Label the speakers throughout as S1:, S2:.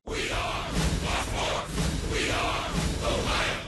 S1: We are Baltimore. We are Ohio.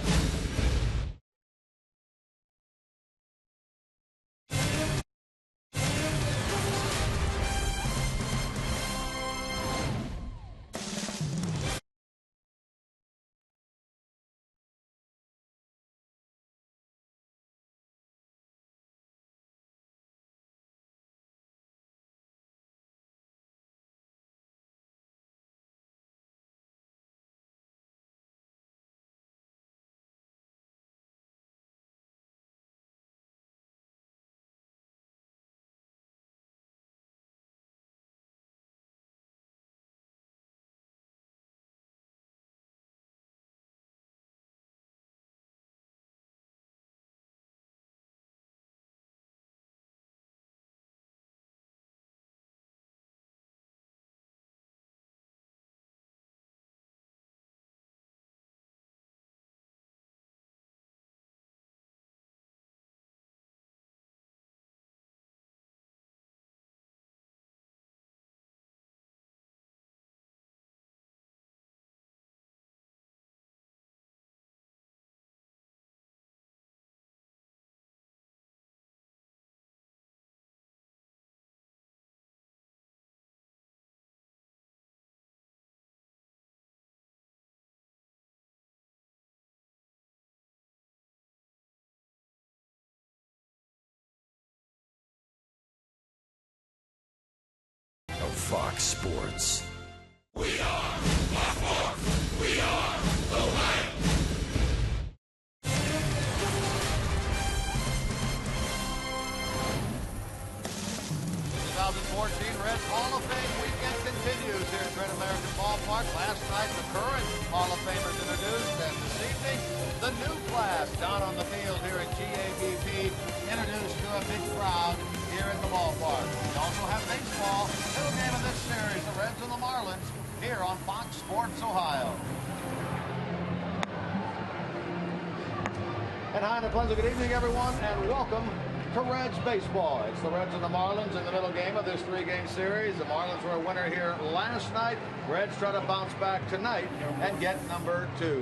S1: Fox Sports. We are Baltimore. We are Ohio.
S2: 2014 Reds Hall of Fame weekend continues here at Great American Ballpark. Last night, the current Hall of Famers introduced, and this evening, the new class down on the field here at GABP, introduced to a big crowd here at the ballpark. We also have baseball. Middle game of this series, the Reds and the Marlins, here on Fox Sports Ohio. And hi and a pleasant good evening, everyone, and welcome to Reds baseball. It's the Reds and the Marlins in the middle game of this three-game series. The Marlins were a winner here last night. Reds try to bounce back tonight and get number 2.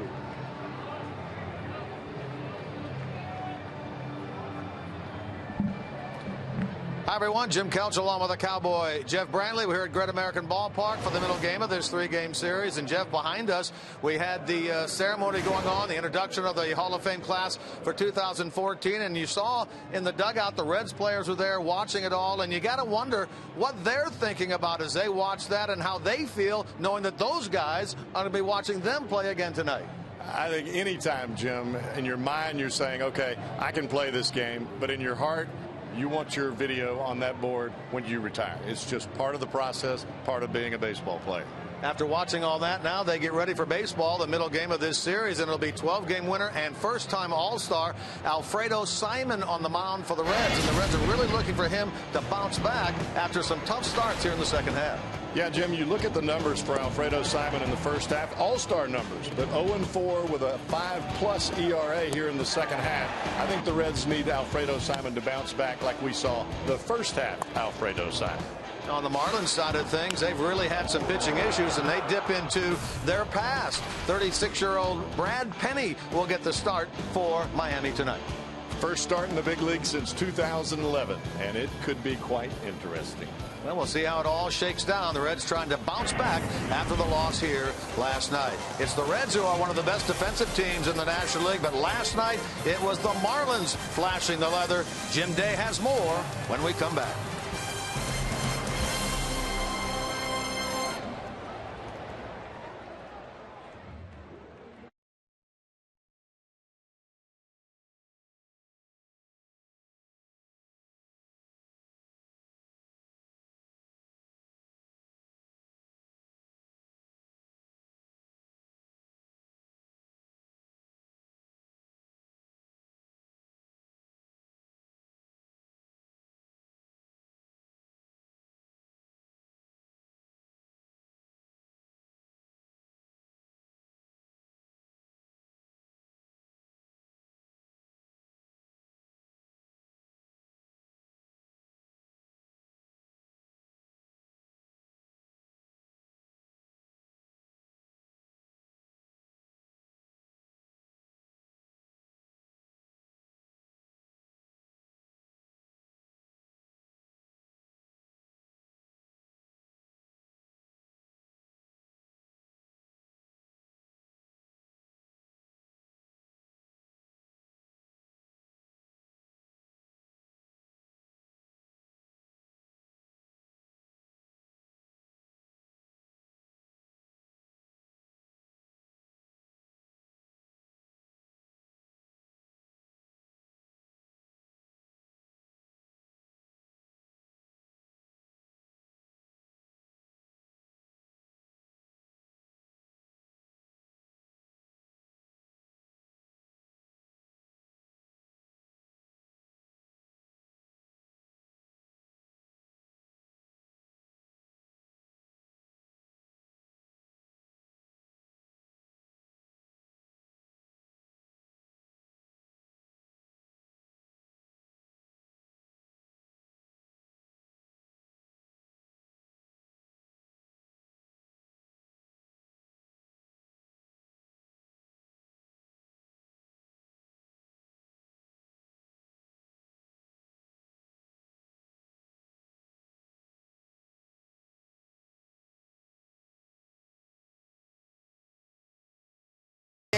S2: Hi, everyone. Jim Couch along with the Cowboy Jeff Brantley. We're here at Great American Ballpark for the middle game of this three-game series. And, Jeff, behind us, we had the ceremony going on, the introduction of the Hall of Fame class for 2014. And you saw in the dugout the Reds players were there watching it all. And you got to wonder what they're thinking about as they watch that and how they feel knowing that those guys are going to be watching them play again tonight.
S3: I think anytime, Jim, in your mind you're saying, okay, I can play this game, but in your heart, you want your video on that board when you retire. It's just part of the process, part of being a baseball player.
S2: After watching all that, now they get ready for baseball, the middle game of this series, and it'll be 12-game winner and first-time All-Star Alfredo Simon on the mound for the Reds. And the Reds are really looking for him to bounce back after some tough starts here in the second half.
S3: Yeah, Jim, you look at the numbers for Alfredo Simon in the first half, all-star numbers, but 0-4 with a 5+ ERA here in the second half. I think the Reds need Alfredo Simon to bounce back like we saw the first half Alfredo Simon.
S2: On the Marlins side of things, they've really had some pitching issues, and they dip into their past. 36-year-old Brad Penny will get the start for Miami tonight.
S3: First start in the big league since 2011, and it could be quite interesting.
S2: Well, we'll see how it all shakes down. The Reds trying to bounce back after the loss here last night. It's the Reds who are one of the best defensive teams in the National League, but last night it was the Marlins flashing the leather. Jim Day has more when we come back.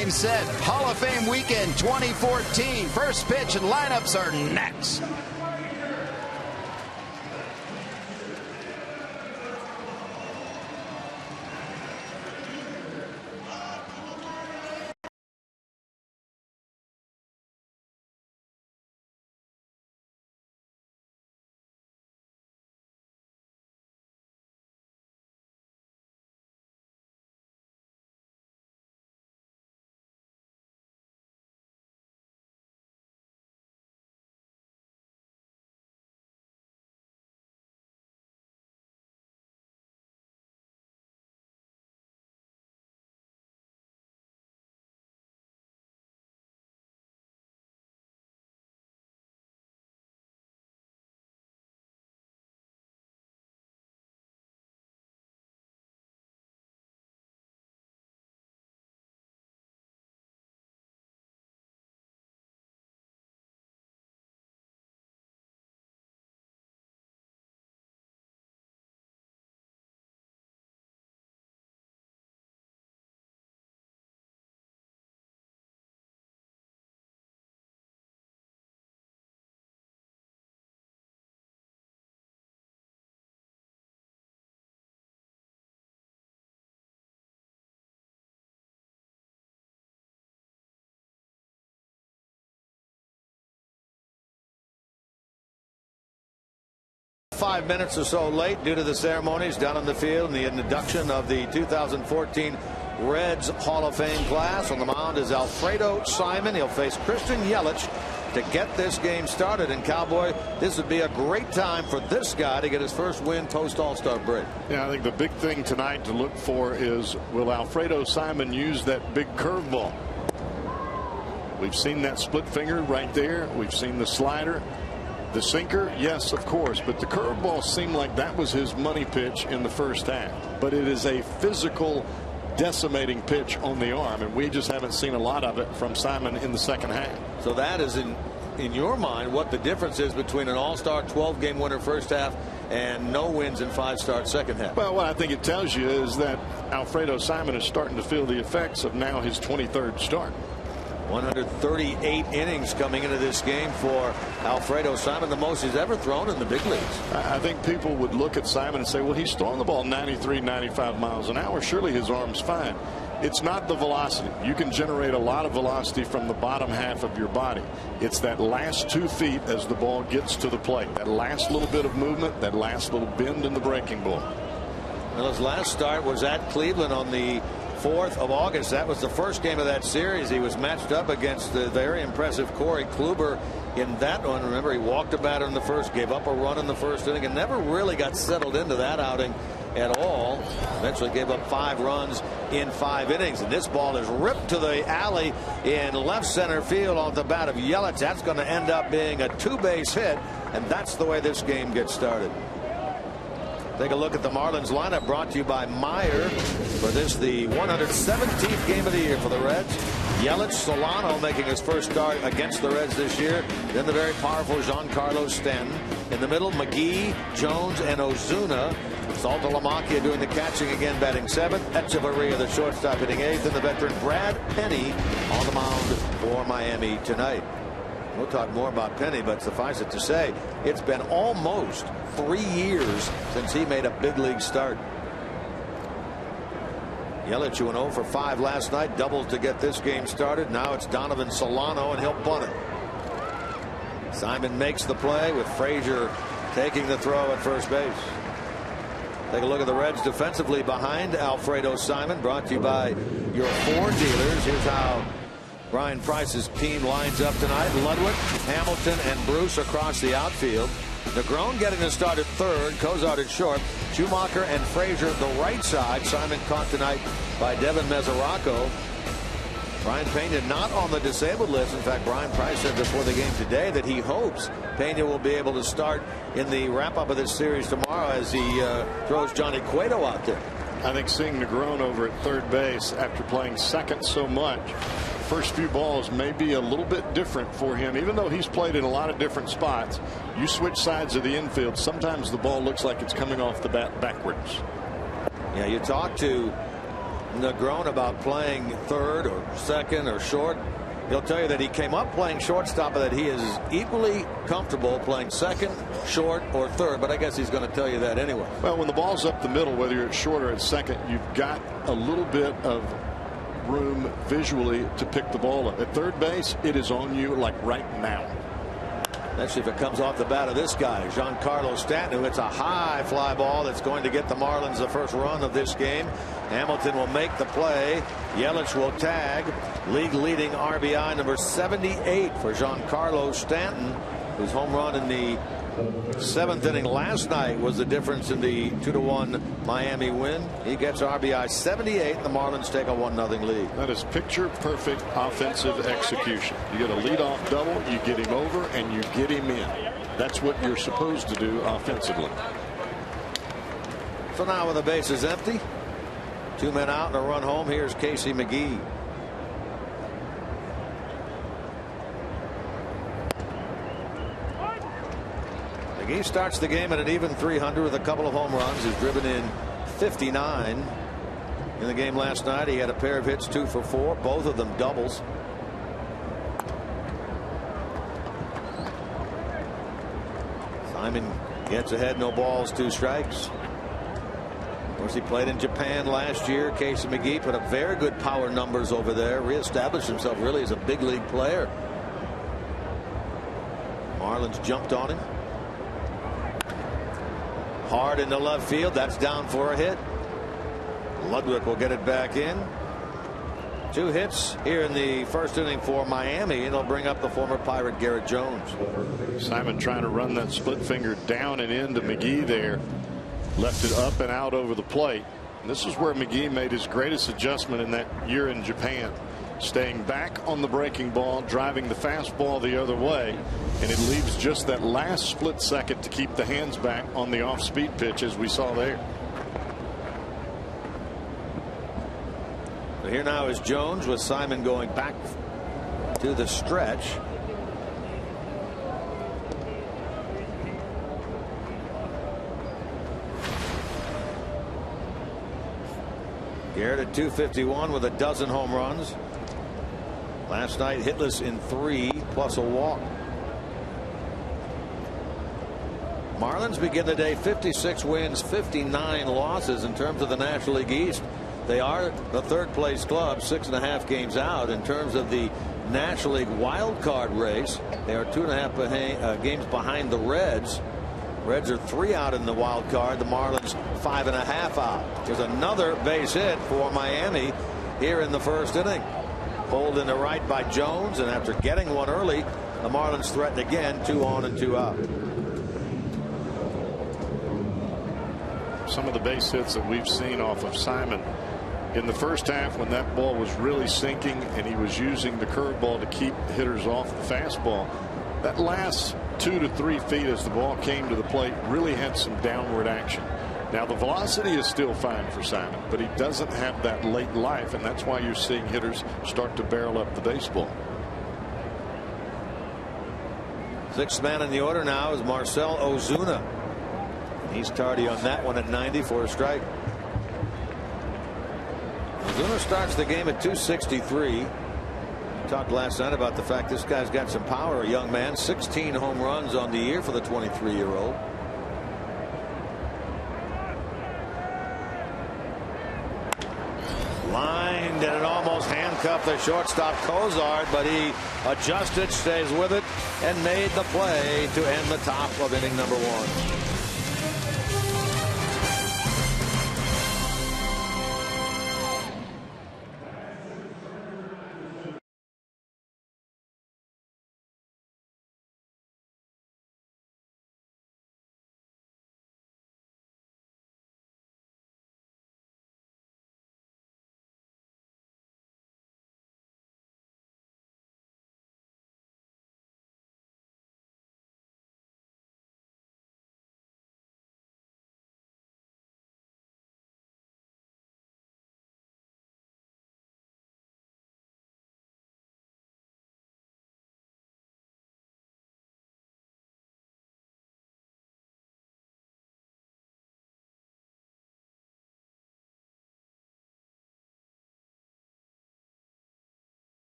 S4: game set. Hall of Fame weekend 2014. First pitch and lineups are next.
S2: Five minutes or so late due to the ceremonies down on the field and the induction of the 2014 Reds Hall of Fame class. On the mound is Alfredo Simon. He'll face Christian Yelich to get this game started. And Cowboy, this would be a great time for this guy to get his first win post All-Star break.
S3: Yeah, I think the big thing tonight to look for is, will Alfredo Simon use that big curveball? We've seen that split finger right there. We've seen the slider. The sinker, yes, of course, but the curveball seemed like that was his money pitch in the first half. But it is a physical, decimating pitch on the arm, and we just haven't seen a lot of it from Simon in the second half.
S2: So that is in your mind what the difference is between an All-Star 12-game winner first half and no wins in 5-start second half.
S3: Well, what I think it tells you is that Alfredo Simon is starting to feel the effects of now his 23rd start.
S2: 138 innings coming into this game for Alfredo Simon, the most he's ever thrown in the big leagues.
S3: I think people would look at Simon and say, well, he's throwing the ball 93, 95 miles an hour. Surely his arm's fine. It's not the velocity. You can generate a lot of velocity from the bottom half of your body. It's that last 2 feet as the ball gets to the plate. That last little bit of movement, that last little bend in the breaking ball.
S2: Well, his last start was at Cleveland on the 4th of August. That was the first game of that series. He was matched up against the very impressive Corey Kluber in that one. Remember, he walked a batter in the first, gave up a run in the first inning, and never really got settled into that outing at all. Eventually gave up 5 runs in 5 innings. And this ball is ripped to the alley in left center field off the bat of Yelich. That's going to end up being a 2-base hit, and that's the way this game gets started. Take a look at the Marlins lineup, brought to you by Meyer. For this, the 117th game of the year for the Reds. Yelich, Solano making his first start against the Reds this year. Then the very powerful Giancarlo Stanton. In the middle, McGee, Jones, and Ozuna. Saltalamacchia doing the catching again, batting 7th. Echeverria, the shortstop, hitting 8th. And the veteran Brad Penny on the mound for Miami tonight. We'll talk more about Penny, but suffice it to say, it's been almost 3 years since he made a big league start. Yelich went 0 for 5 last night, doubled to get this game started. Now it's Donovan Solano, and he'll bunt it. Simon makes the play with Frazier taking the throw at first base. Take a look at the Reds defensively behind Alfredo Simon, brought to you by your Ford dealers. Here's how Brian Price's team lines up tonight. Ludwig, Hamilton, and Bruce across the outfield. Negron getting the start at third. Cozart at short. Schumacher and Frazier at the right side. Simon caught tonight by Devin Mesoraco. Brian Pena not on the disabled list. In fact, Brian Price said before the game today that he hopes Pena will be able to start in the wrap-up of this series tomorrow as he throws Johnny Cueto out there.
S3: I think seeing Negron over at third base after playing second so much, first few balls may be a little bit different for him. Even though he's played in a lot of different spots, you switch sides of the infield, sometimes the ball looks like it's coming off the bat backwards.
S2: Yeah, you talk to Negron about playing third or second or short. He'll tell you that he came up playing shortstop, but that he is equally comfortable playing second, short, or third. But I guess he's going to tell you that anyway.
S3: Well, when the ball's up the middle, whether you're at short or at second, you've got a little bit of room visually to pick the ball up. At third base, it is on you like right now.
S2: Let's see if it comes off the bat of this guy, Giancarlo Stanton, who hits a high fly ball that's going to get the Marlins the first run of this game. Hamilton will make the play. Yelich will tag. League leading RBI number 78 for Giancarlo Stanton, whose home run in the 7th inning last night was the difference in the 2-1 Miami win. He gets RBI 78. The Marlins take a 1-0 lead.
S3: That is picture perfect offensive execution. You get a leadoff double, you get him over, and you get him in. That's what you're supposed to do offensively.
S2: So now with the bases empty, 2 men out and a run home. Here's Casey McGee. He starts the game at an even 300 with a couple of home runs. He's driven in 59 in the game last night. He had a pair of hits, 2 for 4, both of them doubles. Simon gets ahead, no balls, 2 strikes. Of course, he played in Japan last year. Casey McGee put up very good power numbers over there, reestablished himself really as a big league player. Marlins jumped on him. Hard into left field. That's down for a hit. Ludwig will get it back in. 2 hits here in the first inning for Miami, and it'll bring up the former Pirate Garrett Jones.
S3: Simon trying to run that split finger down and into McGee there. Left it up and out over the plate. And this is where McGee made his greatest adjustment in that year in Japan. Staying back on the breaking ball, driving the fastball the other way, and it leaves just that last split second to keep the hands back on the off-speed pitch, as we saw there.
S2: So here now is Jones with Simon going back to the stretch. Garrett at 251 with a dozen home runs. Last night hitless in 3 plus a walk. Marlins begin the day 56 wins, 59 losses in terms of the National League East. They are the 3rd place club, 6.5 games out. In terms of the National League wild card race, they are 2.5 games behind the Reds. Reds are 3 out in the wild card. The Marlins 5.5 out. There's another base hit for Miami here in the first inning. Pulled into right by Jones, and after getting one early, the Marlins threaten again, 2 on and 2 out.
S3: Some of the base hits that we've seen off of Simon in the first half, when that ball was really sinking and he was using the curveball to keep hitters off the fastball, that last 2 to 3 feet as the ball came to the plate really had some downward action. Now the velocity is still fine for Simon, but he doesn't have that late life, and that's why you're seeing hitters start to barrel up the baseball.
S2: 6th man in the order now is Marcell Ozuna. He's tardy on that one at 90 for a strike. Ozuna starts the game at 263. We talked last night about the fact this guy's got some power, a young man. 16 home runs on the year for the 23-year-old. Lined, and it almost handcuffed the shortstop Cozart, but he adjusted, stays with it, and made the play to end the top of inning number 1.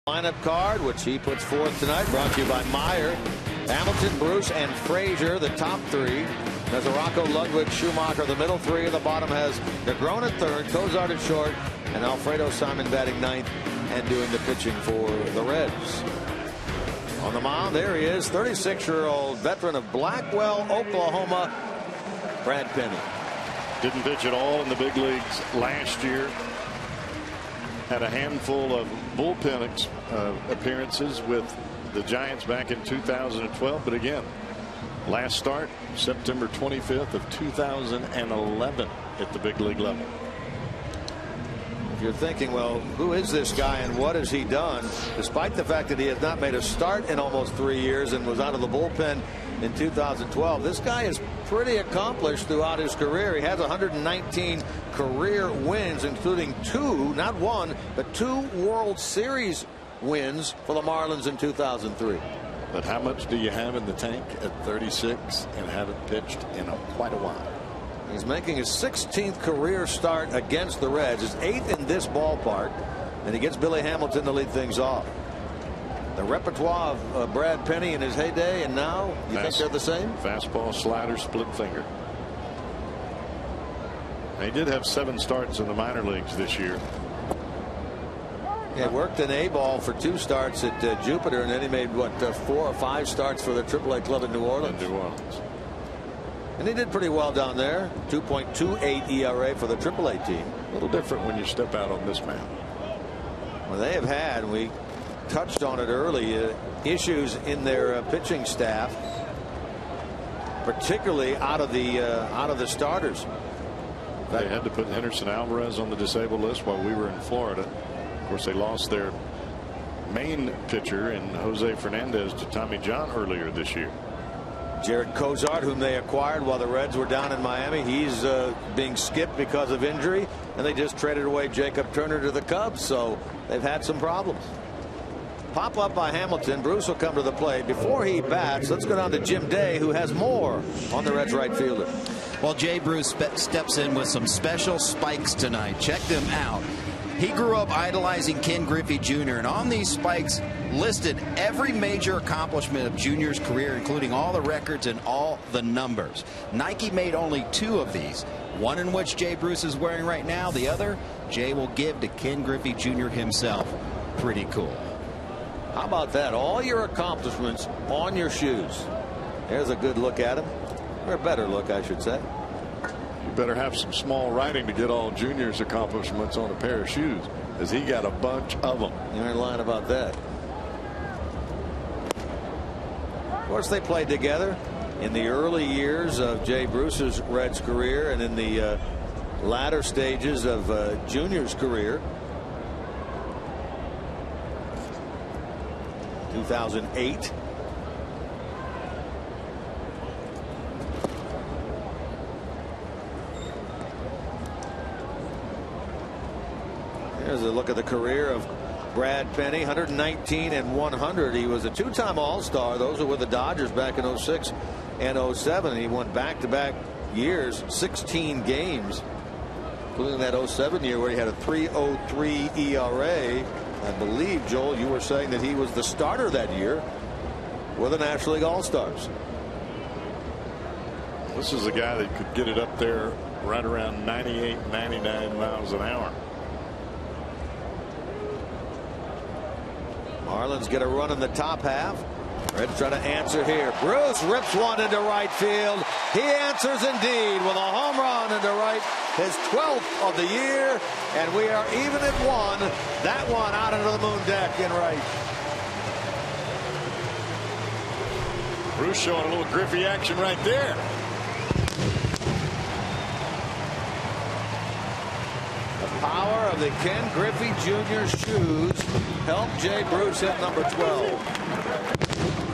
S2: Lineup card, which he puts forth tonight, brought to you by Meyer. Hamilton, Bruce, and Frazier, the top three. Mesoraco, Ludwig, Schumacher, the middle three. And the bottom has Negron at third, Cozart at short, and Alfredo Simon batting ninth and doing the pitching for the Reds. On the mound, there he is, 36-year-old veteran of Blackwell, Oklahoma, Brad Penny.
S3: Didn't pitch at all in the big leagues last year. Had a handful of bullpen appearances with the Giants back in 2012. But again, last start September 25th of 2011 at the big league level.
S2: If you're thinking, well, who is this guy and what has he done? Despite the fact that he has not made a start in almost 3 years and was out of the bullpen in 2012, this guy is pretty accomplished throughout his career. He has 119 career wins, including two, not one, but 2 World Series wins for the Marlins in 2003.
S3: But how much do you have in the tank at 36 and haven't pitched in quite a while?
S2: He's making his 16th career start against the Reds, his 8th in this ballpark, and he gets Billy Hamilton to lead things off. The repertoire of Brad Penny in his heyday, and now you think they're the same?
S3: Fastball, slider, split finger. He did have 7 starts in the minor leagues this year.
S2: He worked in A-ball for 2 starts at Jupiter, and then he made, what, 4 or 5 starts for the AAA club in New Orleans. And he did pretty well down there. 2.28 ERA for the AAA team.
S3: A little different when you step out on this mound.
S2: Well, they have had, we touched on it early, issues in their pitching staff, particularly out of the starters.
S3: They had to put Henderson Alvarez on the disabled list while we were in Florida. Of course, they lost their main pitcher in Jose Fernandez to Tommy John earlier this year.
S2: Jared Cozart, whom they acquired while the Reds were down in Miami, he's being skipped because of injury, and they just traded away Jacob Turner to the Cubs, so they've had some problems. Pop up by Hamilton. Bruce will come to the plate. Before he bats, let's go down to Jim Day, who has more on the Reds right fielder.
S4: Well, Jay Bruce steps in with some special spikes tonight. Check them out. He grew up idolizing Ken Griffey Jr. and on these spikes listed every major accomplishment of Jr.'s career, including all the records and all the numbers. Nike made only 2 of these, one in which Jay Bruce is wearing right now, the other Jay will give to Ken Griffey Jr. himself. Pretty cool.
S2: How about that? All your accomplishments on your shoes. There's a good look at him, or a better look, I should say.
S3: You better have some small writing to get all Junior's accomplishments on a pair of shoes, as he got a bunch of them.
S2: You ain't lying about that. Of course, they played together in the early years of Jay Bruce's Reds career and in the latter stages of Junior's career. 2008. Here's a look at the career of Brad Penny. 119 and 100. He was a 2-time All-Star. Those were with the Dodgers back in 06 and 07. He won back-to-back years, 16 games, including that 07 year where he had a 3.03 ERA. I believe, Joel, you were saying that he was the starter that year with the National League All-Stars.
S3: This is a guy that could get it up there right around 98, 99 miles an hour.
S2: Marlins get a run in the top half. Reds try to answer here. Bruce rips one into right field. He answers indeed with a home run into right, his 12th of the year, and we are even at 1. That one out into the moon deck in right.
S3: Bruce showing a little Griffey action right there.
S2: The power of the Ken Griffey Jr. shoes helped Jay Bruce hit number 12.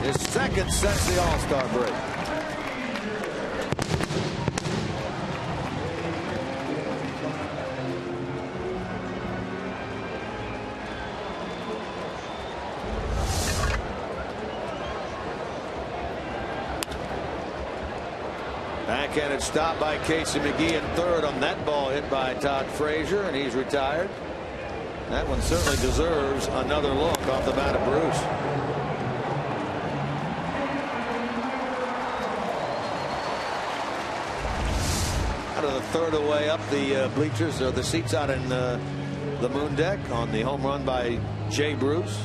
S2: His second sets the All-Star break. Backhanded stop by Casey McGee in third on that ball hit by Todd Frazier, and he's retired. That one certainly deserves another look off the bat of Bruce. Out of the third away up the bleachers, or the seats out in the moon deck on the home run by Jay Bruce.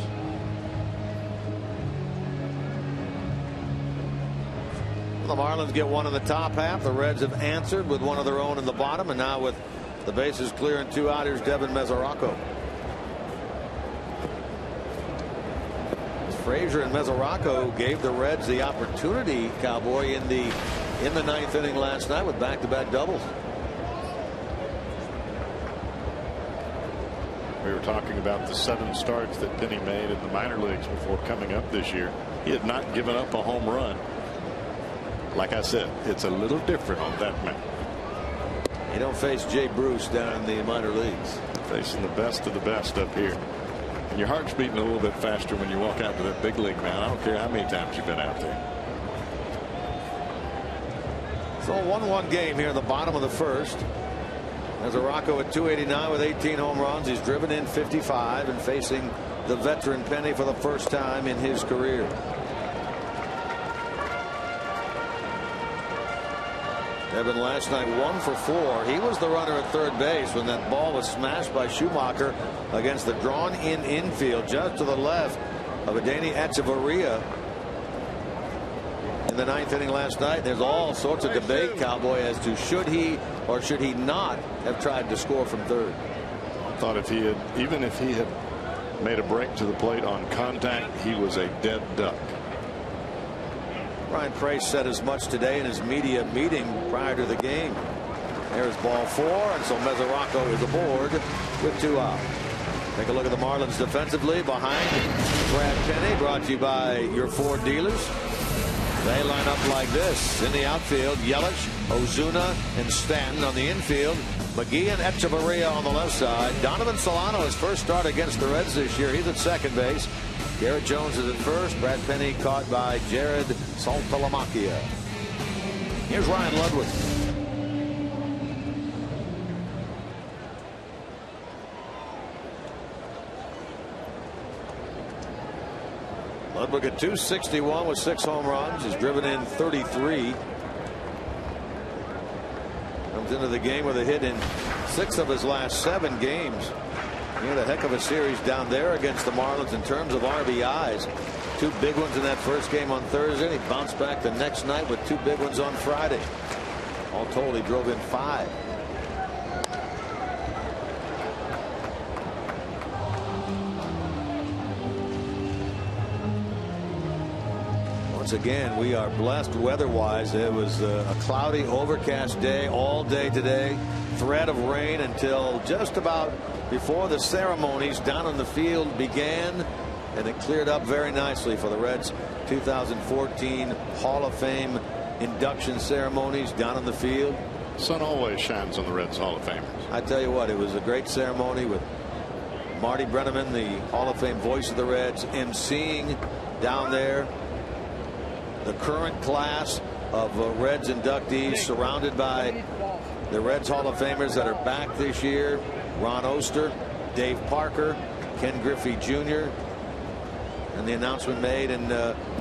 S2: The Marlins get one in the top half. The Reds have answered with one of their own in the bottom, and now with the bases clear and 2 out, here's Devin Mesoraco. Frazier and Mesoraco gave the Reds the opportunity, Cowboy, in the 9th inning last night with back-to-back doubles.
S3: We were talking about the 7 starts that Penny made in the minor leagues before coming up this year. He had not given up a home run. Like I said, it's a little different on that man.
S2: You don't face Jay Bruce down in the minor leagues.
S3: Facing the best of the best up here. And your heart's beating a little bit faster when you walk out to that big league mound. I don't care how many times you've been out there.
S2: So a 1-1 game here in the bottom of the first. Mesoraco at 289 with 18 home runs. He's driven in 55 and facing the veteran Penny for the first time in his career. Devin last night 1 for 4. He was the runner at third base when that ball was smashed by Schumacher against the drawn in infield just to the left of Adeiny Echeverria in the 9th inning last night. There's all sorts of debate, Cowboy, as to should he or should he not have tried to score from third.
S3: I thought even if he had made a break to the plate on contact, he was a dead duck.
S2: Ryan Price said as much today in his media meeting prior to the game. There's ball 4, and so Mesoraco is aboard with 2 out. Take a look at the Marlins defensively behind Brad Penny, brought to you by your Ford dealers. They line up like this in the outfield: Yelich, Ozuna, and Stanton. On the infield, McGee and Echeverria on the left side. Donovan Solano, his first start against the Reds this year. He's at second base. Garrett Jones is at first. Brad Penny caught by Jared Saltalamacchia. Here's Ryan Ludwig. Ludwig at 261 with 6 home runs. He's driven in 33. Comes into the game with a hit in 6 of his last 7 games. He had a heck of a series down there against the Marlins in terms of RBIs. 2 big ones in that first game on Thursday. He bounced back the next night with 2 big ones on Friday. All told, he drove in 5. Once again, we are blessed weather-wise. It was a cloudy, overcast day all day today. Threat of rain until just about before the ceremonies down on the field began, and it cleared up very nicely for the Reds' 2014 Hall of Fame induction ceremonies down on the field.
S3: Sun always shines on the Reds Hall of Famers.
S2: I tell you what, it was a great ceremony with Marty Brennaman, the Hall of Fame voice of the Reds, emceeing down there. The current class of Reds inductees surrounded by the Reds Hall of Famers that are back this year: Ron Oster, Dave Parker, Ken Griffey Jr. And the announcement made in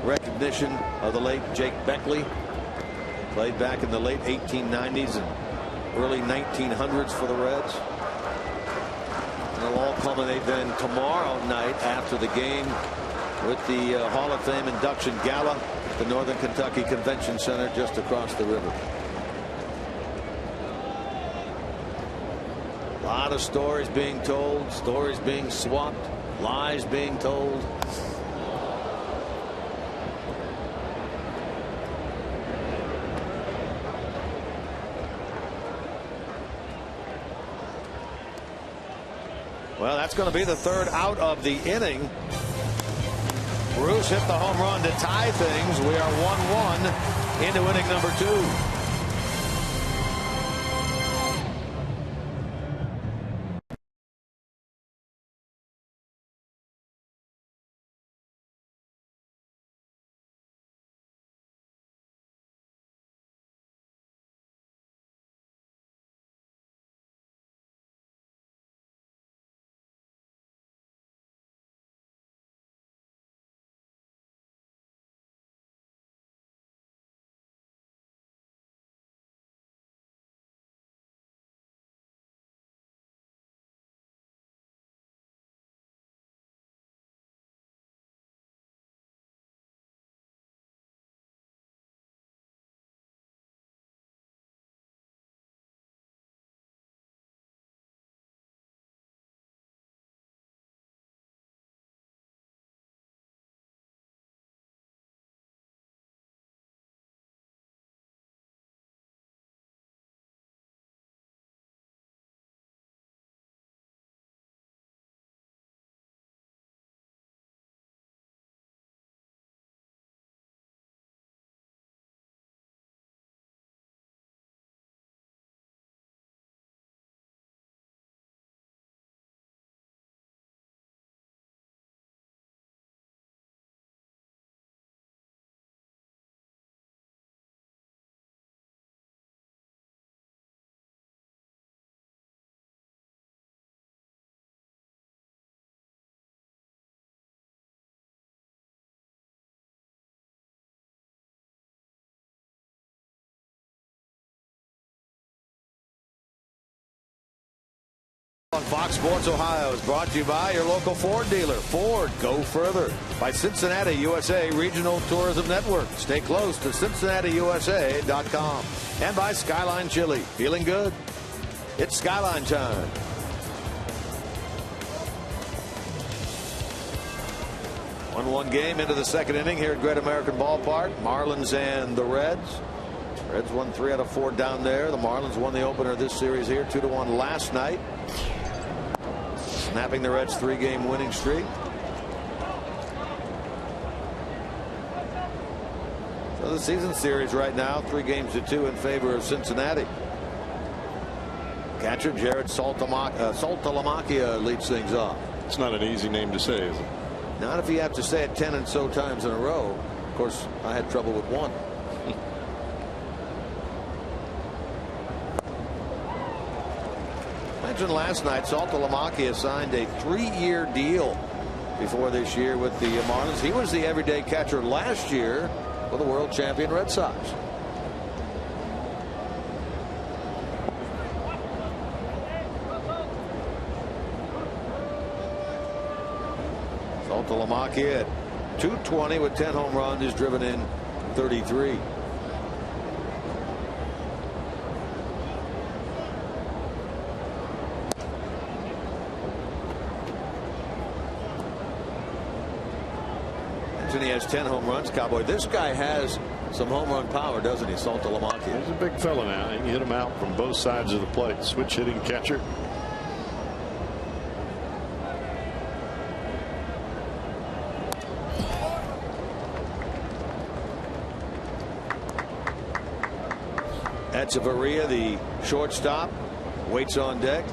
S2: recognition of the late Jake Beckley. Played back in the late 1890s and early 1900s for the Reds. And it'll all culminate then tomorrow night after the game with the Hall of Fame induction gala at the Northern Kentucky Convention Center just across the river. A lot of stories being told, stories being swapped, lies being told. Well, that's going to be the third out of the inning. Bruce hit the home run to tie things. We are 1-1 into inning number 2. On Fox Sports Ohio is brought to you by your local Ford dealer. Ford, go further. By Cincinnati USA Regional Tourism Network. Stay close to CincinnatiUSA.com. And by Skyline Chili. Feeling good? It's Skyline time. One game into the second inning here at Great American Ballpark. Marlins and the Reds. Reds won 3 out of 4 down there. The Marlins won the opener of this series here 2-1 last night, snapping the Reds' 3-game winning streak. So the season series right now 3-2 in favor of Cincinnati. Catcher Jared Saltalamacchia leads things off.
S3: It's not an easy name to say, is it?
S2: Not if you have to say it 10 and so times in a row. Of course, I had trouble with one. Mentioned last night, Saltalamacchia signed a 3-year deal before this year with the Marlins. He was the everyday catcher last year for the world champion Red Sox. Saltalamacchia at .220 with 10 home runs. He's driven in 33. And he has 10 home runs, Cowboy. This guy has some home run power, doesn't he, Saltalamacchia?
S3: He's a big fella now. He can hit him out from both sides of the plate. Switch hitting catcher.
S2: Echeverria, the shortstop, waits on deck.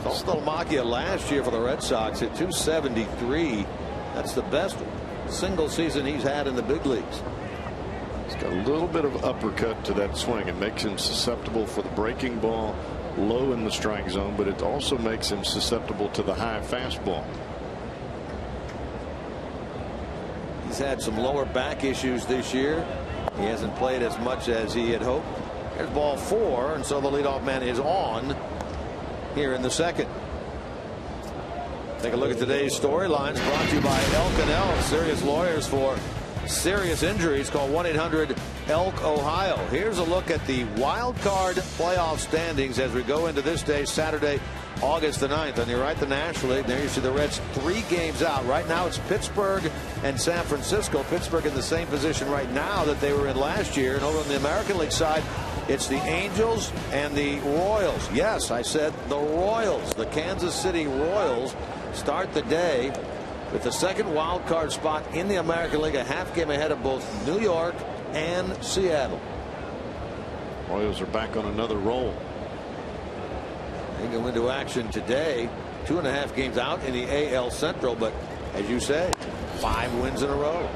S2: Saltalamacchia last year for the Red Sox at .273. That's the best single season he's had in the big leagues.
S3: He's got a little bit of uppercut to that swing. It makes him susceptible for the breaking ball low in the strike zone, but it also makes him susceptible to the high fastball.
S2: He's had some lower back issues this year. He hasn't played as much as he had hoped. There's ball 4, and so the leadoff man is on here in the second. Take a look at today's storylines, brought to you by Elk & Elk, serious lawyers for serious injuries. Call 1-800-ELK-OHIO. Here's a look at the wild card playoff standings as we go into this day, Saturday, August the 9th. On your right, the National League. There you see the Reds 3 games out. Right now it's Pittsburgh and San Francisco. Pittsburgh in the same position right now that they were in last year. And over on the American League side, it's the Angels and the Royals. Yes, I said the Royals. The Kansas City Royals start the day with the second wild card spot in the American League, a half game ahead of both New York and Seattle.
S3: Royals are back on another roll.
S2: They go into action today. 2.5 games out in the AL Central, but as you say, 5 wins in a row.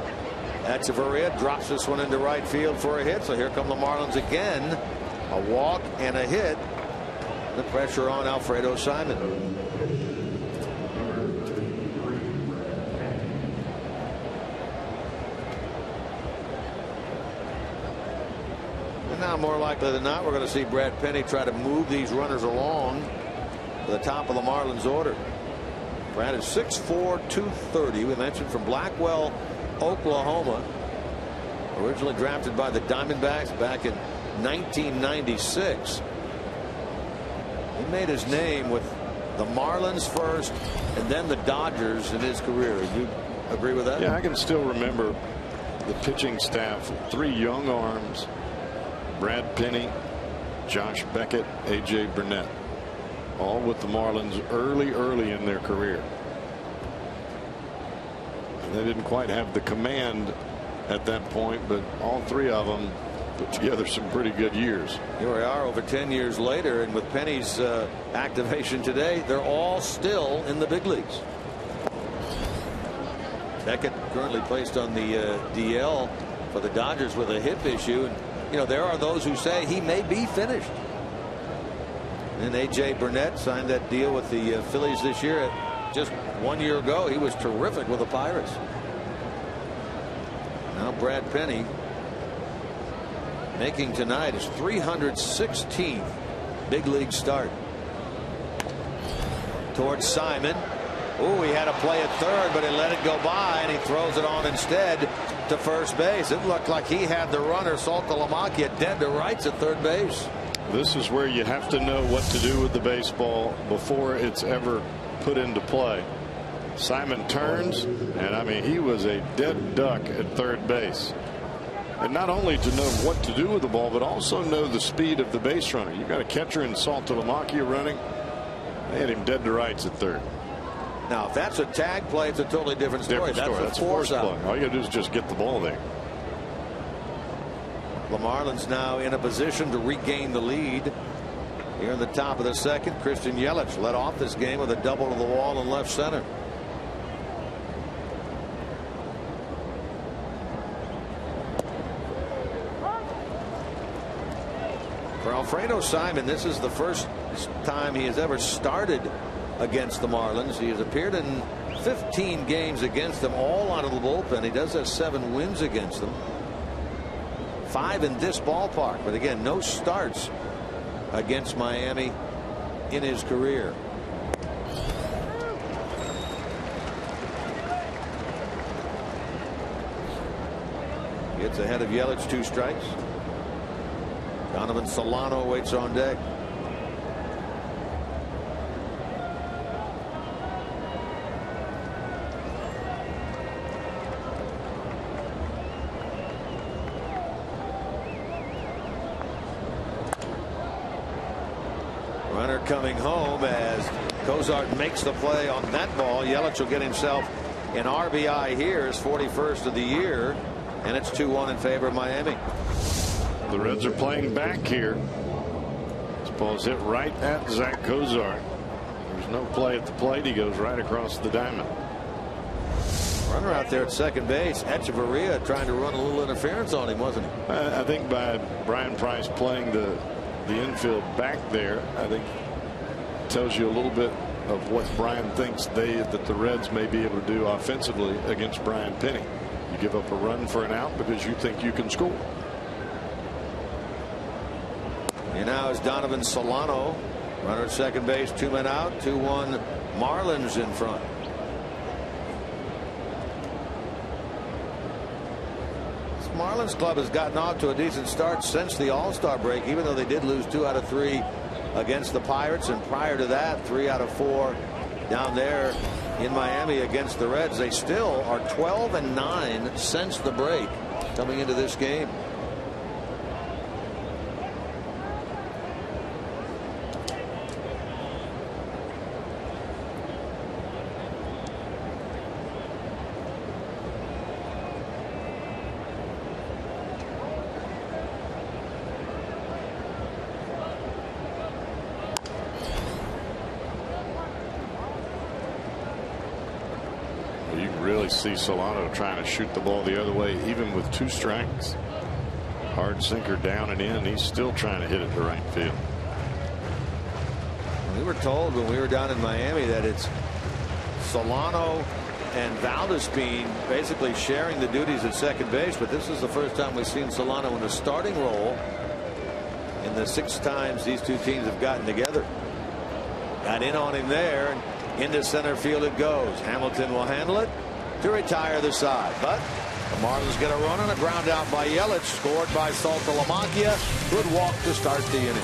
S2: Echeverria drops this one into right field for a hit. So here come the Marlins again. A walk and a hit. The pressure on Alfredo Simon. Now, more likely than not, we're going to see Brad Penny try to move these runners along to the top of the Marlins order. Brad is 6'4", 230. We mentioned from Blackwell, Oklahoma. Originally drafted by the Diamondbacks back in 1996. He made his name with the Marlins first and then the Dodgers in his career. Do you agree with that?
S3: Yeah, I can still remember the pitching staff. 3 young arms. Brad Penny, Josh Beckett, A.J. Burnett, all with the Marlins early in their career. And they didn't quite have the command at that point, but all 3 of them put together some pretty good years.
S2: Here we are over 10 years later, and with Penny's activation today, they're all still in the big leagues. Beckett currently placed on the DL for the Dodgers with a hip issue. And you know, there are those who say he may be finished. And A.J. Burnett signed that deal with the Phillies this year. Just 1 year ago, he was terrific with the Pirates. Now Brad Penny making tonight his 316th big league start. Towards Simon. Oh, he had a play at third, but he let it go by, and he throws it on instead to first base. It looked like he had the runner, Saltalamacchia, dead to rights at third base.
S3: This is where you have to know what to do with the baseball before it's ever put into play. Simon turns, and I mean, he was a dead duck at third base. And not only to know what to do with the ball, but also know the speed of the base runner. You've got a catcher in Saltalamacchia running. They had him dead to rights at third.
S2: Now, if that's a tag play, it's a totally different story.
S3: That's a force play. All you got to do is just get the ball there.
S2: The Marlins now in a position to regain the lead. Here in the top of the second, Christian Yelich led off this game with a double to the wall in left center. For Alfredo Simon, this is the first time he has ever started against the Marlins. He has appeared in 15 games against them, all out of the bullpen. He does have 7 wins against them. 5 in this ballpark, but again, no starts against Miami in his career. Gets ahead of Yelich, 2 strikes. Donovan Solano waits on deck. Runner coming home as Cozart makes the play on that ball. Yelich will get himself an RBI here, his 41st of the year, and it's 2-1 in favor of Miami.
S3: The Reds are playing back here. This ball's hit right at Zach Cozart. There's no play at the plate. He goes right across the diamond.
S2: Runner out there at second base. Echeverria trying to run a little interference on him, wasn't he?
S3: I think by Brian Price playing the infield back there, I think tells you a little bit of what Brian thinks that the Reds may be able to do offensively against Brian Penny. You give up a run for an out because you think you can score.
S2: And now is Donovan Solano. Runner at second base, 2 men out, 2-1 Marlins in front. This Marlins club has gotten off to a decent start since the All-Star break, even though they did lose 2 out of 3 against the Pirates, and prior to that 3 out of 4 down there in Miami against the Reds. They still are 12-9 since the break coming into this game.
S3: See Solano trying to shoot the ball the other way, even with 2 strikes. Hard sinker down and in. He's still trying to hit it to right field.
S2: We were told when we were down in Miami that it's Solano and Valdespin basically sharing the duties at second base, but this is the first time we've seen Solano in a starting role in the 6 times these 2 teams have gotten together. Got in on him there, and into center field it goes. Hamilton will handle it to retire the side, but the Marlins get a run on a ground out by Yelich, scored by Saltalamacchia. Good walk to start the inning.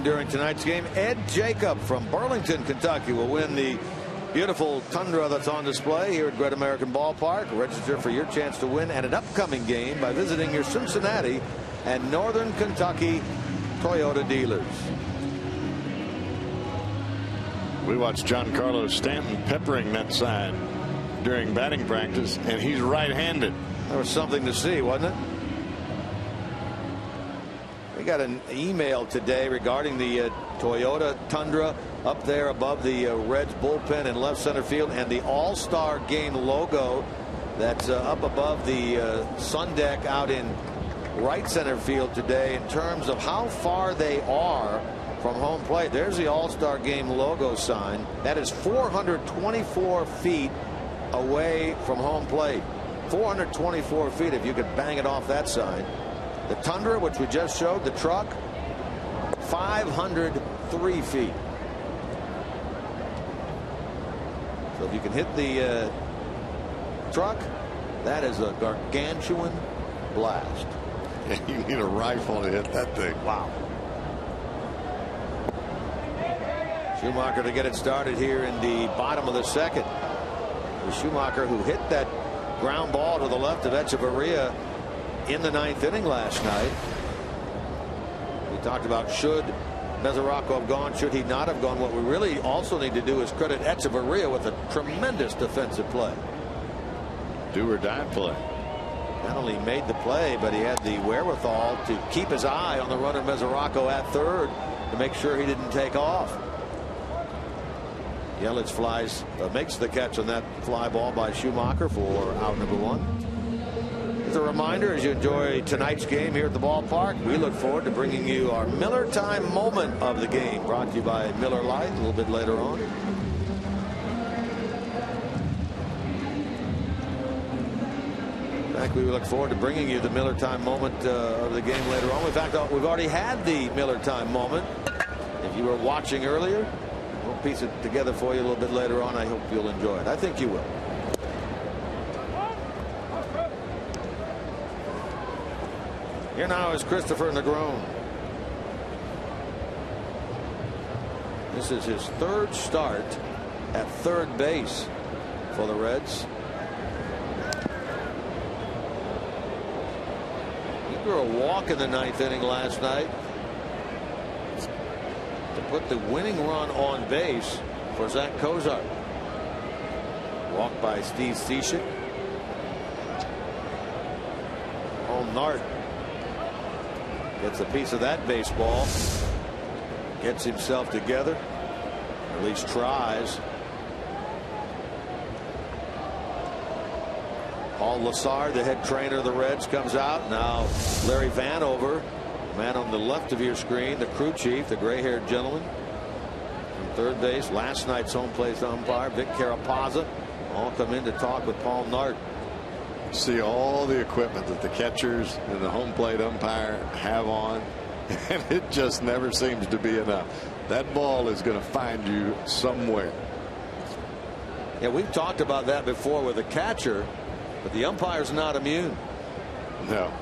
S2: During tonight's game, Ed Jacob from Burlington, Kentucky will win the beautiful Tundra that's on display here at Great American Ballpark. Register for your chance to win at an upcoming game by visiting your Cincinnati and Northern Kentucky Toyota dealers.
S3: We watched Giancarlo Stanton peppering that side during batting practice, and he's right-handed.
S2: There was something to see, wasn't it? We got an email today regarding the Toyota Tundra up there above the Reds bullpen in left center field, and the All-Star Game logo that's up above the sun deck out in right center field today in terms of how far they are from home plate. There's the All-Star Game logo sign. That is 424 feet away from home plate. 424 feet if you could bang it off that sign. The Tundra, which we just showed, the truck, 503 feet. So if you can hit the truck, that is a gargantuan blast.
S3: You need a rifle to hit that thing.
S2: Wow. Schumacher to get it started here in the bottom of the second. The Schumacher who hit that ground ball to the left of Echeverria in the ninth inning last night. We talked about should Mesoraco have gone, should he not have gone. What we really also need to do is credit Echeverria with a tremendous defensive play.
S3: Do or die play.
S2: Not only made the play, but he had the wherewithal to keep his eye on the runner Mesoraco at third to make sure he didn't take off. Yelich makes the catch on that fly ball by Schumacher for out number one. As a reminder, as you enjoy tonight's game here at the ballpark, we look forward to bringing you our Miller Time moment of the game, brought to you by Miller Lite a little bit later on. In fact, we look forward to bringing you the Miller Time moment of the game later on. In fact, we've already had the Miller Time moment. If you were watching earlier, we'll piece it together for you a little bit later on. I hope you'll enjoy it. I think you will. Here now is Christopher Negron. This is his third start at third base for the Reds. He threw a walk in the ninth inning last night to put the winning run on base for Zach Cozart. Walk by Steve Cishek. Nart gets a piece of that baseball, gets himself together, at least tries. Paul Lassard, the head trainer of the Reds, comes out. Now Larry Vanover, man on the left of your screen, the crew chief, the gray-haired gentleman from third base, last night's home plate umpire, Vic Carapazza, all come in to talk with Paul Nart.
S3: See all the equipment that the catchers and the home plate umpire have on, and it just never seems to be enough. That ball is going to find you somewhere.
S2: Yeah, we've talked about that before with the catcher, but the umpire's not immune.
S3: No.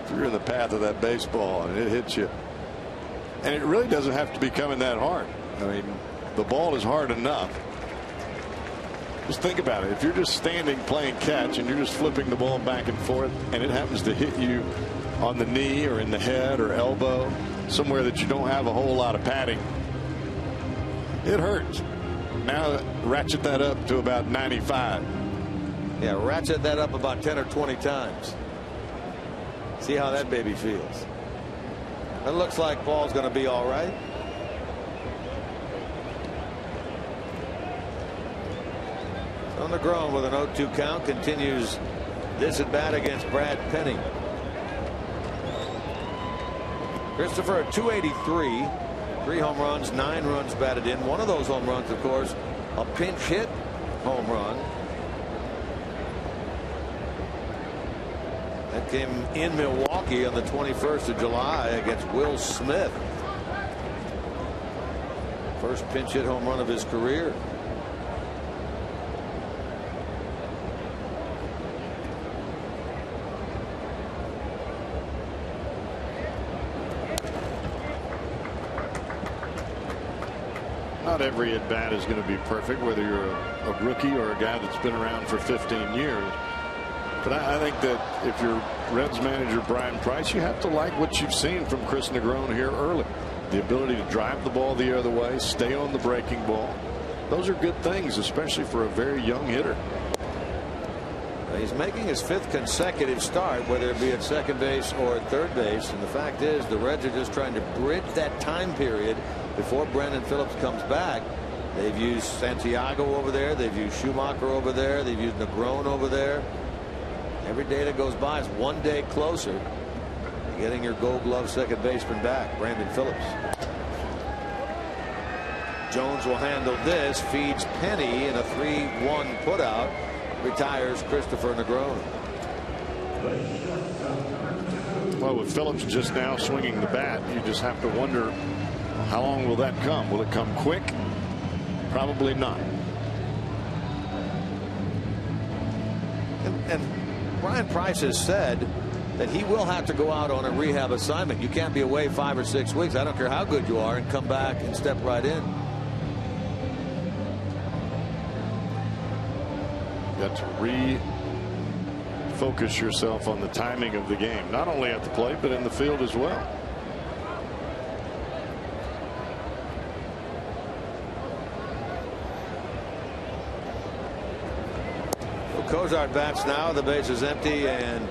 S3: If you're in the path of that baseball and it hits you, and it really doesn't have to be coming that hard. I mean, the ball is hard enough. Just think about it. If you're just standing playing catch and you're just flipping the ball back and forth and it happens to hit you on the knee or in the head or elbow, somewhere that you don't have a whole lot of padding, it hurts. Now ratchet that up to about 95.
S2: Yeah, ratchet that up about 10 or 20 times. See how that baby feels. It looks like Paul's going to be all right. On the ground with an 0-2 count, continues this at bat against Brad Penny. Christopher at 283, 3 home runs, 9 runs batted in. One of those home runs, of course, a pinch hit home run. That came in Milwaukee on the 21st of July against Will Smith. First pinch hit home run of his career.
S3: Not every at bat is going to be perfect, whether you're a rookie or a guy that's been around for 15 years. But I think that if you're Reds manager Brian Price, you have to like what you've seen from Chris Negron here early. The ability to drive the ball the other way, stay on the breaking ball. Those are good things, especially for a very young hitter.
S2: He's making his 5th consecutive start, whether it be at second base or at third base. And the fact is, the Reds are just trying to bridge that time period before Brandon Phillips comes back. They've used Santiago over there. They've used Schumacher over there. They've used Negron over there. Every day that goes by is one day closer to getting your Gold Glove second baseman back, Brandon Phillips. Jones will handle this, feeds Penny in a 3-1 putout, retires Christopher Negron.
S3: Well, with Phillips just now swinging the bat, you just have to wonder, how long will that come? Will it come quick? Probably not.
S2: And Brian Price has said that he will have to go out on a rehab assignment. You can't be away 5 or 6 weeks. I don't care how good you are, and come back and step right in.
S3: Got to refocus yourself on the timing of the game, not only at the plate, but in the field as well.
S2: Cozart bats now. The base is empty and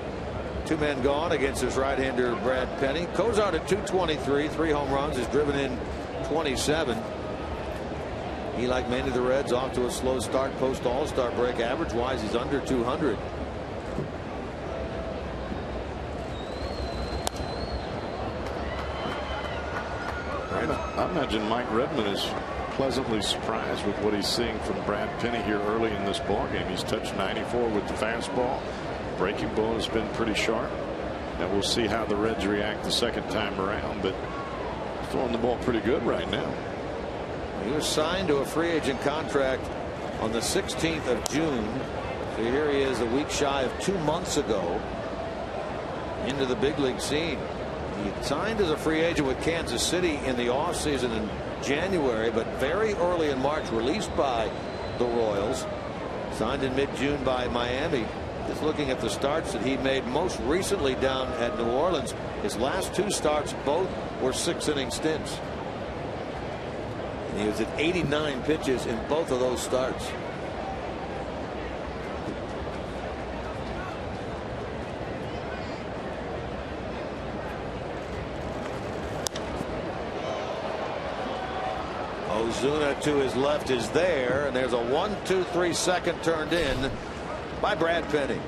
S2: 2 men gone against his right-hander Brad Penny. Cozart at 223, 3 home runs, has driven in 27. He, like many of the Reds, off to a slow start post All-Star break. Average-wise, he's under 200.
S3: I imagine Mike Redmond is pleasantly surprised with what he's seeing from Brad Penny here early in this ball game. He's touched 94 with the fastball. Breaking ball has been pretty sharp. Now we'll see how the Reds react the second time around, but throwing the ball pretty good right now.
S2: He was signed to a free agent contract on the 16th of June. So here he is a week shy of 2 months ago into the big league scene. He signed as a free agent with Kansas City in the offseason in January, but very early in March released by the Royals. Signed in mid-June by Miami. Just looking at the starts that he made most recently down at New Orleans, his last 2 starts both were 6-inning stints. And he was at 89 pitches in both of those starts. Ozuna to his left is there, and there's a 1-2-3 second turned in by Brad Penny.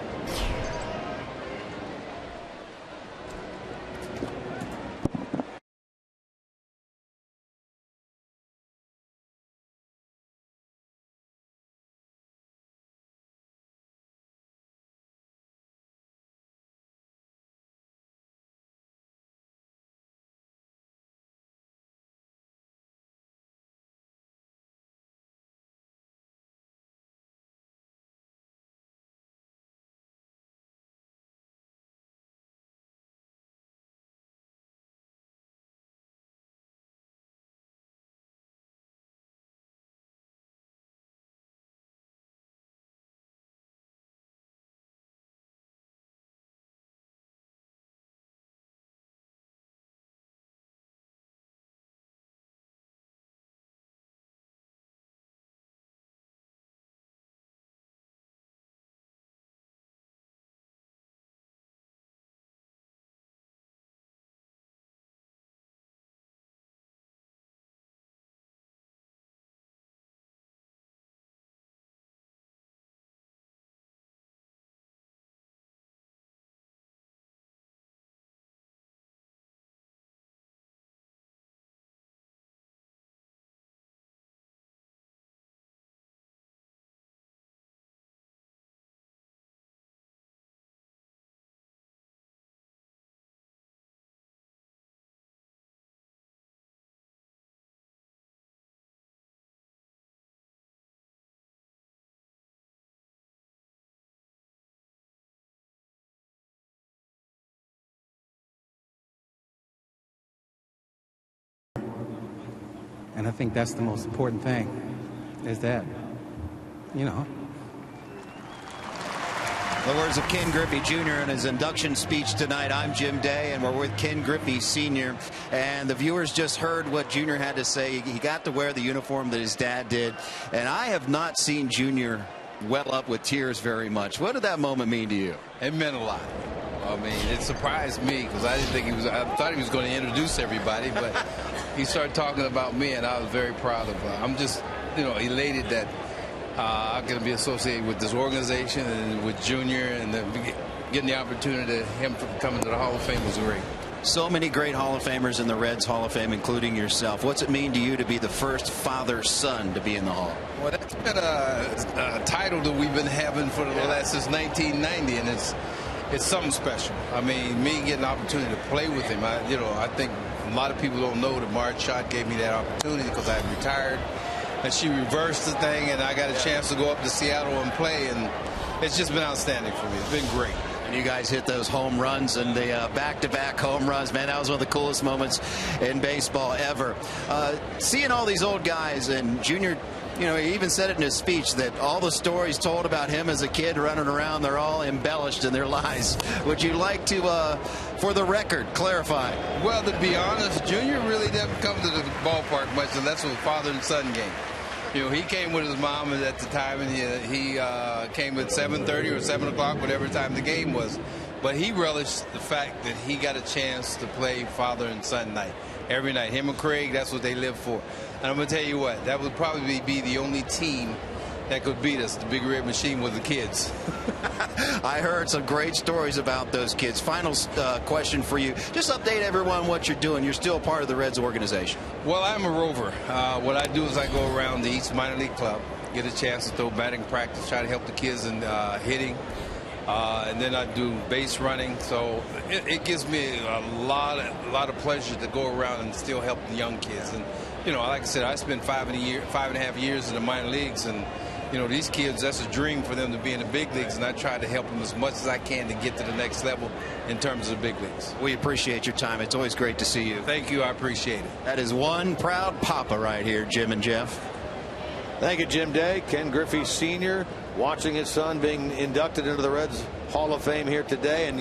S5: And I think that's the most important thing, is that, you know.
S4: The words of Ken Griffey Jr. in his induction speech tonight. I'm Jim Day, and we're with Ken Griffey Sr. And the viewers just heard what Jr. had to say. He got to wear the uniform that his dad did. And I have not seen Jr. well up with tears very much. What did that moment mean to you?
S6: It meant a lot. I mean, it surprised me because I didn't think he was. I thought he was going to introduce everybody, but he started talking about me, and I was very proud of him. I'm just, elated that I'm going to be associated with this organization and with Junior, and getting the opportunity him coming to the Hall of Fame was great.
S4: So many great Hall of Famers in the Reds Hall of Fame, including yourself. What's it mean to you to be the first father-son to be in the Hall?
S6: Well, that's been a title that we've been having for the last since 1990, and it's something special. I mean, me getting the opportunity to play with him, I think a lot of people don't know that Marge Schott gave me that opportunity because I had retired, and she reversed the thing, and I got a chance to go up to Seattle and play, and it's just been outstanding for me. It's been great.
S4: And you guys hit those home runs and the back-to-back home runs. Man, that was one of the coolest moments in baseball ever. Seeing all these old guys, and Junior, he even said it in his speech that all the stories told about him as a kid running around, they're all embellished in their lies. Would you like to, for the record, clarify?
S6: Well, to be honest, Junior really didn't come to the ballpark much unless it was father and son game. He came with his mom at the time, and he came at 7:30 or 7 o'clock, whatever time the game was. But he relished the fact that he got a chance to play father and son night every night. Him and Craig, that's what they live for. And I'm going to tell you what, that would probably be the only team that could beat us, the Big Red Machine, with the kids.
S4: I heard some great stories about those kids. Final question for you. Just update everyone what you're doing. You're still part of the Reds organization.
S6: Well, I'm a rover. What I do is I go around to each minor league club, get a chance to throw batting practice, try to help the kids in hitting. And then I do base running. So it gives me a lot of pleasure to go around and still help the young kids. And, like I said, I spent 5.5 years in the minor leagues, and these kids, that's a dream for them to be in the big leagues, and I try to help them as much as I can to get to the next level in terms of the big leagues.
S4: We appreciate your time. It's always great to see you.
S6: Thank you. I appreciate it.
S4: That is one proud papa right here, Jim and Jeff.
S2: Thank you, Jim Day. Ken Griffey Sr. watching his son being inducted into the Reds Hall of Fame here today. And,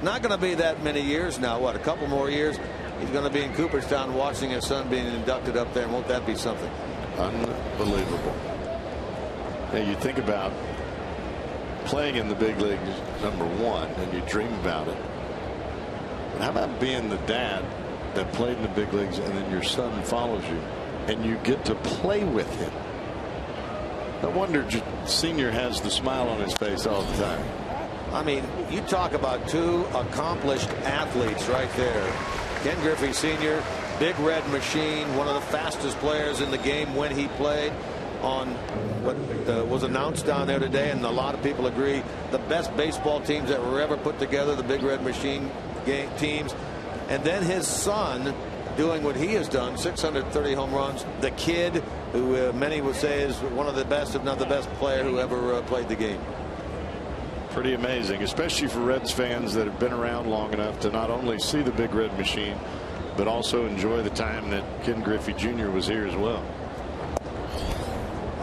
S2: not going to be that many years now. What, a couple more years? He's going to be in Cooperstown watching his son being inducted up there. Won't that be something?
S3: Unbelievable. Now, you think about playing in the big leagues, number one, and you dream about it. But how about being the dad that played in the big leagues, and then your son follows you, and you get to play with him? No wonder Senior has the smile on his face all the time.
S2: I mean, you talk about two accomplished athletes right there. Ken Griffey Sr., Big Red Machine, one of the fastest players in the game when he played, on what was announced down there today, and a lot of people agree, the best baseball teams that were ever put together, the Big Red Machine teams. And then his son doing what he has done, 630 home runs. The kid who many would say is one of the best, if not the best player who ever played the game.
S3: Pretty amazing, especially for Reds fans that have been around long enough to not only see the Big Red Machine, but also enjoy the time that Ken Griffey Jr. was here as well.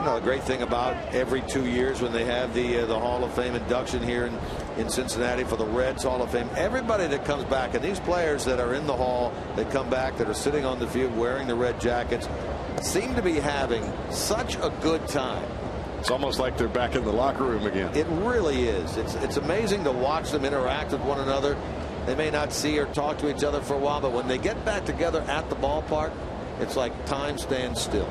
S2: The great thing about every 2 years when they have the Hall of Fame induction here in Cincinnati for the Reds Hall of Fame, everybody that comes back, and these players that are in the Hall that come back, that are sitting on the field wearing the red jackets, seem to be having such a good time.
S3: It's almost like they're back in the locker room again.
S2: It really is. It's amazing to watch them interact with one another. They may not see or talk to each other for a while, but when they get back together at the ballpark, it's like time stands still.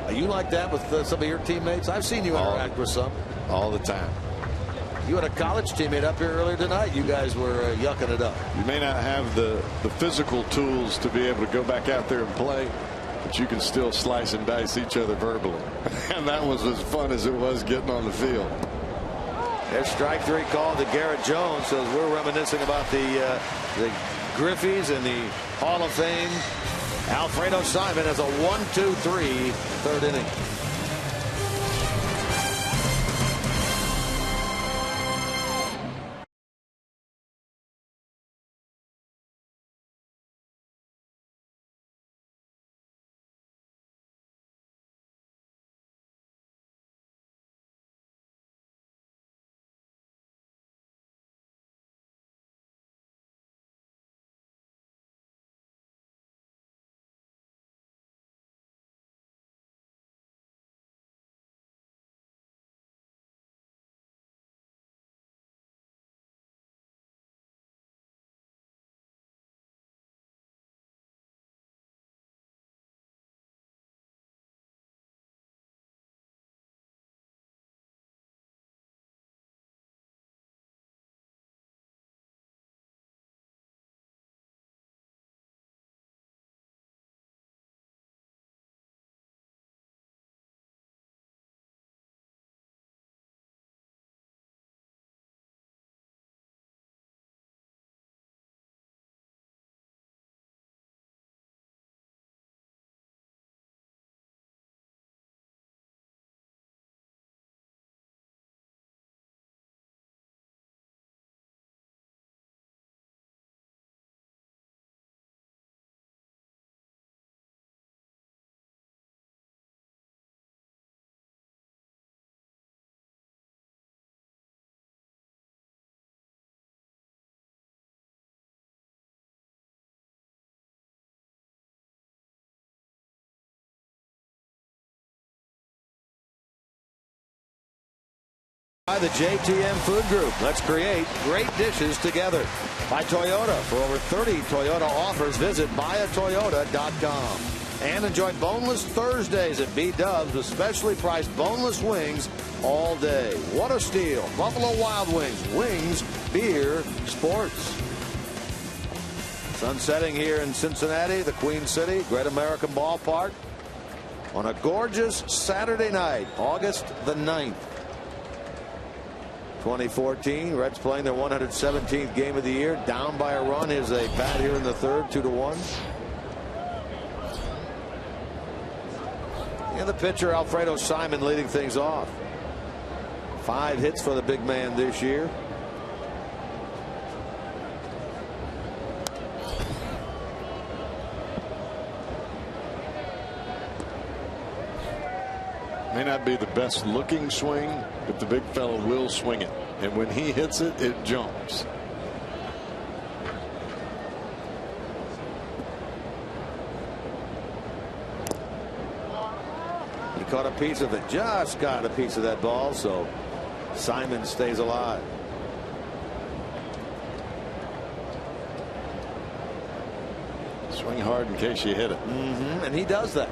S2: Are you like that with some of your teammates? I've seen you interact with some.
S3: All the time.
S2: You had a college teammate up here earlier tonight. You guys were yucking it up.
S3: You may not have the physical tools to be able to go back out there and play, but you can still slice and dice each other verbally. And that was as fun as it was getting on the field.
S2: There's strike three called to Garrett Jones. So we're reminiscing about the Griffies and the Hall of Fame. Alfredo Simon has a 1-2-3 third inning. By the JTM Food Group. Let's create great dishes together. By Toyota. For over 30 Toyota offers, visit buyatoyota.com. And enjoy Boneless Thursdays at B-Dubs with specially priced boneless wings all day. What a steal. Buffalo Wild Wings. Wings, beer, sports. Sun setting here in Cincinnati, the Queen City, Great American Ballpark, on a gorgeous Saturday night, August the 9th. 2014, Reds playing their 117th game of the year, down by a run. Here's a bat here in the third, 2-1. And the pitcher, Alfredo Simon, leading things off. 5 hits for the big man this year.
S3: May not be the best looking swing, but the big fellow will swing it. And when he hits it, it jumps.
S2: He caught a piece of it, just got a piece of that ball, so Simon stays alive.
S3: Swing hard in case you hit it.
S2: And he does that.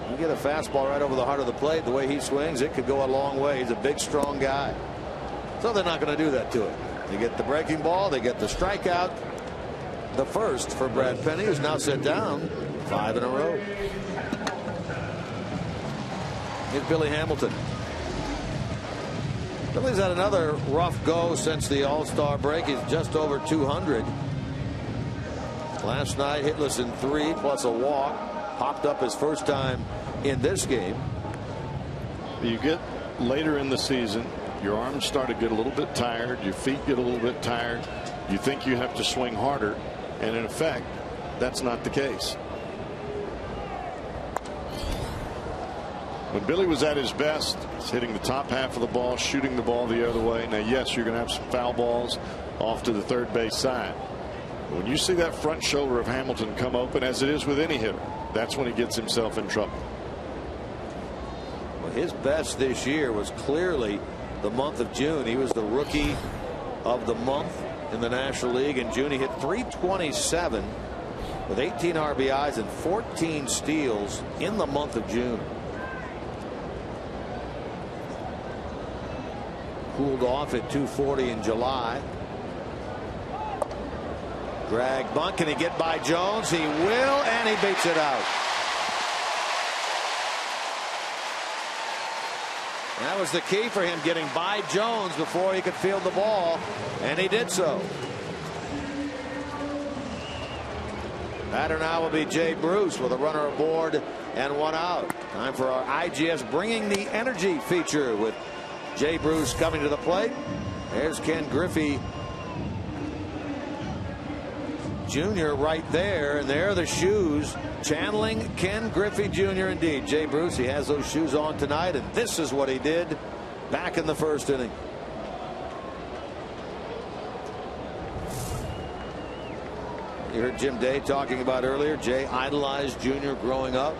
S2: You get a fastball right over the heart of the plate, the way he swings, it could go a long way. He's a big, strong guy. So they're not going to do that to him. They get the breaking ball, they get the strikeout. The first for Brad Penny, who's now set down 5 in a row. Here's Billy Hamilton. Billy's had another rough go since the All-Star break. He's just over 200. Last night, hitless in 3 plus a walk. Popped up his first time in this game.
S3: You get later in the season, your arms start to get a little bit tired, your feet get a little bit tired, you think you have to swing harder, and in effect that's not the case. When Billy was at his best, he's hitting the top half of the ball, shooting the ball the other way. Now yes, you're going to have some foul balls off to the third base side. When you see that front shoulder of Hamilton come open, as it is with any hitter, that's when he gets himself in trouble.
S2: Well, his best this year was clearly the month of June. He was the rookie of the month in the National League in June. He hit .327 with 18 RBIs and 14 steals in the month of June. Cooled off at .240 in July. Drag bunt. Can he get by Jones? He will, and he beats it out. That was the key for him, getting by Jones before he could field the ball, and he did so. Batter now will be Jay Bruce with a runner aboard and 1 out. Time for our IGS Bringing the Energy feature with Jay Bruce coming to the plate. There's Ken Griffey Jr. right there, and there are the shoes channeling Ken Griffey Jr. indeed. Jay Bruce, he has those shoes on tonight, and this is what he did back in the first inning. You heard Jim Day talking about earlier. Jay idolized Jr. growing up.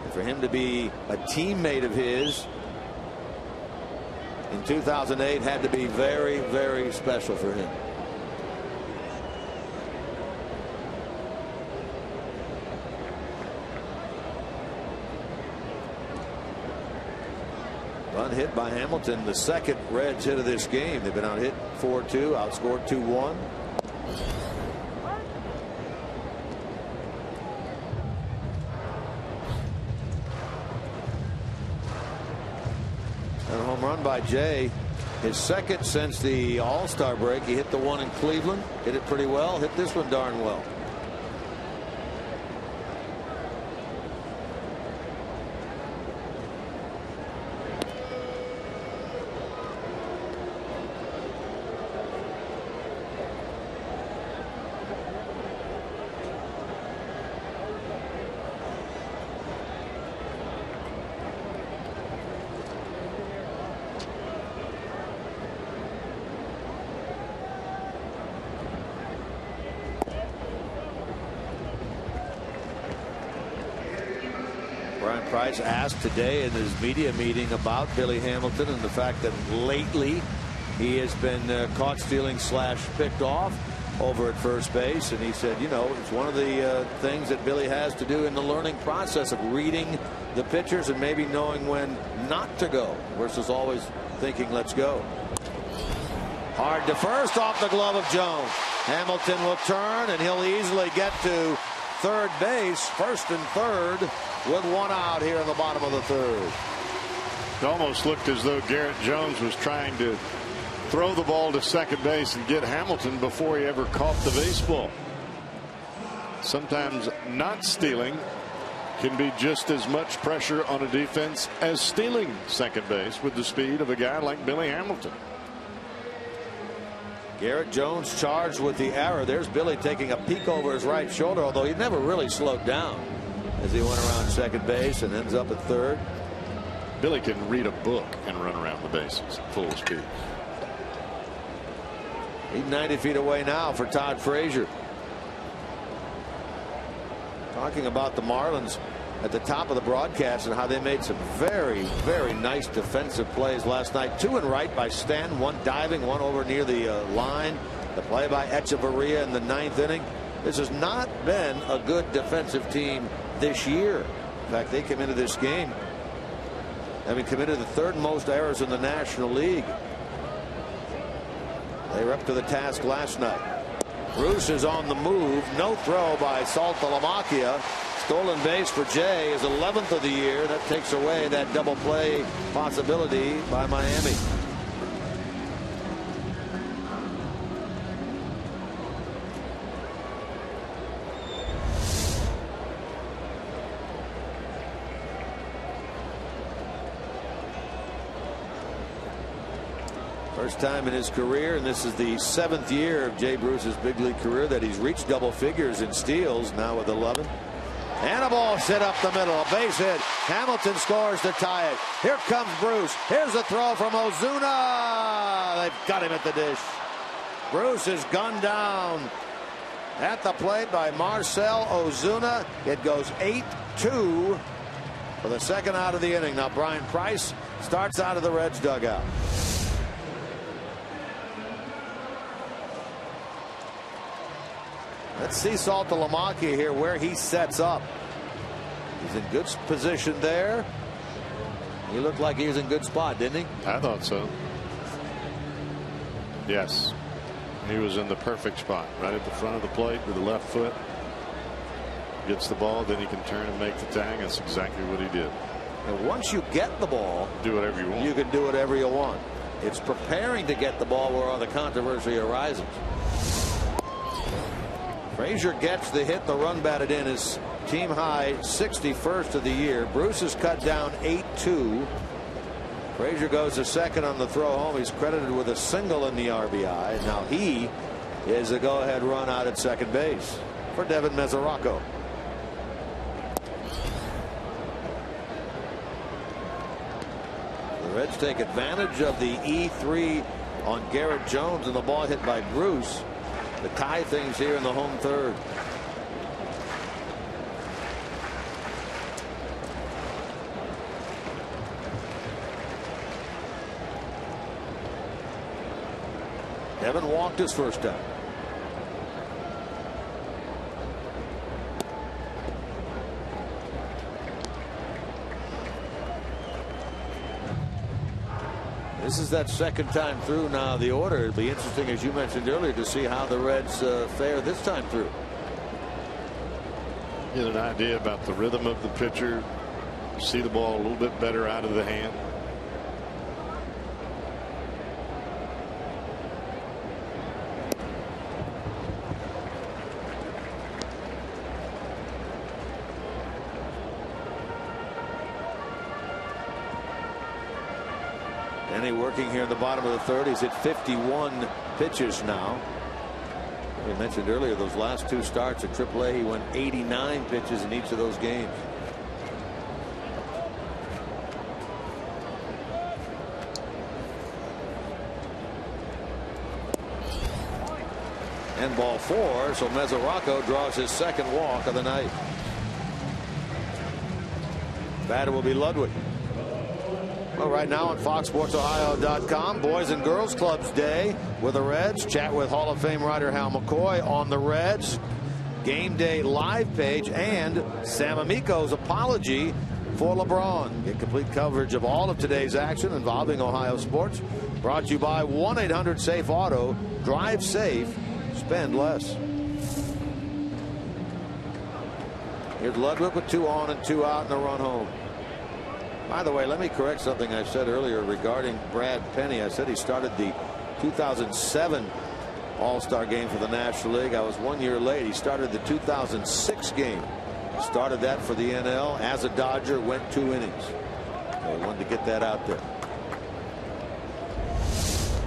S2: And for him to be a teammate of his in 2008 had to be very, very special for him. Run hit by Hamilton, the second Reds hit of this game. They've been out hit 4-2, outscored 2-1. And a home run by Jay, his second since the All-Star break. He hit the one in Cleveland, hit it pretty well, hit this one darn well.
S7: Brian Price asked today in his media meeting about Billy Hamilton and the fact that lately he has been caught stealing / picked off over at first base. And he said, you know, it's one of the things that Billy has to do in the learning process of reading the pitchers and maybe knowing when not to go versus always thinking let's go. Hard to first off the glove of Jones. Hamilton will turn and he'll easily get to third base, first and third, with one out here in the bottom of the third.
S3: It almost looked as though Garrett Jones was trying to throw the ball to second base and get Hamilton before he ever caught the baseball. Sometimes not stealing can be just as much pressure on a defense as stealing second base with the speed of a guy like Billy Hamilton.
S7: Garrett Jones charged with the error. There's Billy taking a peek over his right shoulder, although he never really slowed down as he went around second base and ends up at third.
S3: Billy can read a book and run around the bases full speed.
S7: He's 90 feet away now for Todd Frazier. Talking about the Marlins at the top of the broadcast and how they made some very, very nice defensive plays last night. 2 in right by Stanton, 1 diving, 1 over near the line. The play by Echeverria in the 9th inning. This has not been a good defensive team this year. In fact, they came into this game having committed the 3rd most errors in the National League. They were up to the task last night. Bruce is on the move. No throw by Saltalamacchia. Stolen base for Jay, his 11th of the year. That takes away that double play possibility by Miami. First time in his career, and this is the 7th year of Jay Bruce's big league career that he's reached double figures in steals, now with 11. And a ball hit up the middle. A base hit. Hamilton scores to tie it. Here comes Bruce. Here's a throw from Ozuna. They've got him at the dish. Bruce is gunned down at the plate by Marcell Ozuna. It goes 8-2 for the 2nd out of the inning. Now Brian Price starts out of the Reds dugout. Let's see Saltalamacchia here where he sets up. He's in good position there. He looked like he was in good spot, didn't he?
S3: I thought so. Yes. He was in the perfect spot, right at the front of the plate with the left foot. Gets the ball, then he can turn and make the tag. That's exactly what he did.
S7: And once you get the ball,
S3: do whatever you want.
S7: You can do whatever you want. It's preparing to get the ball where all the controversy arises. Frazier gets the hit. The run batted in is team high 61st of the year. Bruce is cut down 8-2. Frazier goes to second on the throw home. He's credited with a single in the RBI. Now he is a go ahead run out at second base for Devin Mesoraco. The Reds take advantage of the E3 on Garrett Jones and the ball hit by Bruce to tie things here in the home third. Devin walked his first time. This is that 2nd time through now. The order, it'll be interesting, as you mentioned earlier, to see how the Reds fare this time through.
S3: Get an idea about the rhythm of the pitcher. See the ball a little bit better out of the hand.
S7: Working here in the bottom of the third. He's hit 51 pitches now. We mentioned earlier those last 2 starts at AAA. He went 89 pitches in each of those games. And ball 4. So Mesoraco draws his 2nd walk of the night. Batter will be Ludwig. Well, right now on FoxSportsOhio.com, Boys and Girls Clubs Day with the Reds. Chat with Hall of Fame writer Hal McCoy on the Reds. Game Day live page and Sam Amico's apology for LeBron. Get complete coverage of all of today's action involving Ohio sports. Brought to you by 1-800-SAFE-AUTO. Drive safe, spend less. Here's Ludwig with 2 on and 2 out and a run home. By the way, let me correct something I said earlier regarding Brad Penny. I said he started the 2007 All-Star game for the National League. I was 1 year late. He started the 2006 game. He started that for the NL as a Dodger, went 2 innings. So I wanted to get that out there.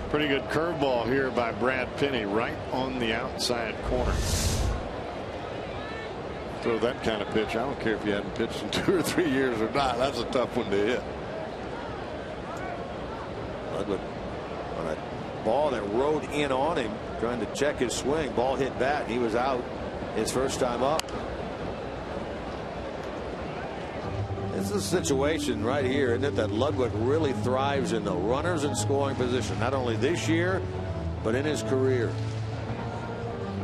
S3: Pretty good curveball here by Brad Penny right on the outside corner. Throw that kind of pitch. I don't care if you haven't pitched in 2 or 3 years or not. That's a tough one to hit.
S7: Ludwig on a ball that rode in on him, trying to check his swing. Ball hit bat, and he was out his first time up. This is a situation right here, isn't it, that Ludwig really thrives in the runners in scoring position, not only this year, but in his career.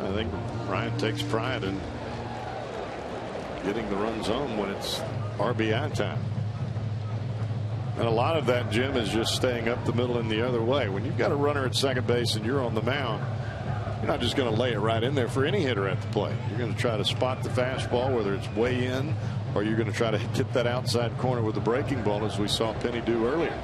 S3: I think Ryan takes pride in getting the runs home when it's RBI time. And a lot of that, Jim, is just staying up the middle and the other way. When you've got a runner at second base and you're on the mound, you're not just going to lay it right in there for any hitter at the plate. You're going to try to spot the fastball, whether it's way in, or you're going to try to hit that outside corner with the breaking ball, as we saw Penny do earlier.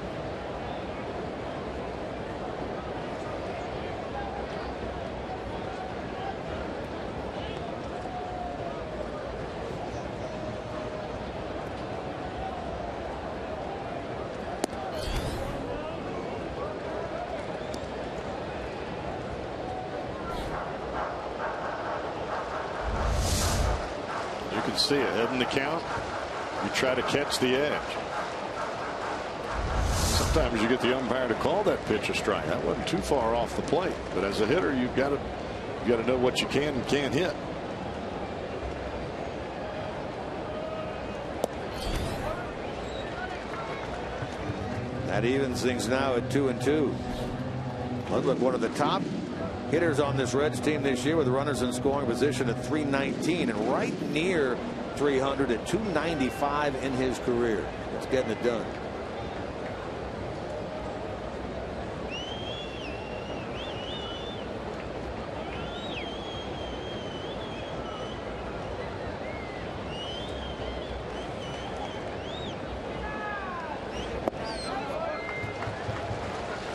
S3: See it heading the count. You try to catch the edge. Sometimes you get the umpire to call that pitch a strike. That wasn't too far off the plate, but as a hitter, you've got to know what you can and can't hit.
S7: That evens things now at 2-2. Ludwig, one of the top hitters on this Reds team this year, with runners in scoring position at 319 and right near 300 at 295 in his career. It's getting it done.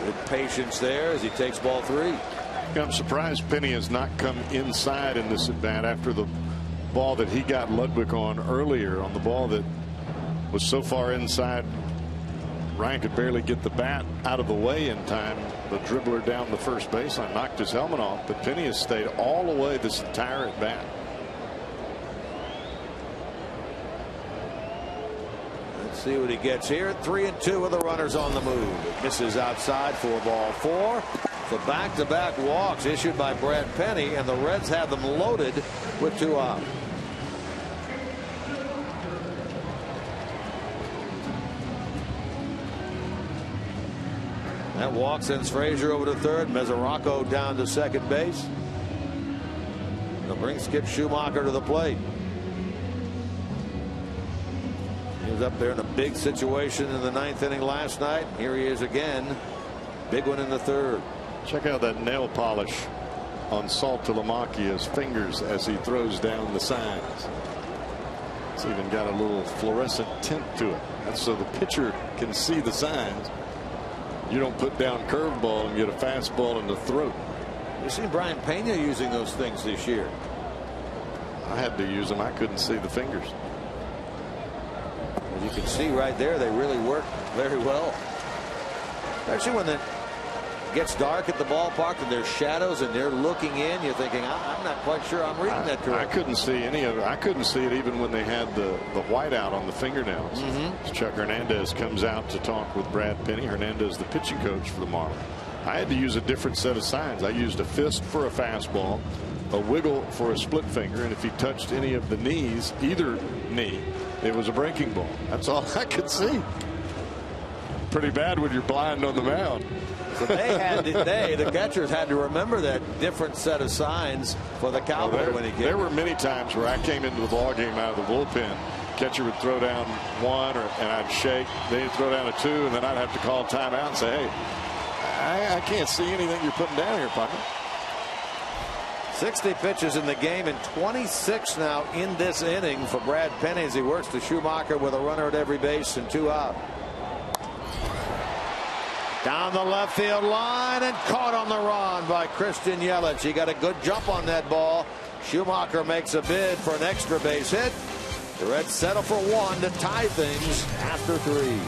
S7: Good patience there as he takes ball 3.
S3: I'm surprised Penny has not come inside in this at bat after the ball that he got Ludwig on earlier, on the ball that was so far inside Ryan could barely get the bat out of the way in time. The dribbler down the first baseline knocked his helmet off, but Penny has stayed all the way this entire at bat.
S7: Let's see what he gets here. 3-2 with the runners on the move. It misses outside for ball 4. The back-to-back walks issued by Brad Penny, and the Reds have them loaded with 2 out. That walk sends Frazier over to third. Mesoraco down to second base. They'll bring Skip Schumacher to the plate. He was up there in a big situation in the 9th inning last night. Here he is again. Big one in the 3rd.
S3: Check out that nail polish on Saltalamacchia's fingers as he throws down the signs. It's even got a little fluorescent tint to it. That's so the pitcher can see the signs. You don't put down curveball and get a fastball in the throat.
S7: You've seen Brian Pena using those things this year.
S3: I had to use them. I couldn't see the fingers.
S7: As you can see right there, they really work very well. Especially when it gets dark at the ballpark and there's shadows and they're looking in, you're thinking, I'm not quite sure I'm reading that correctly.
S3: I couldn't see any of it. I couldn't see it even when they had the white out on the fingernails. Chuck Hernandez comes out to talk with Brad Penny. Hernandez, the pitching coach for the Marlins. I had to use a different set of signs. I used a fist for a fastball, a wiggle for a split finger, and if he touched any of the knees, either knee, it was a breaking ball. That's all I could see. Pretty bad when you're blind on the mound.
S7: So the catchers had to remember that different set of signs for the Cowboy when he came.
S3: There were many times where I came into the ball game out of the bullpen. Catcher would throw down one, and I'd shake. Then he'd throw down a two, and then I'd have to call timeout and say, hey, I can't see anything you're putting down here, partner.
S7: 60 pitches in the game and 26 now in this inning for Brad Penny as he works to Schumacher with a runner at every base and 2 out. Down the left field line and caught on the run by Christian Yelich. He got a good jump on that ball. Schumacher makes a bid for an extra base hit. The Reds settle for 1 to tie things after 3.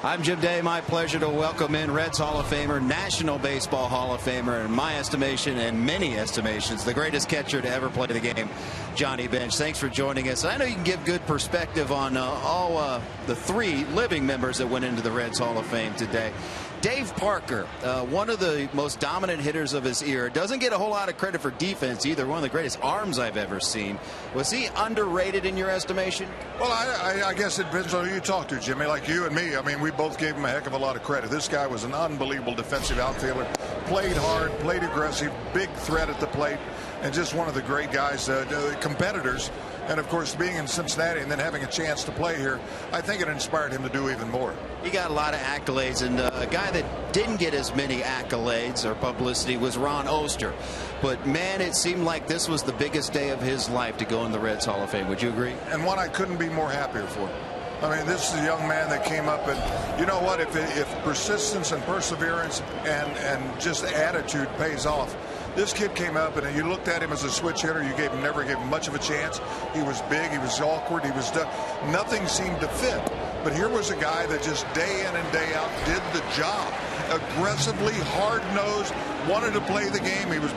S4: I'm Jim Day. My pleasure to welcome in Reds Hall of Famer, National Baseball Hall of Famer, in my estimation and many estimations, the greatest catcher to ever play the game, Johnny Bench. Thanks for joining us. I know you can give good perspective on all the 3 living members that went into the Reds Hall of Fame today. Dave Parker, one of the most dominant hitters of his era, doesn't get a whole lot of credit for defense either. One of the greatest arms I've ever seen. Was he underrated in your estimation?
S8: Well, I guess it depends on who you talk to, Jimmy. Like you and me, I mean, we both gave him a heck of a lot of credit. This guy was an unbelievable defensive outfielder. Played hard, played aggressive, big threat at the plate, and just one of the great guys, competitors. And, of course, being in Cincinnati and then having a chance to play here, I think it inspired him to do even more.
S4: He got a lot of accolades, and a guy that didn't get as many accolades or publicity was Ron Oster. But, man, it seemed like this was the biggest day of his life to go in the Reds Hall of Fame. Would you agree?
S8: And one I couldn't be more happier for. I mean, this is a young man that came up, and you know what? If persistence and perseverance and just attitude pays off, this kid came up, and you looked at him as a switch hitter. You never gave him much of a chance. He was big. He was awkward. He was nothing seemed to fit. But here was a guy that just day in and day out did the job. Aggressively, hard-nosed, wanted to play the game. He was,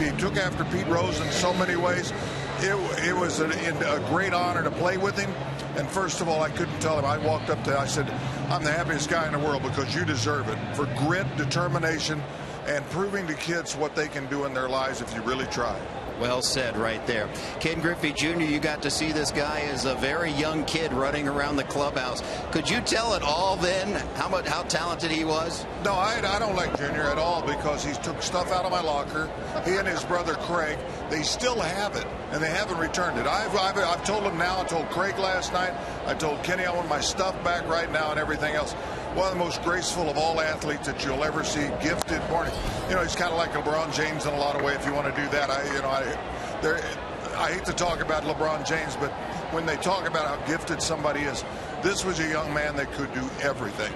S8: he took after Pete Rose in so many ways. It was a great honor to play with him. And first of all, I couldn't tell him. I walked up to him. I said, I'm the happiest guy in the world because you deserve it for grit, determination, and proving to kids what they can do in their lives if you really try.
S4: Well said right there. Ken Griffey Jr., you got to see this guy as a very young kid running around the clubhouse. Could you tell at all then how talented he was?
S8: No, I don't like Junior at all because he took stuff out of my locker. He and his brother Craig, they still have it, and they haven't returned it. I've told him now. I told Craig last night. I told Kenny I want my stuff back right now and everything else. One of the most graceful of all athletes that you'll ever see, gifted, born. He's kind of like LeBron James in a lot of ways. If you want to do that, I hate to talk about LeBron James, but when they talk about how gifted somebody is, This was a young man that could do everything.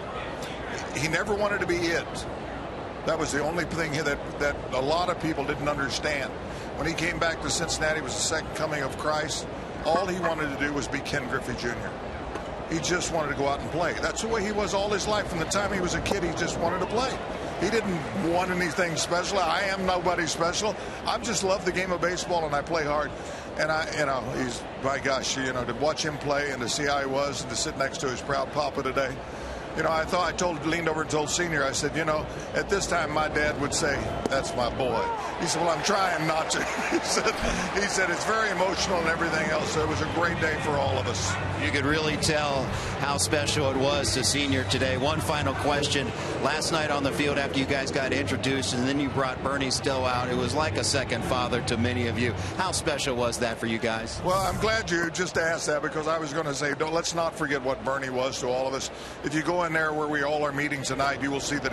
S8: He never wanted to be it. That was the only thing that a lot of people didn't understand. When he came back to Cincinnati, it was the second coming of Christ. All he wanted to do was be Ken Griffey Jr. He just wanted to go out and play. That's the way he was all his life. From the time he was a kid, he just wanted to play. He didn't want anything special. I am nobody special. I just love the game of baseball, and I play hard. And he's, my gosh, to watch him play and to see how he was and to sit next to his proud papa today. Leaned over and told Senior, I said, at this time my dad would say, that's my boy. He said, well, I'm trying not to. He said it's very emotional and everything else. So it was a great day for all of us.
S4: You could really tell how special it was to Senior today. One final question. Last night on the field after you guys got introduced and then you brought Bernie Stowe out, it was like a second father to many of you. How special was that for you guys?
S8: Well, I'm glad you just asked that, because I was going to say, let's not forget what Bernie was to all of us. If you go in there where we all are meeting tonight, you will see that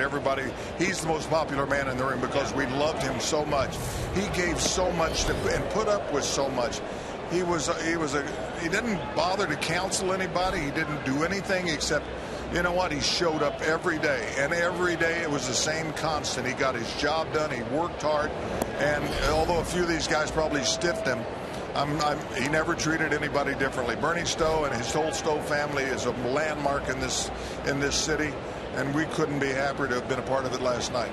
S8: he's the most popular man in the room because we loved him so much. He gave so much and put up with so much. He didn't bother to counsel anybody. He didn't do anything except, he showed up every day, and every day it was the same constant. He got his job done. He worked hard, and although a few of these guys probably stiffed him, he never treated anybody differently. Bernie Stowe and his whole Stowe family is a landmark in this city, and we couldn't be happier to have been a part of it last night.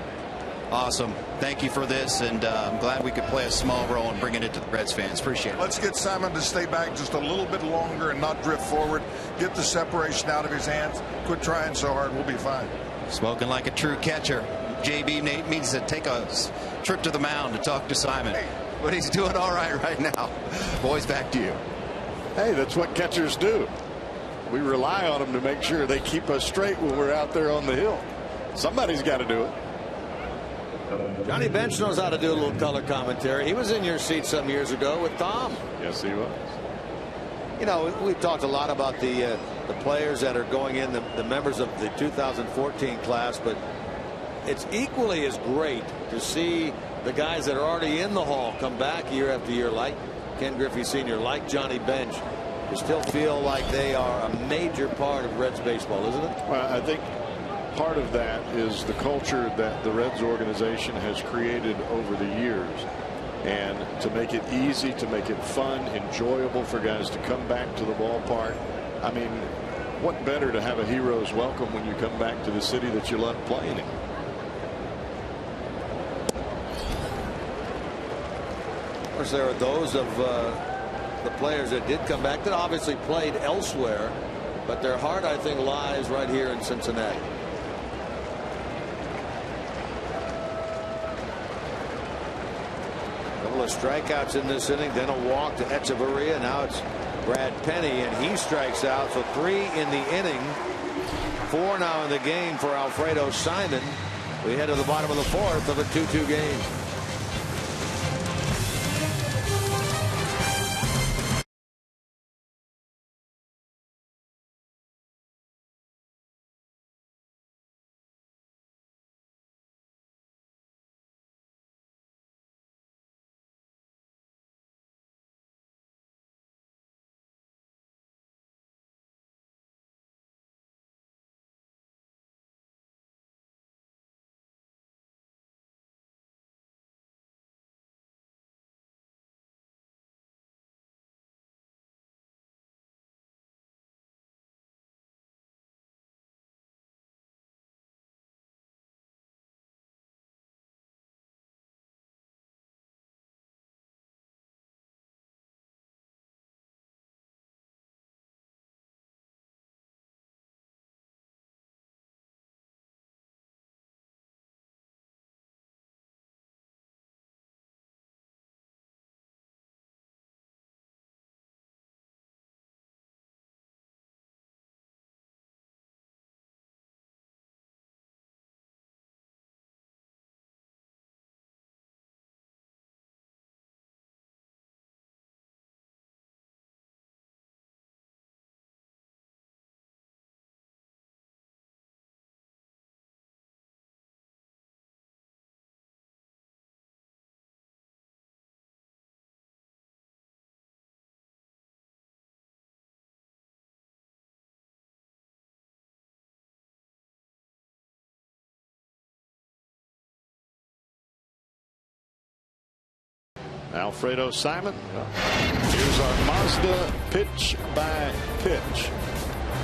S4: Awesome. Thank you for this, and I'm glad we could play a small role in bringing it to the Reds fans. Appreciate it.
S8: Let's get Simon to stay back just a little bit longer and not drift forward. Get the separation out of his hands. Quit trying so hard. We'll be fine.
S4: Smoking like a true catcher. JB Nate needs to take a trip to the mound to talk to Simon. But he's doing all right now. Boys, back to you.
S3: Hey, that's what catchers do. We rely on them to make sure they keep us straight when we're out there on the hill. Somebody's got to do it.
S7: Johnny Bench knows how to do a little color commentary. He was in your seat some years ago with Tom.
S3: Yes, he was.
S7: We've talked a lot about the players that are going in, the members of the 2014 class, but it's equally as great to see the guys that are already in the hall come back year after year, like Ken Griffey Sr., like Johnny Bench. You still feel like they are a major part of Reds baseball, isn't it?
S3: Well, I think part of that is the culture that the Reds organization has created over the years, and to make it easy, to make it fun, enjoyable for guys to come back to the ballpark. I mean, what better to have a hero's welcome when you come back to the city that you love playing in?
S7: Of course, there are those of the players that did come back that obviously played elsewhere, but their heart, I think, lies right here in Cincinnati. A couple of strikeouts in this inning, then a walk to Echeverria. Now it's Brad Penny, and he strikes out. So 3 in the inning, 4 now in the game for Alfredo Simon. We head to the bottom of the 4th of a 2-2 game.
S3: Alfredo Simon. Here's our Mazda pitch by pitch.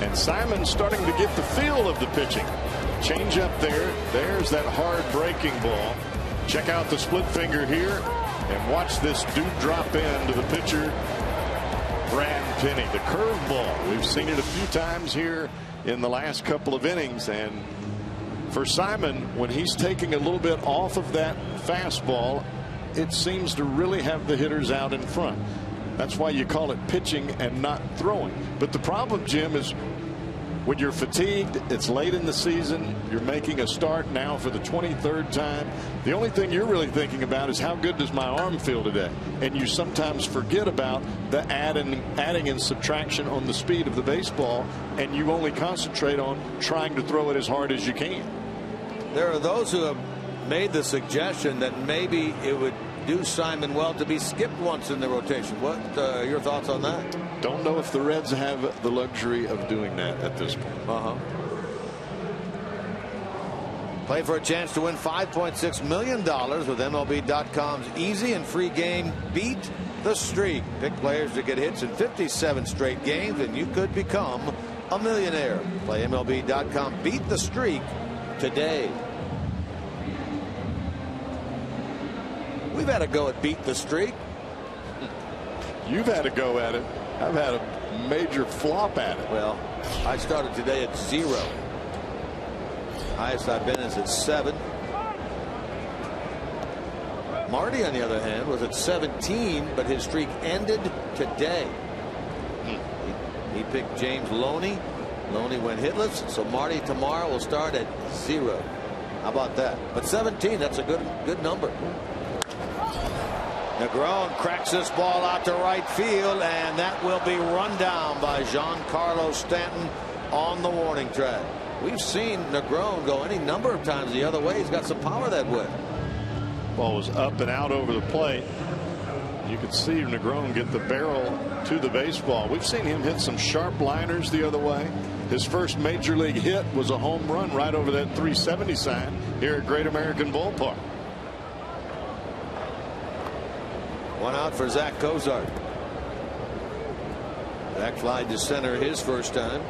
S3: And Simon starting to get the feel of the pitching. Change up there. There's that hard breaking ball. Check out the split finger here. And watch this dude drop in to the pitcher, Brad Penny. The curveball. We've seen it a few times here in the last couple of innings. And for Simon, when he's taking a little bit off of that fastball, it seems to really have the hitters out in front. That's why you call it pitching and not throwing. But the problem, Jim, is when you're fatigued, it's late in the season, you're making a start now for the 23rd time. The only thing you're really thinking about is how good does my arm feel today? And you sometimes forget about the adding and subtraction on the speed of the baseball, and you only concentrate on trying to throw it as hard as you can.
S7: There are those who have made the suggestion that maybe it would do Simon well to be skipped once in the rotation. What your thoughts on that?
S3: Don't know if the Reds have the luxury of doing that at this point.
S4: Play for a chance to win $5.6 million with MLB.com's easy and free game Beat the Streak. Pick players to get hits in 57 straight games and you could become a millionaire. Play MLB.com Beat the Streak today. We've had a go at Beat the Streak.
S3: You've had a go at it. I've had a major flop at it.
S7: Well, I started today at 0. Highest I've been is at 7. Marty, on the other hand, was at 17, but his streak ended today. He picked James Loney. Loney went hitless, so Marty tomorrow will start at 0. How about that? But 17, that's a good number. Negron cracks this ball out to right field, and that will be run down by Giancarlo Stanton on the warning track. We've seen Negron go any number of times the other way. He's got some power that way.
S3: Ball was up and out over the plate. You could see Negron get the barrel to the baseball. We've seen him hit some sharp liners the other way. His first major league hit was a home run right over that 370 sign here at Great American Ballpark.
S7: One out for Zach Cozart. Zach flied to center his first time.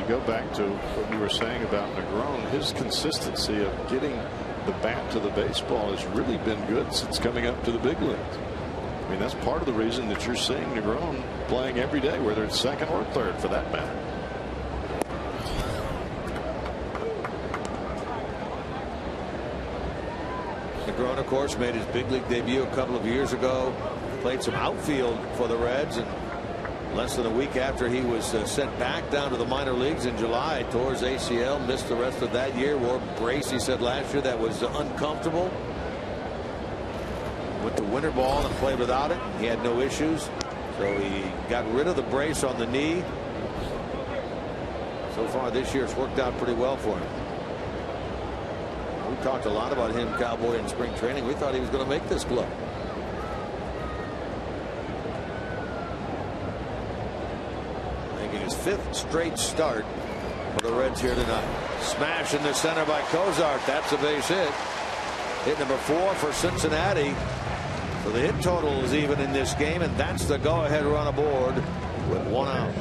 S3: Go back to what we were saying about Negron. His consistency of getting the bat to the baseball has really been good since coming up to the big leagues. I mean, that's part of the reason that you're seeing Negron playing every day, whether it's second or third for that matter.
S7: Negron, of course, made his big league debut a couple of years ago. Played some outfield for the Reds, and less than a week after he was sent back down to the minor leagues in July, tore his ACL, missed the rest of that year. Wore a brace, he said last year, that was uncomfortable. Went to winter ball and played without it. He had no issues, so he got rid of the brace on the knee. So far this year, it's worked out pretty well for him. We talked a lot about him, Cowboy, in spring training. We thought he was going to make this club. His 5th straight start for the Reds here tonight. Smash in the center by Cozart. That's a base hit. Hit number 4 for Cincinnati. So the hit total is even in this game, and that's the go-ahead run aboard with 1 out.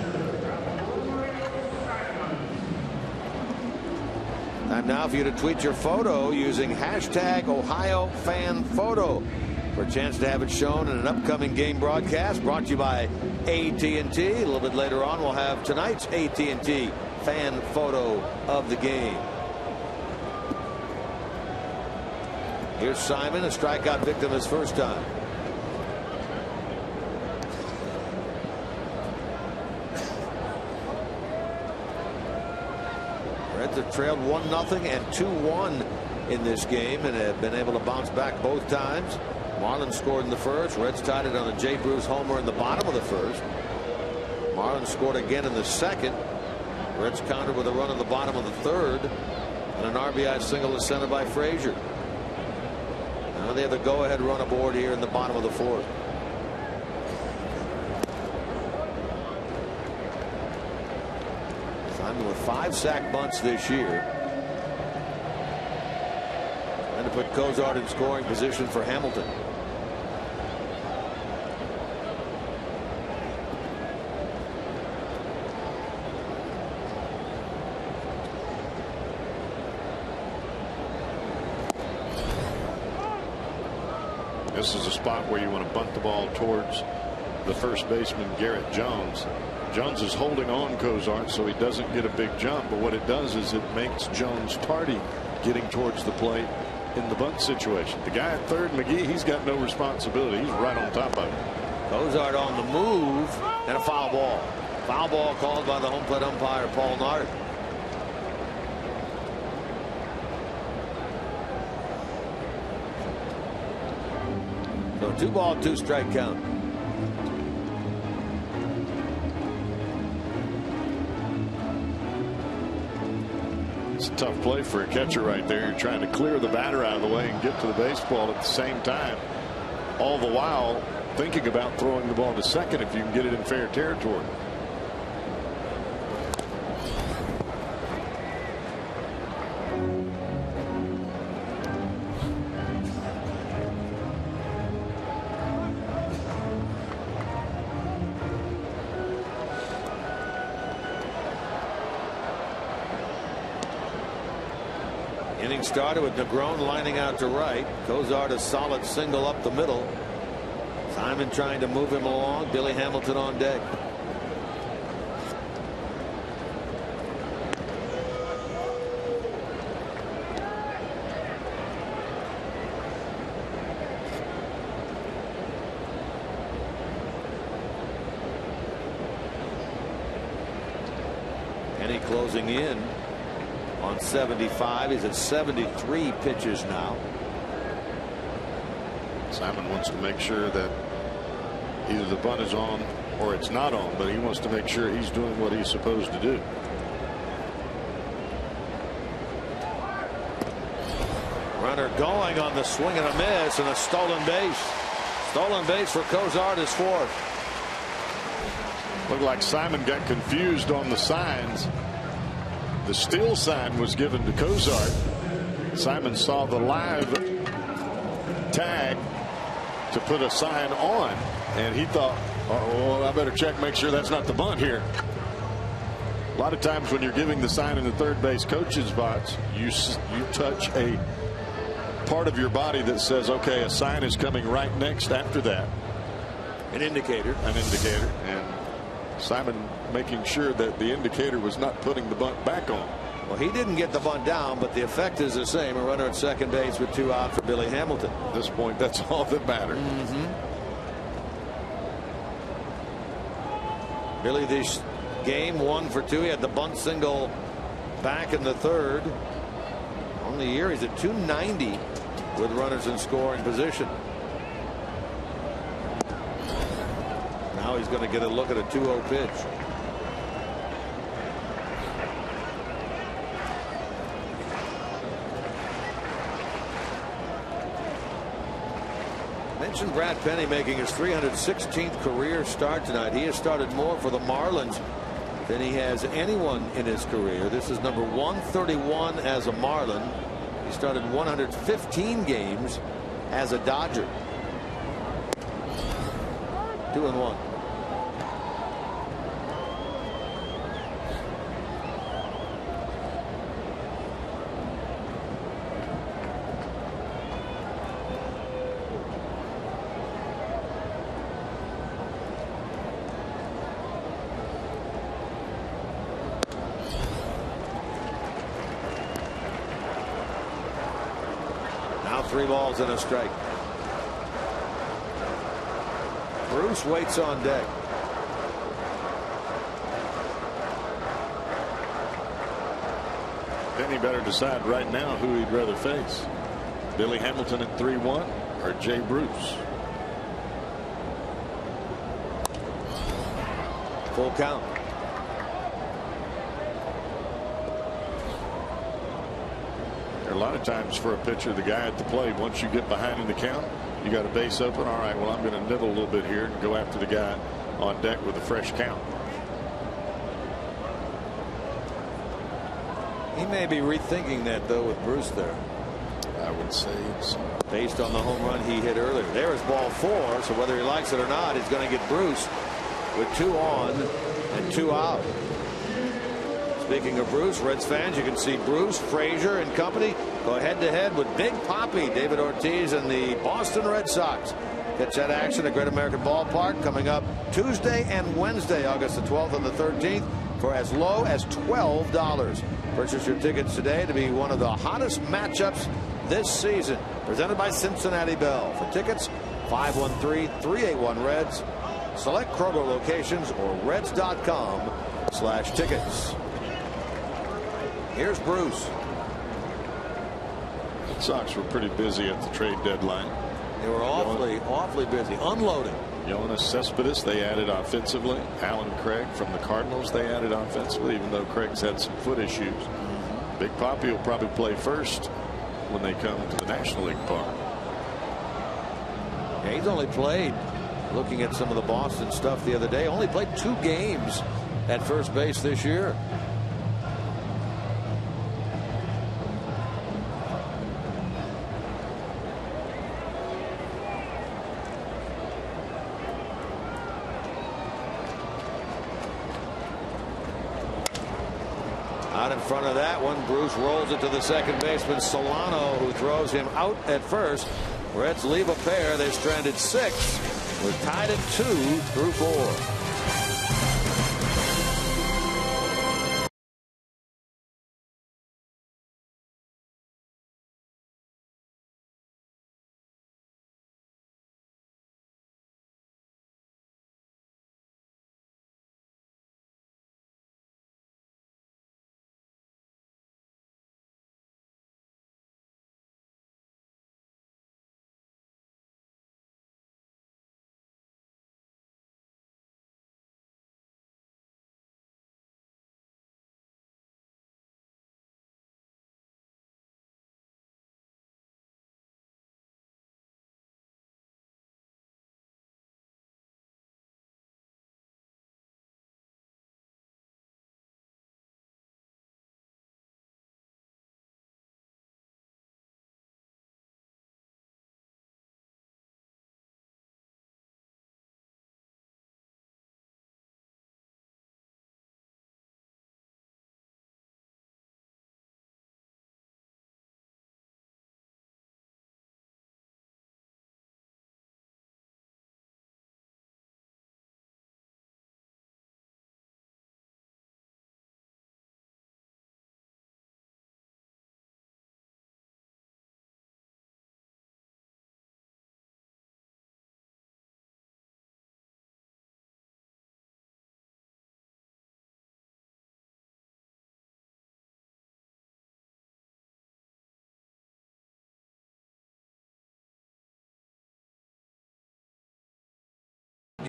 S7: Time now for you to tweet your photo using hashtag #OhioFanPhoto for a chance to have it shown in an upcoming game broadcast brought to you by AT&T. A little bit later on, we'll have tonight's AT&T fan photo of the game. Here's Simon, a strikeout victim his first time. Reds have trailed 1-0 and 2-1 in this game and have been able to bounce back both times. Marlins scored in the first. Reds tied it on a Jay Bruce homer in the bottom of the first. Marlins scored again in the second. Reds countered with a run in the bottom of the third, and an RBI single to center by Frazier. Now they have the go-ahead run aboard here in the bottom of the fourth. Simon with 5 sack bunts this year. And to put Cozart in scoring position for Hamilton.
S3: This is a spot where you want to bunt the ball towards the first baseman, Garrett Jones. Jones is holding on Cozart so he doesn't get a big jump, but what it does is it makes Jones tardy getting towards the plate in the bunt situation. The guy at third, McGee, he's got no responsibility. He's right on top of it.
S7: Cozart on the move, and a foul ball. Foul ball called by the home plate umpire, Paul Nard. So 2-ball, 2-strike count.
S3: It's a tough play for a catcher right there. You're trying to clear the batter out of the way and get to the baseball at the same time, all the while thinking about throwing the ball to second if you can get it in fair territory.
S7: Inning started with Negron lining out to right. Cozart a solid single up the middle. Simon trying to move him along. Billy Hamilton on deck. Penny closing in on 75. He's at 73 pitches now.
S3: Simon wants to make sure that either the bunt is on or it's not on, but he wants to make sure he's doing what he's supposed to do.
S7: Runner going on the swing and a miss, and a stolen base. Stolen base for Cozart is 4th.
S3: Looked like Simon got confused on the signs. The steal sign was given to Cozart. Simon saw the live tag to put a sign on, and he thought, oh, I better check, make sure that's not the bunt here. A lot of times when you're giving the sign in the third base coach's box, you touch a part of your body that says, okay, a sign is coming right next after that.
S7: An indicator.
S3: An indicator. And Simon making sure that the indicator was not putting the bunt back on.
S7: Well, he didn't get the bunt down, but the effect is the same. A runner at second base with 2 out for Billy Hamilton.
S3: At this point, that's all that matters.
S7: Billy, this game 1 for 2. He had the bunt single back in the third. On the year, he's at 290 with runners in scoring position. Now he's going to get a look at a 2-0 pitch. Mentioned Brad Penny making his 316th career start tonight. He has started more for the Marlins than he has anyone in his career. This is number 131 as a Marlin. He started 115 games as a Dodger. 2-1. Now 3 balls and a strike. Bruce waits on deck.
S3: Penny better decide right now who he'd rather face. Billy Hamilton at 3-1 or Jay Bruce.
S7: Full count.
S3: A lot of times for a pitcher, the guy at the plate, once you get behind in the count, you got a base open. All right, well, I'm going to nibble a little bit here and go after the guy on deck with a fresh count.
S7: He may be rethinking that, though, with Bruce there.
S3: I would say it's
S7: based on the home run he hit earlier. There is ball 4, so whether he likes it or not, he's going to get Bruce with 2 on and 2 out. Speaking of Bruce, Reds fans, you can see Bruce, Frazier, and company go head-to-head with Big Papi, David Ortiz, and the Boston Red Sox. Catch that action at Great American Ballpark coming up Tuesday and Wednesday, August the 12th and the 13th, for as low as $12. Purchase your tickets today to be one of the hottest matchups this season. Presented by Cincinnati Bell. For tickets, 513-381-REDS. Select Kroger locations or reds.com/tickets. Here's Bruce.
S3: The Sox were pretty busy at the trade deadline.
S7: They were awfully busy unloading.
S3: Yoenis Cespedes they added offensively. Alan Craig from the Cardinals they added offensively, even though Craig's had some foot issues. Big Papi will probably play first when they come to the National League Park.
S7: Yeah, he's only played, looking at some of the Boston stuff the other day, only played 2 games at first base this year. Out in front of that one, Bruce rolls it to the second baseman Solano, who throws him out at first. Reds leave a pair. They're stranded 6. We're tied at 2 through 4.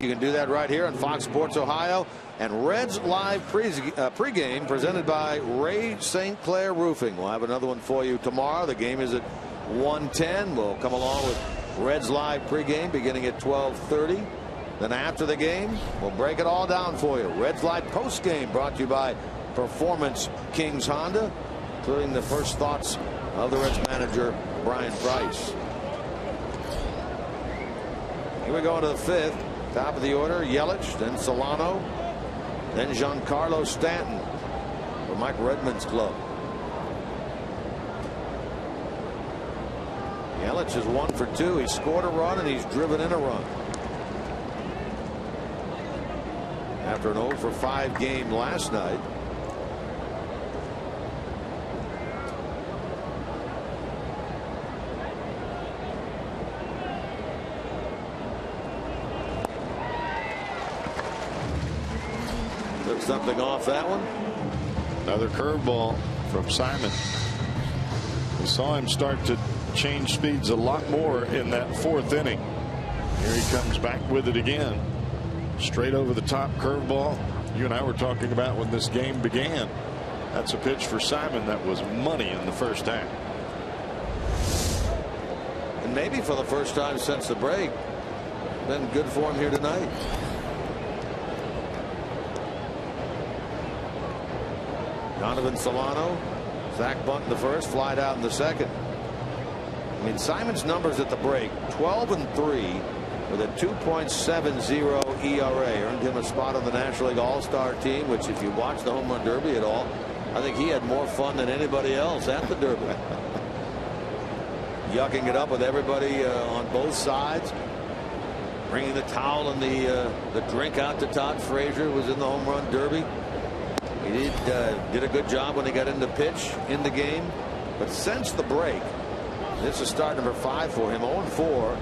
S7: You can do that right here on Fox Sports Ohio and Reds Live pregame presented by Ray St. Clair Roofing. We'll have another one for you tomorrow. The game is at 1:10. We'll come along with Reds Live pregame beginning at 12:30. Then after the game, we'll break it all down for you. Reds Live postgame brought to you by Performance Kings Honda, including the first thoughts of the Reds manager, Brian Price. Here we go into the 5th. Top of the order, Yelich, then Solano, then Giancarlo Stanton for Mike Redmond's club. Yelich is 1 for 2. He scored a run and he's driven in a run. After an 0 for 5 game last night. Something off that one.
S3: Another curveball from Simon. We saw him start to change speeds a lot more in that 4th inning. Here he comes back with it again. Straight over the top curveball. you and I were talking about when this game began. That's a pitch for Simon that was money in the first half.
S7: And maybe for the first time since the break, been good for him here tonight. Donovan Solano, Zach Bunt in the first, flied out in the second. I mean, Simon's numbers at the break, 12-3 with a 2.70 ERA, earned him a spot on the National League All-Star team, which if you watch the Home Run Derby at all, I think he had more fun than anybody else at the Derby. Yucking it up with everybody on both sides, bringing the towel and the drink out to Todd Frazier, who was in the Home Run Derby. He did a good job when he got into pitch in the game. But since the break, this is start number 5 for him, 0-4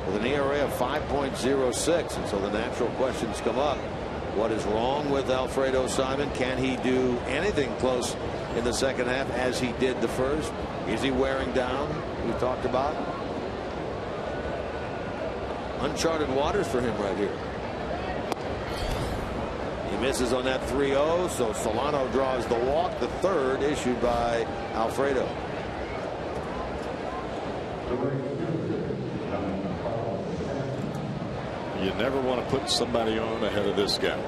S7: with an ERA of 5.06. And so the natural questions come up. What is wrong with Alfredo Simon? Can he do anything close in the second half as he did the first? Is he wearing down? We talked about uncharted waters for him right here. He misses on that 3-0, so Solano draws the walk, the third issued by Alfredo.
S3: You never want to put somebody on ahead of this guy.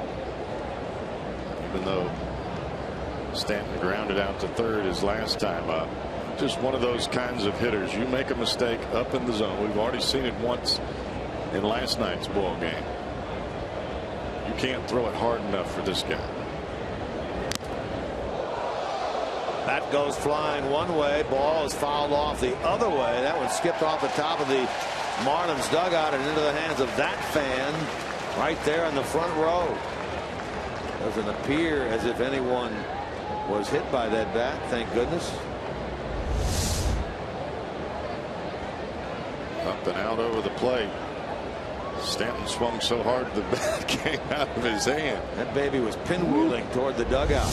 S3: Even though Stanton grounded out to third his last time up. Just one of those kinds of hitters. You make a mistake up in the zone. We've already seen it once in last night's ball game. You can't throw it hard enough for this guy.
S7: That goes flying one way. Ball is fouled off the other way. That one skipped off the top of the Marlins dugout and into the hands of that fan right there in the front row. Doesn't appear as if anyone was hit by that bat, thank goodness.
S3: Up and out over the plate. Stanton swung so hard the bat came out of his hand.
S7: That baby was pinwheeling toward the dugout.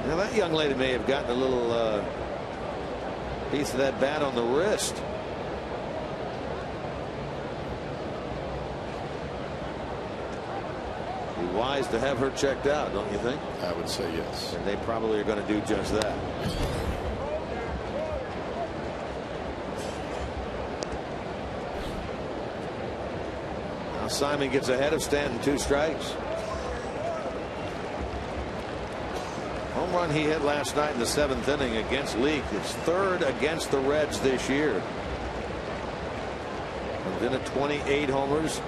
S7: Now that young lady may have gotten a little piece of that bat on the wrist. Be wise to have her checked out, don't you think?
S3: I would say yes.
S7: And they probably are going to do just that. Now Simon gets ahead of Stanton, 2 strikes. Home run he hit last night in the 7th inning against Leake. It's 3rd against the Reds this year. Comes in at 28 homers.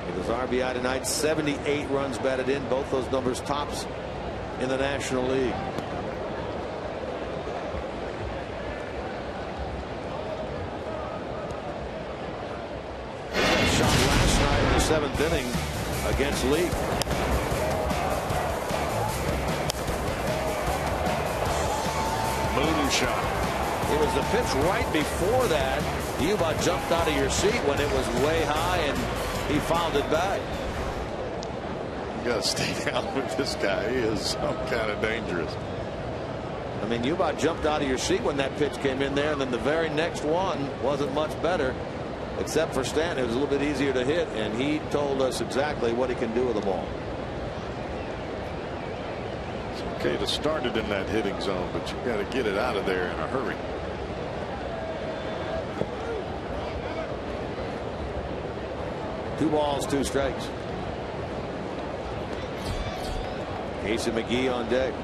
S7: With his RBI tonight, 78 runs batted in. Both those numbers tops in the National League. Shot last night in the 7th inning against Leake.
S3: Shot.
S7: It was the pitch right before that. You about jumped out of your seat when it was way high and he fouled it back.
S3: You got to stay down with this guy. He is some kind of dangerous.
S7: I mean, you about jumped out of your seat when that pitch came in there, and then the very next one wasn't much better, except for Stanton. It was a little bit easier to hit, and he told us exactly what he can do with the ball.
S3: Okay to start it in that hitting zone, but you got to get it out of there in a hurry.
S7: Two balls, 2 strikes. Casey McGee on deck.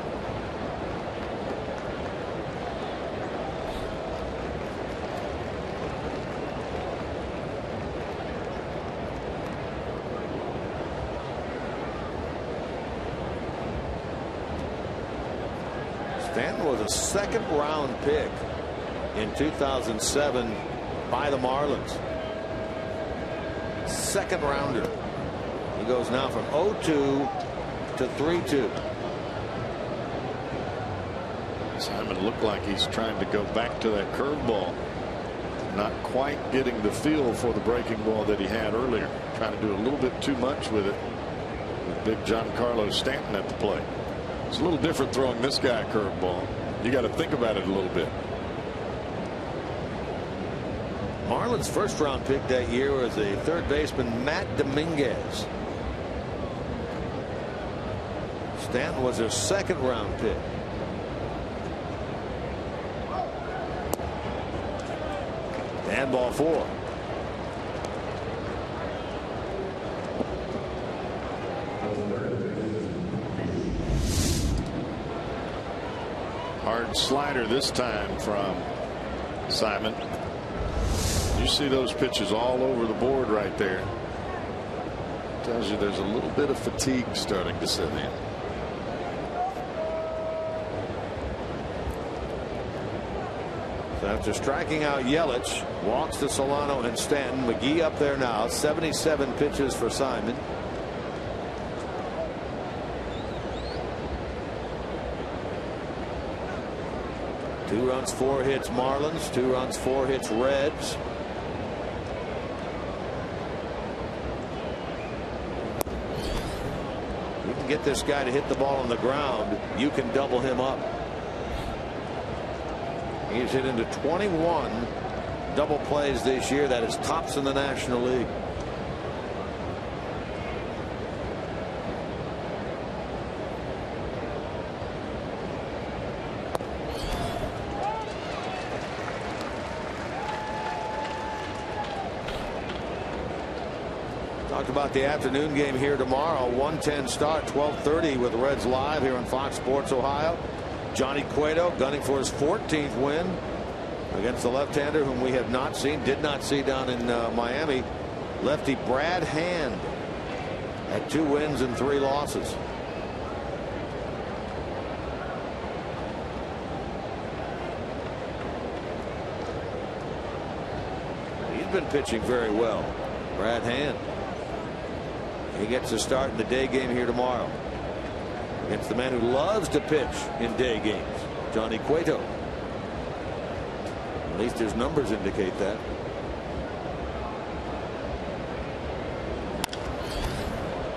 S7: Stanton was a 2nd-round pick in 2007 by the Marlins. 2nd rounder. He goes now from 0-2 to 3-2.
S3: Simon looked like he's trying to go back to that curveball. Not quite getting the feel for the breaking ball that he had earlier. Trying to do a little bit too much with it. With big Giancarlo Stanton at the plate. It's a little different throwing this guy a curveball. You got to think about it a little bit.
S7: Marlins' first-round pick that year was a third baseman, Matt Dominguez. Stanton was their second-round pick. And ball 4.
S3: Hard slider this time from Simon. You see those pitches all over the board right there. Tells you there's a little bit of fatigue starting to set in.
S7: So after striking out Yelich, walks to Solano and Stanton. McGee up there now. 77 pitches for Simon. Two runs, 4 hits Marlins. 2 runs, 4 hits Reds. You can get this guy to hit the ball on the ground, you can double him up. He's hit into 21 double plays this year. That is tops in the National League. Talked about the afternoon game here tomorrow. 1:10 start, 12:30 with Reds Live here on Fox Sports Ohio. Johnny Cueto gunning for his 14th win against the left-hander whom we have not seen, did not see down in Miami. Lefty Brad Hand at 2 wins and 3 losses. He's been pitching very well. Brad Hand. He gets a start in the day game here tomorrow against the man who loves to pitch in day games, Johnny Cueto. At least his numbers indicate that.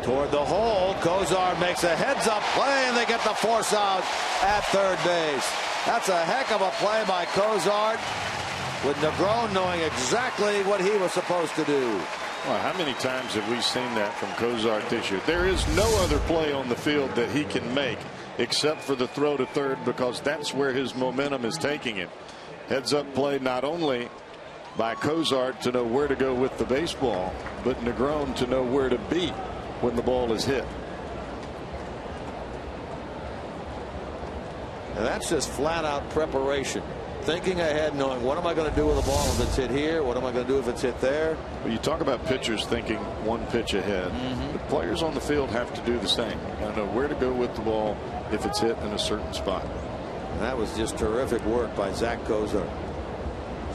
S7: Toward the hole, Kozar makes a heads-up play, and they get the force out at third base. That's a heck of a play by Kozar, with Negron knowing exactly what he was supposed to do.
S3: Well, how many times have we seen that from Kozar this year? There is no other play on the field that he can make except for the throw to third, because that's where his momentum is taking him. Heads up play not only by Kozar to know where to go with the baseball, but Negron to know where to be when the ball is hit.
S7: And that's just flat out preparation. Thinking ahead, knowing what am I going to do with the ball if it's hit here, what am I going to do if it's hit there.
S3: Well, you talk about pitchers thinking one pitch ahead. The players on the field have to do the same. You got to know where to go with the ball if it's hit in a certain spot.
S7: And that was just terrific work by Zach Kozar.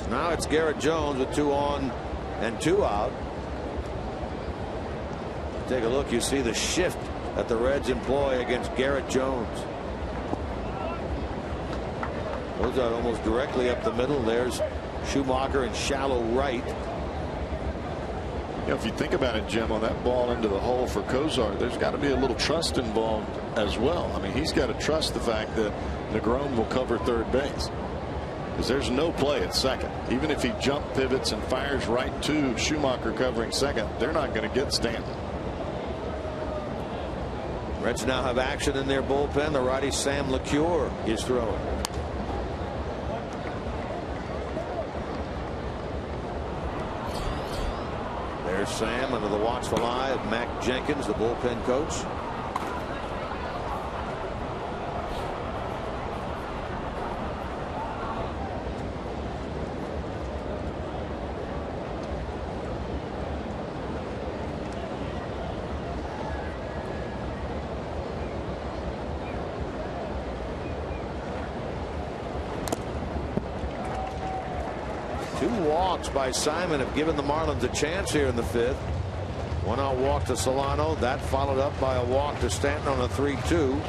S7: So now it's Garrett Jones with 2 on and 2 out. Take a look, you see the shift that the Reds employ against Garrett Jones. Kozar almost directly up the middle. There's Schumacher in shallow right.
S3: You know, if you think about it, Jim, on that ball into the hole for Kozar, there's got to be a little trust involved as well. I mean, he's got to trust the fact that Negron will cover third base, because there's no play at second. Even if he jump pivots and fires right to Schumacher covering second, they're not going to get Stanton.
S7: Reds now have action in their bullpen. The righty Sam LeCure is throwing. There's Sam under the watchful eye of Mac Jenkins, the bullpen coach. By Simon have given the Marlins a chance here in the 5th. 1-out walk to Solano. That followed up by a walk to Stanton on a 3-2.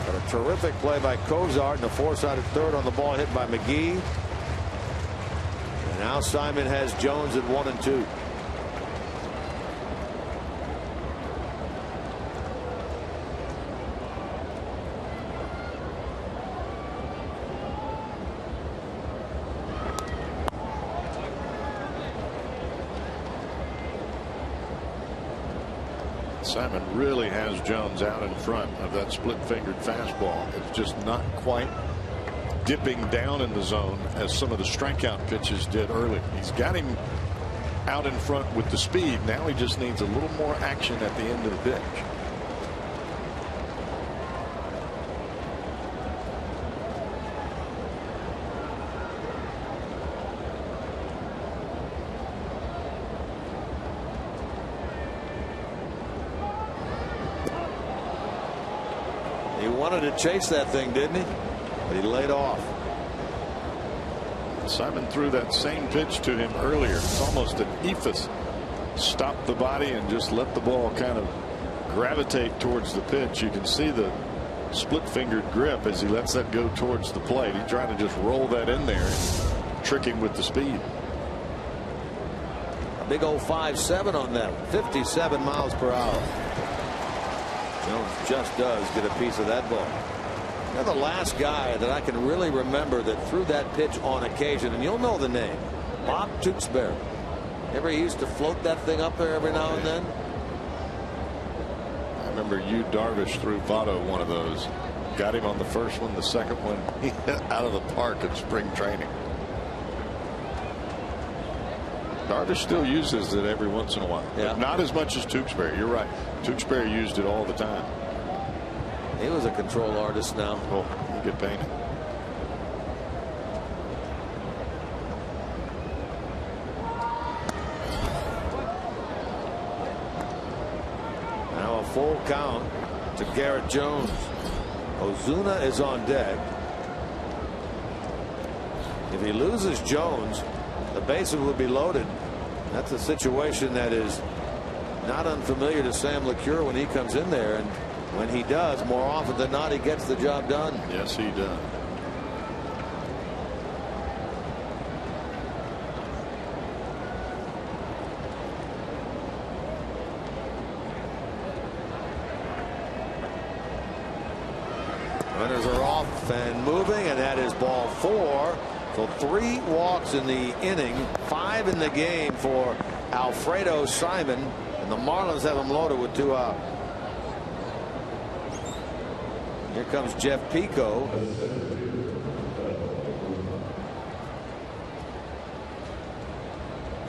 S7: But a terrific play by Kozar and a four-sided third on the ball hit by McGee. And now Simon has Jones at 1 and 2.
S3: Simon really has Jones out in front of that split-fingered fastball. It's just not quite dipping down in the zone as some of the strikeout pitches did early. He's got him out in front with the speed. Now he just needs a little more action at the end of the pitch.
S7: He wanted to chase that thing, didn't he? But he laid off.
S3: Simon threw that same pitch to him earlier. It's almost an ephus. Stop the body and just let the ball kind of gravitate towards the pitch. You can see the split-fingered grip as he lets that go towards the plate. He's trying to just roll that in there and trick him with the speed.
S7: A big old 5.7 on that. 57 miles per hour. Jones just does get a piece of that ball. You're the last guy that I can really remember that threw that pitch on occasion, and you'll know the name, Bob Tewksbury. Ever used to float that thing up there every now and then?
S3: I remember Yu Darvish threw Votto one of those. Got him on the first one, the second one he hit out of the park at spring training. Darvish still uses it every once in a while, but not as much as Tewksbury. You're right. Tewksbury used it all the time.
S7: He was a control artist now.
S3: Oh, you get painted.
S7: Now a full count to Garrett Jones. Ozuna is on deck. If he loses Jones, the bases would be loaded. That's a situation that is not unfamiliar to Sam LeCure when he comes in there, and when he does, more often than not, he gets the job done.
S3: Yes, he does.
S7: Runners are off and moving, and that is ball 4. So 3 walks in the inning, 5 in the game for Alfredo Simon, and the Marlins have him loaded with 2 out. Here comes Jeff Pico.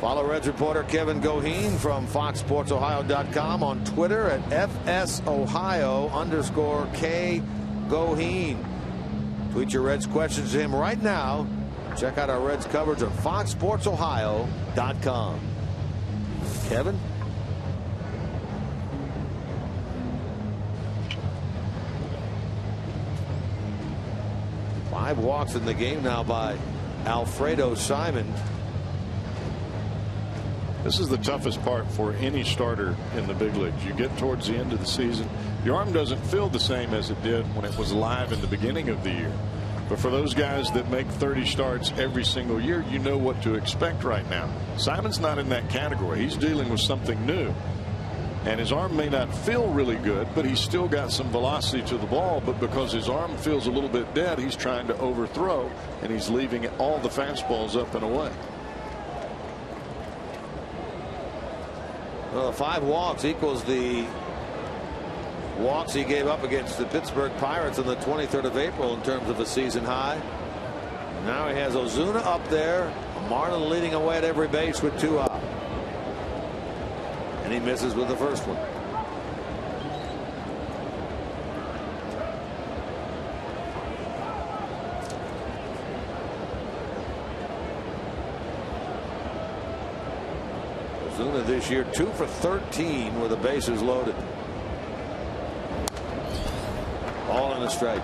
S7: Follow Reds reporter Kevin Goheen from FoxSportsOhio.com on Twitter at FSOhio_K Goheen. Tweet your Reds questions to him right now. Check out our Reds coverage on FoxSportsOhio.com. Kevin? Five walks in the game now by Alfredo Simon.
S3: This is the toughest part for any starter in the big leagues. You get towards the end of the season, your arm doesn't feel the same as it did when it was live in the beginning of the year. But for those guys that make 30 starts every single year, you know what to expect right now. Simon's not in that category. He's dealing with something new. And his arm may not feel really good, but he's still got some velocity to the ball. But because his arm feels a little bit dead, he's trying to overthrow, and he's leaving all the fastballs up and away.
S7: Well, 5 walks equals the walks he gave up against the Pittsburgh Pirates on the 23rd of April in terms of a season high. Now he has Ozuna up there. Marlin leading away at every base with 2 out. And he misses with the first one. Ozuna this year 2 for 13 with the bases loaded. All in the strike.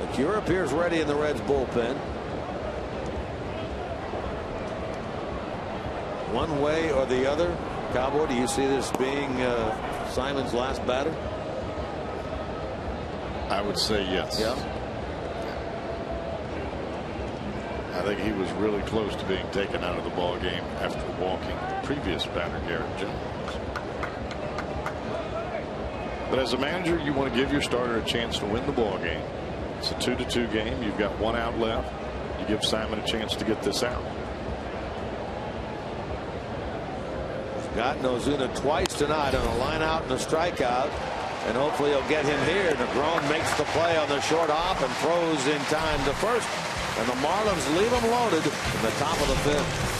S7: McCure appears ready in the Reds bullpen. One way or the other, Cowboy, do you see this being Simon's last batter?
S3: I would say yes.
S7: Yeah.
S3: I think he was really close to being taken out of the ball game after walking the previous batter, Garrett Jones. But as a manager, you want to give your starter a chance to win the ball game. It's a 2-2 game. You've got 1 out left. You give Simon a chance to get this out.
S7: Got Ozuna twice tonight on a line out and a strikeout. And hopefully he'll get him here. Negron makes the play on the short hop and throws in time to first. And the Marlins leave him loaded in the top of the fifth.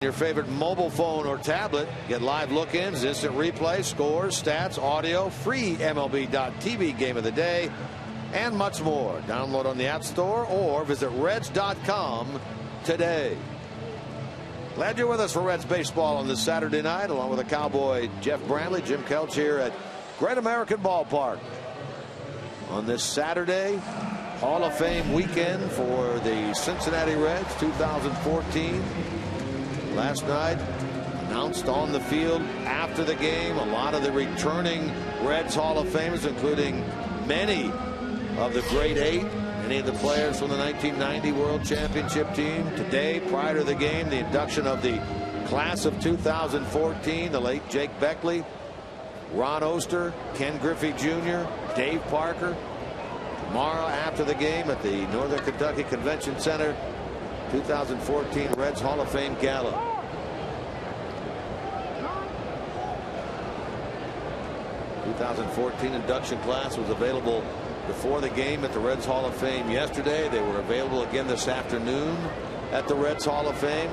S7: Your favorite mobile phone or tablet. Get live look-ins, instant replay, scores, stats, audio, free MLB.tv game of the day, and much more. Download on the App Store or visit Reds.com today. Glad you're with us for Reds baseball on this Saturday night, along with the Cowboy Jeff Brantley, Jim Kelch here at Great American Ballpark. On this Saturday, Hall of Fame weekend for the Cincinnati Reds 2014. Last night, announced on the field after the game, a lot of the returning Reds Hall of Famers, including many of the great eight, many of the players from the 1990 World Championship team. Today, prior to the game, the induction of the class of 2014, the late Jake Beckley, Ron Oster, Ken Griffey Jr., Dave Parker. Tomorrow, after the game at the Northern Kentucky Convention Center, 2014 Reds Hall of Fame Gala. The 2014 induction class was available before the game at the Reds Hall of Fame yesterday. They were available again this afternoon at the Reds Hall of Fame.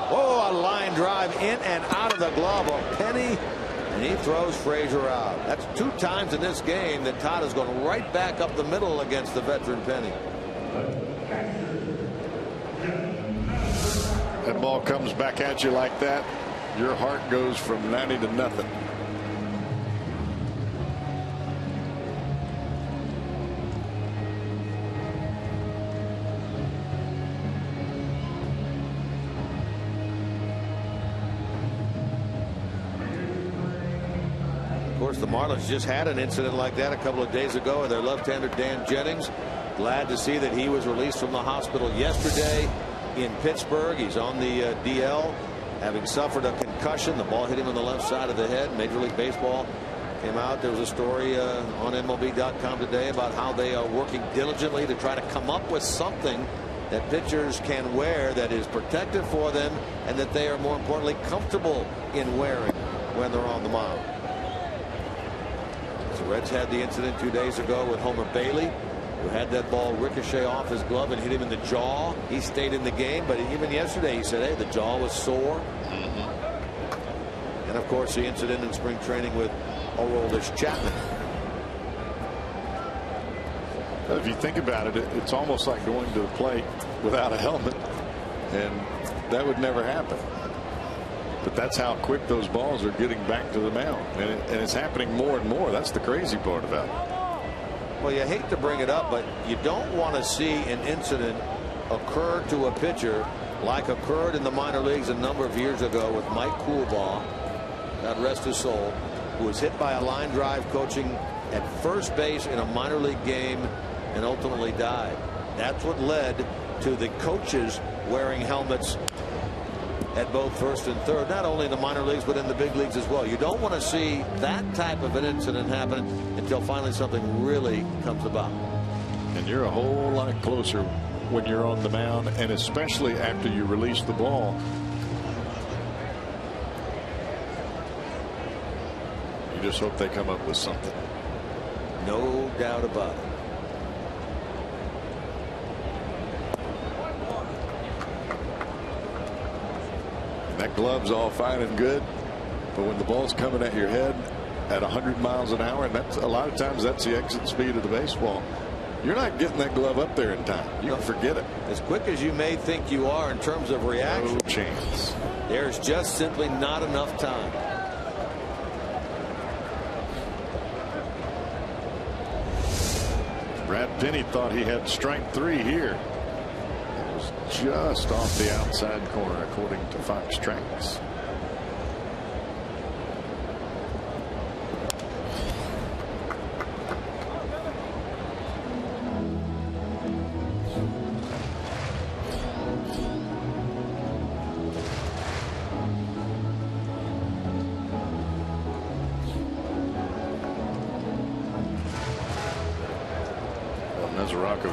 S7: Oh, a line drive in and out of the glove of Penny. And he throws Frazier out. That's 2 times in this game that Todd is going right back up the middle against the veteran Penny.
S3: That ball comes back at you like that, your heart goes from 90 to nothing.
S7: The Marlins just had an incident like that a couple of days ago, and their left-hander Dan Jennings, glad to see that he was released from the hospital yesterday in Pittsburgh. He's on the DL, having suffered a concussion. The ball hit him on the left side of the head. Major League Baseball came out. There was a story on MLB.com today about how they are working diligently to try to come up with something that pitchers can wear that is protective for them and that they are, more importantly, comfortable in wearing when they're on the mound. The Reds had the incident 2 days ago with Homer Bailey, who had that ball ricochet off his glove and hit him in the jaw. He stayed in the game, but even yesterday he said, hey, the jaw was sore. And of course the incident in spring training with Aroldis Chapman.
S3: If you think about it, it's almost like going to the plate without a helmet, and that would never happen. But that's how quick those balls are getting back to the mound. And it's happening more and more. That's the crazy part about it.
S7: Well, you hate to bring it up, but you don't want to see an incident occur to a pitcher like occurred in the minor leagues a number of years ago with Mike Coolbaugh, God rest his soul, who was hit by a line drive coaching at first base in a minor league game and ultimately died. That's what led to the coaches wearing helmets at both first and third, not only in the minor leagues but in the big leagues as well. You don't want to see that type of an incident happen until finally something really comes about.
S3: And you're a whole lot closer when you're on the mound, and especially after you release the ball. You just hope they come up with something.
S7: No doubt about it.
S3: That glove's all fine and good, but when the ball's coming at your head at 100 miles an hour, and that's a lot of times that's the exit speed of the baseball, you're not getting that glove up there in time. You can forget it.
S7: As quick as you may think you are in terms of reaction,
S3: no chance.
S7: There's just simply not enough time.
S3: Brad Penny thought he had strike 3 here. It was just off the outside corner, according to Fox Tracks.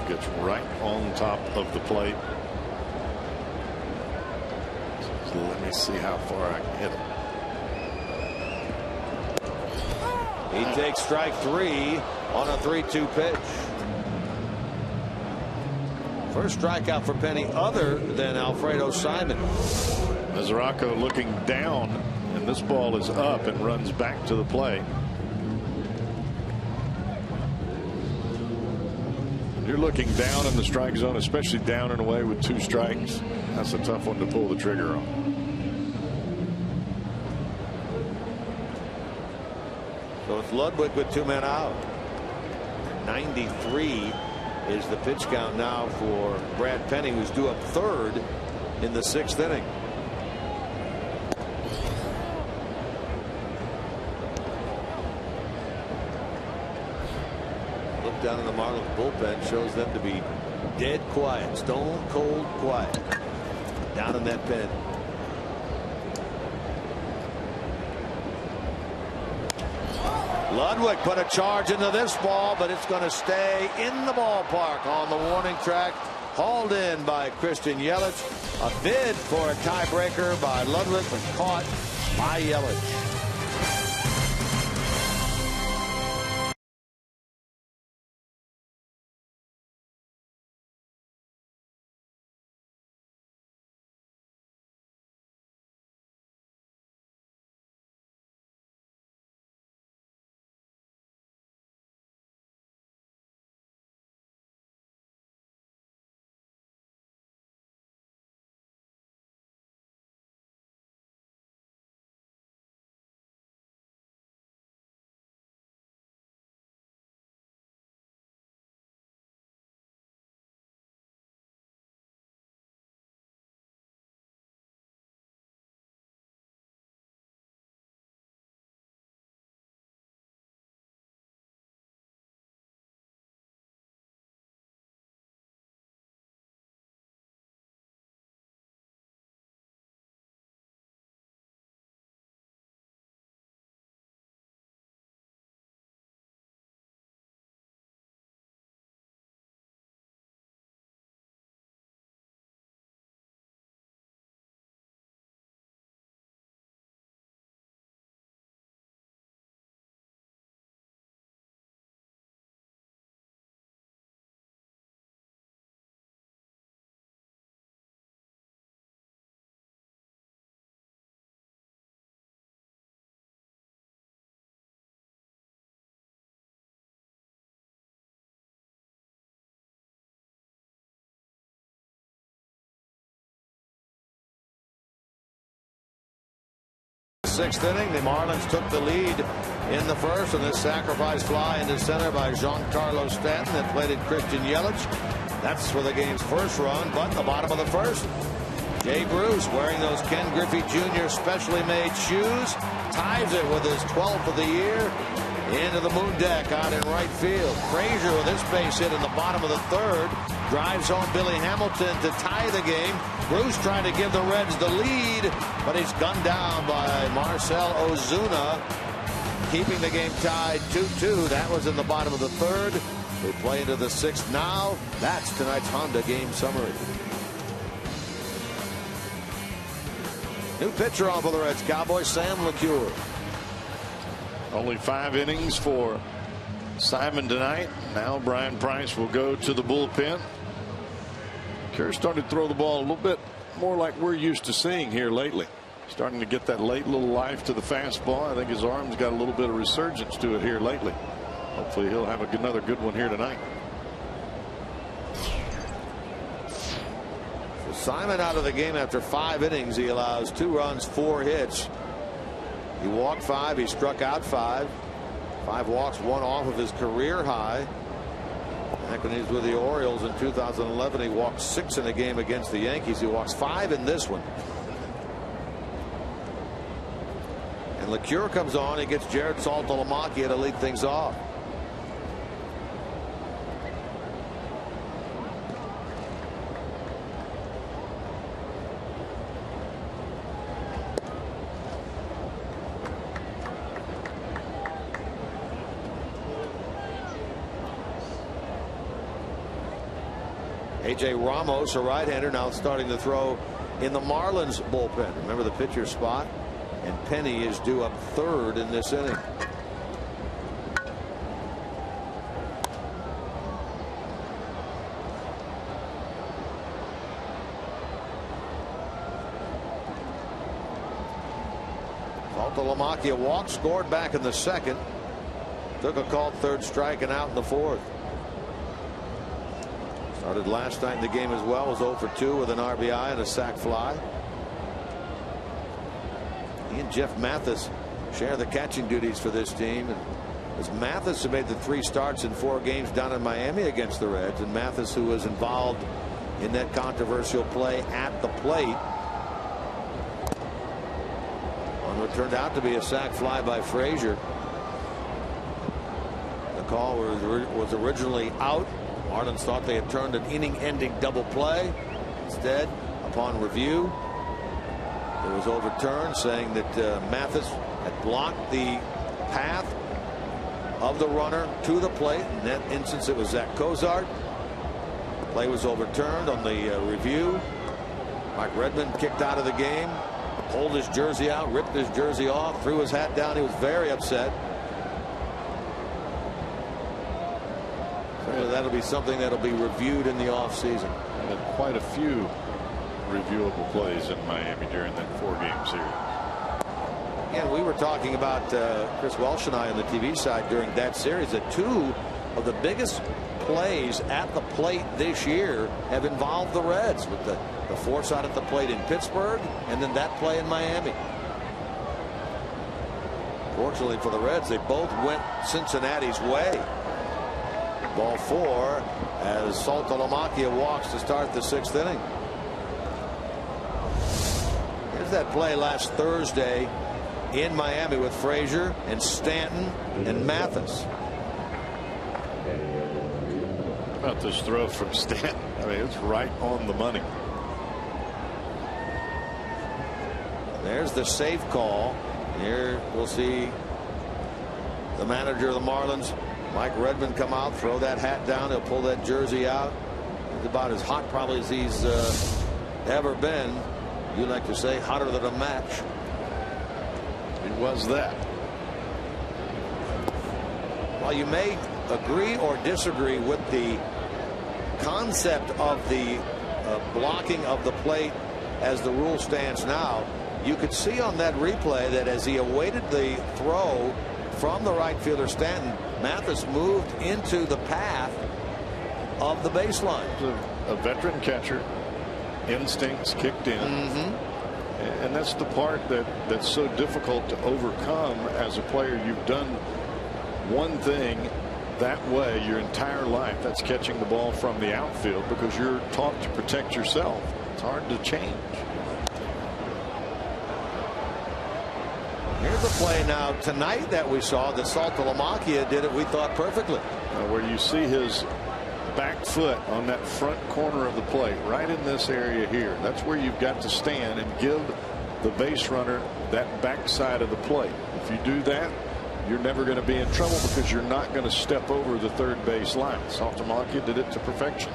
S3: Gets right on top of the plate. So let me see how far I can hit him.
S7: He takes strike 3 on a 3-2 pitch. First strikeout for Penny other than Alfredo Simon.
S3: Mesoraco looking down, and this ball is up and runs back to the plate. You're looking down in the strike zone, especially down and away with 2 strikes. That's a tough one to pull the trigger on.
S7: So it's Ludwig with 2 men out. 93 is the pitch count now for Brad Penny, who's due up 3rd in the 6th inning. Down in the Marlins bullpen shows them to be dead quiet, stone cold quiet down in that pen. Ludwig put a charge into this ball, but it's going to stay in the ballpark on the warning track. Hauled in by Christian Yelich. A bid for a tiebreaker by Ludwig was caught by Yelich. 6th inning. The Marlins took the lead in the first, and this sacrifice fly into center by Giancarlo Stanton that plated Christian Yelich. That's for the game's first run, but the bottom of the first, Jay Bruce, wearing those Ken Griffey Jr. specially made shoes, ties it with his 12th of the year into the moon deck out in right field. Frazier with his base hit in the bottom of the third drives home Billy Hamilton to tie the game. Bruce trying to give the Reds the lead, but he's gunned down by Marcell Ozuna, keeping the game tied 2-2. That was in the bottom of the third. We play into the 6th now. That's tonight's Honda game summary. New pitcher on for the Reds, Cowboys, Sam LeCure.
S3: Only 5 innings for Simon tonight. Now Brian Price will go to the bullpen. Kerr started to throw the ball a little bit more like we're used to seeing here lately. Starting to get that late little life to the fastball. I think his arm's got a little bit of resurgence to it here lately. Hopefully he'll have another good one here tonight.
S7: So Simon out of the game after 5 innings. He allows 2 runs, 4 hits. He walked 5. He struck out 5. 5 walks, 1 off of his career high. Back when he was with the Orioles in 2011, he walked 6 in a game against the Yankees. He walks 5 in this one. And LeCure comes on. He gets Jared Saltalamacchia to lead things off. A.J. Ramos, a right-hander, now starting to throw in the Marlins bullpen. Remember the pitcher spot, and Penny is due up 3rd in this inning. Saltalamacchia walked, scored back in the 2nd. Took a called 3rd strike and out in the 4th. Started last night in the game as well. Was 0 for 2 with an RBI and a sac fly. He and Jeff Mathis share the catching duties for this team. And as Mathis, who made the 3 starts in 4 games down in Miami against the Reds, and Mathis, who was involved in that controversial play at the plate on what turned out to be a sac fly by Frazier. The call was originally out. Marlins thought they had turned an inning-ending double play. Instead, upon review, it was overturned, saying that Mathis had blocked the path of the runner to the plate. In that instance, it was Zach Cozart. The play was overturned on the review. Mike Redmond kicked out of the game, pulled his jersey out, ripped his jersey off, threw his hat down. He was very upset. That'll be something that'll be reviewed in the offseason.
S3: Quite a few reviewable plays in Miami during that 4-game series.
S7: And we were talking about Chris Welsh and I on the TV side during that series that 2 of the biggest plays at the plate this year have involved the Reds, with the force out at the plate in Pittsburgh and then that play in Miami. Fortunately for the Reds, they both went Cincinnati's way. Ball 4 as Saltalamacchia walks to start the 6th inning. Here's that play last Thursday in Miami with Frazier and Stanton and Mathis.
S3: How about this throw from Stanton? I mean, it's right on the money.
S7: There's the safe call. Here we'll see the manager of the Marlins, Mike Redmond, come out, throw that hat down. He'll pull that jersey out. It's about as hot probably as he's ever been. You like to say hotter than a match.
S3: It was that.
S7: While you may agree or disagree with the concept of the blocking of the plate as the rule stands now, you could see on that replay that as he awaited the throw from the right fielder Stanton, Mathis moved into the path of the baseline.
S3: A veteran catcher, instincts kicked in. And that's the part that's so difficult to overcome as a player. You've done one thing that way your entire life. That's catching the ball from the outfield because you're taught to protect yourself. It's hard to change.
S7: Here's a play now tonight that we saw that Saltalamacchia did it, we thought, perfectly.
S3: Where you see his back foot on that front corner of the plate, right in this area here. That's where you've got to stand and give the base runner that backside of the plate. If you do that, you're never going to be in trouble because you're not going to step over the third base line. Saltalamacchia did it to perfection.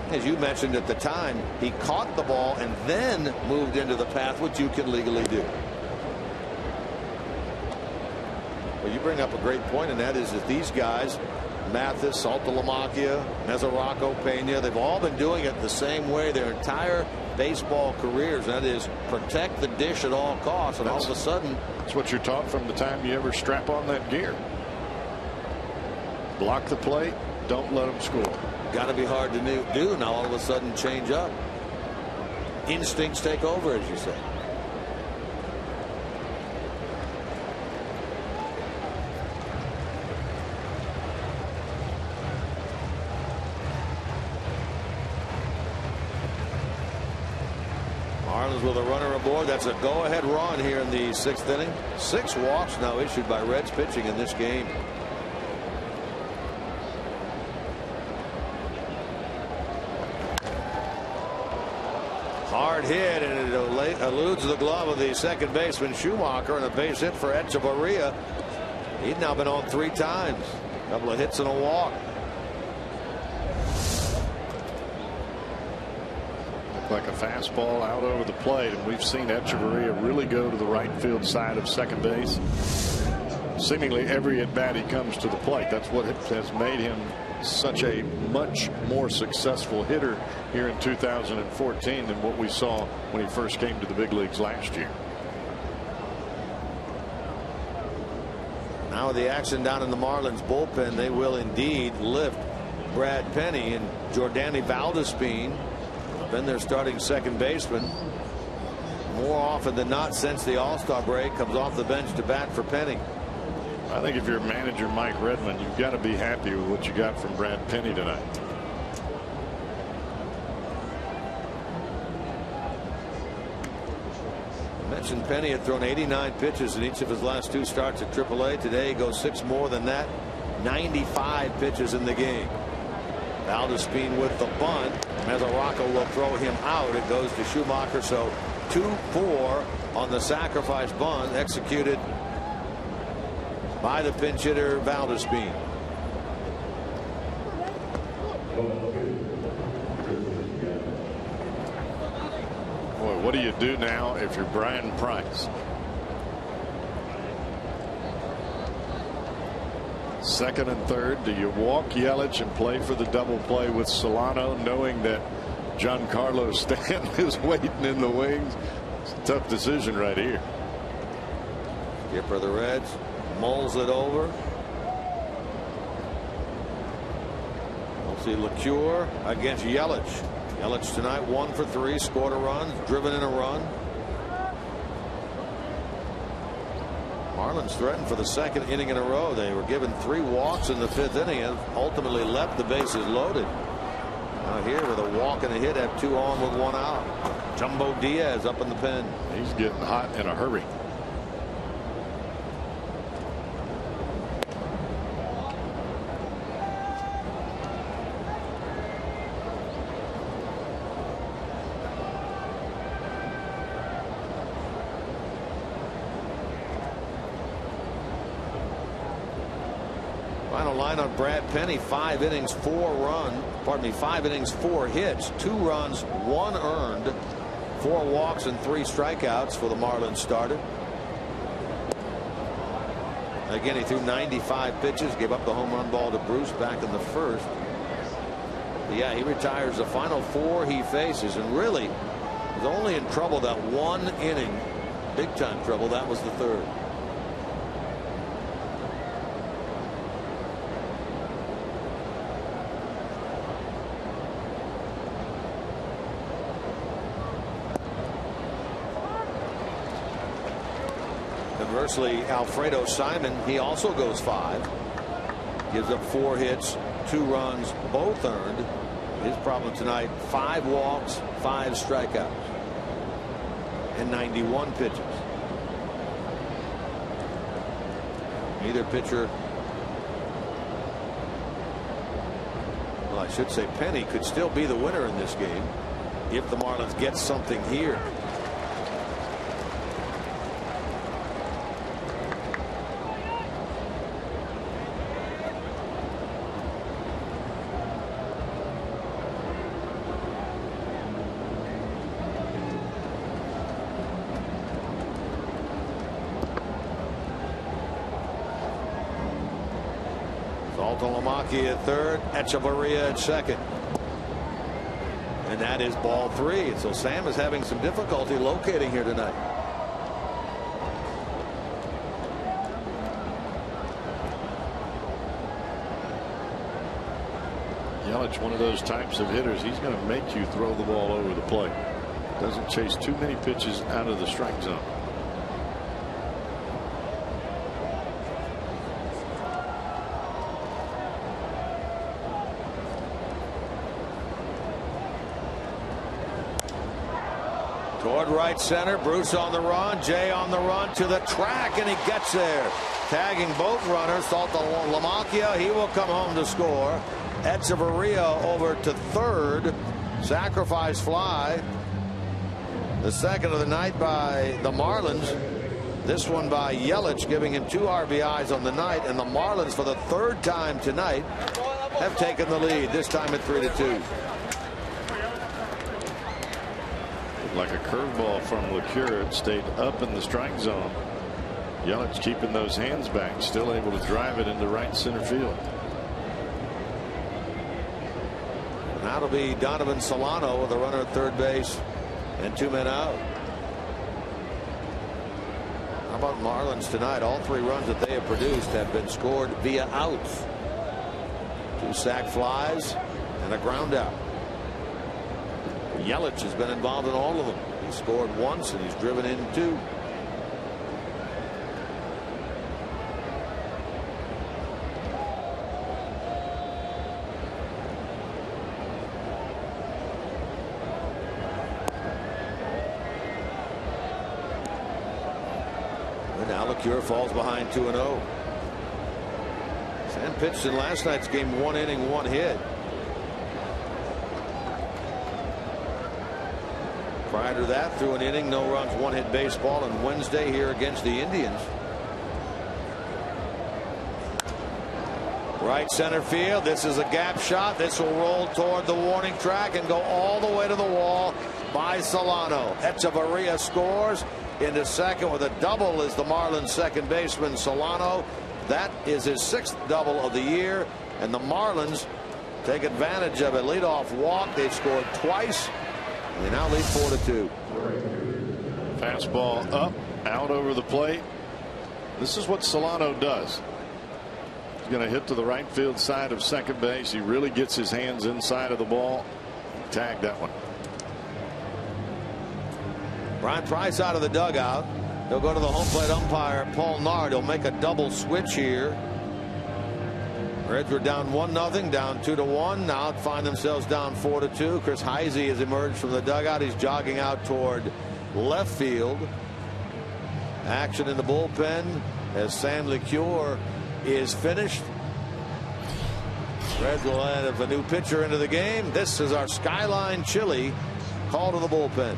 S7: As you mentioned at the time, he caught the ball and then moved into the path, which you can legally do. Well, you bring up a great point, and that is that these guys, Mathis, Saltalamacchia, Mesoraco, Pena, they've all been doing it the same way their entire baseball careers. That is, protect the dish at all costs, and all of a sudden,
S3: that's what you're taught from the time you ever strap on that gear. Block the plate, don't let them score.
S7: Got to be hard to do. Now all of a sudden change up. Instincts take over, as you say. Marlins with a runner aboard. That's a go-ahead run here in the 6th inning. 6 walks now issued by Reds pitching in this game. Hard hit, and it eludes the glove of the second baseman Schumacher, and a base hit for Echeverria. He's now been on 3 times. A couple of hits and a walk.
S3: Like a fastball out over the plate, and we've seen Echeverria really go to the right field side of second base. Seemingly every at bat he comes to the plate. That's what has made him such a much more successful hitter here in 2014 than what we saw when he first came to the big leagues last year.
S7: Now with the action down in the Marlins bullpen, they will indeed lift Brad Penny, and Jordani Valdespin, been their starting second baseman more often than not since the All-Star break, comes off the bench to bat for Penny.
S3: I think if you're manager Mike Redmond, you've got to be happy with what you got from Brad Penny tonight.
S7: I mentioned Penny had thrown 89 pitches in each of his last 2 starts at AAA. Today he goes 6 more than that. 95 pitches in the game. Valdespin with the bunt. Mesoraco will throw him out. It goes to Schumacher. So 2-4 on the sacrifice bunt executed by the pinch hitter Valdespin.
S3: Boy, what do you do now if you're Brian Price? Second and third. Do you walk Yelich and play for the double play with Solano, knowing that Giancarlo Stanton is waiting in the wings? It's a tough decision right here.
S7: Skipper the Reds mulls it over. We'll see LeCure against Yelich. Yelich tonight 1 for 3, scored a run, driven in a run. Marlins threatened for the 2nd inning in a row. They were given 3 walks in the 5th inning and ultimately left the bases loaded. Now here with a walk and a hit, have 2 on with 1 out. Jumbo Diaz up in the pen.
S3: He's getting hot in a hurry.
S7: Final line on Brad Penny, 5 innings, 4 innings, 4 hits, 2 runs, 1 earned, 4 walks and 3 strikeouts for the Marlins starter. Again, he threw 95 pitches, gave up the home run ball to Bruce back in the 1st. But yeah, he retires the final 4 he faces, and really was only in trouble that 1 inning, big time trouble. That was the 3rd. Conversely, Alfredo Simon, he also goes 5. Gives up 4 hits, 2 runs, both earned. His problem tonight, 5 walks, 5 strikeouts, and 91 pitches. Neither pitcher, well, I should say Penny could still be the winner in this game if the Marlins get something here. At third, Echeverria at second. And that is ball 3. So Sam is having some difficulty locating here tonight.
S3: Yelich, one of those types of hitters, he's going to make you throw the ball over the plate. Doesn't chase too many pitches out of the strike zone.
S7: Toward right center, Bruce on the run, Jay on the run to the track, and he gets there. Tagging both runners, Salta LaMacchia, he will come home to score. Echeverria over to third, sacrifice fly. The second of the night by the Marlins. This one by Yelich, giving him 2 RBIs on the night, and the Marlins for the 3rd time tonight have taken the lead, this time at 3-2.
S3: Like a curveball from LeCure, it stayed up in the strike zone. Yelich keeping those hands back, still able to drive it into right center field.
S7: And that'll be Donovan Solano with a runner at third base and 2 men out. How about Marlins tonight? All 3 runs that they have produced have been scored via outs. 2 sac flies and a ground out. Yelich has been involved in all of them. He scored once and he's driven in 2. And now LeCure falls behind 2-0. Sam pitched in last night's game, 1 inning, 1 hit. Prior to that, through an inning, no runs, 1 hit baseball on Wednesday here against the Indians. Right center field. This is a gap shot. This will roll toward the warning track and go all the way to the wall by Solano. Echeverria scores into second with a double as the Marlins second baseman Solano. That is his 6th double of the year, and the Marlins take advantage of a leadoff walk. They've scored twice. They now lead 4-2.
S3: Fastball up, out over the plate. This is what Solano does. He's going to hit to the right field side of second base. He really gets his hands inside of the ball. Tagged that one.
S7: Brian Price out of the dugout. He'll go to the home plate umpire, Paul Nard. He'll make a double switch here. Reds were down 1-0, down 2-1. Now find themselves down 4-2. Chris Heisey has emerged from the dugout. He's jogging out toward left field. Action in the bullpen as Sam LeCure is finished. Reds will add a new pitcher into the game. This is our Skyline Chili call to the bullpen.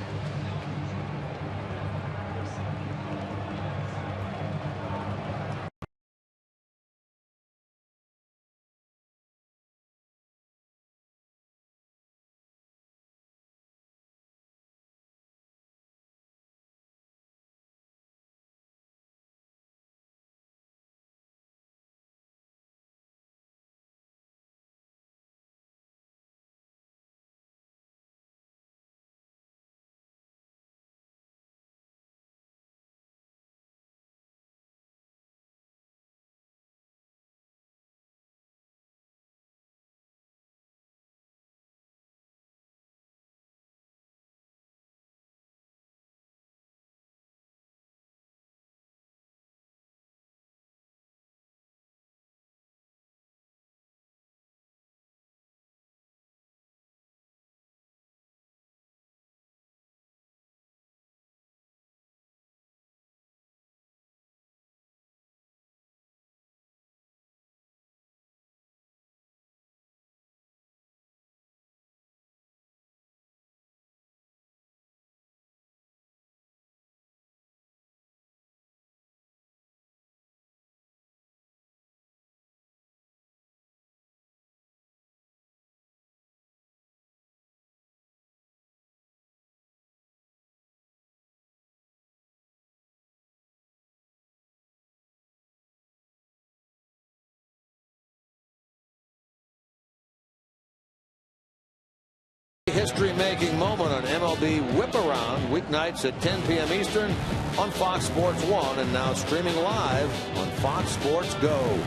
S7: breaking moment on MLB Whip Around, weeknights at 10 p.m. Eastern on Fox Sports 1, and now streaming live on Fox Sports Go.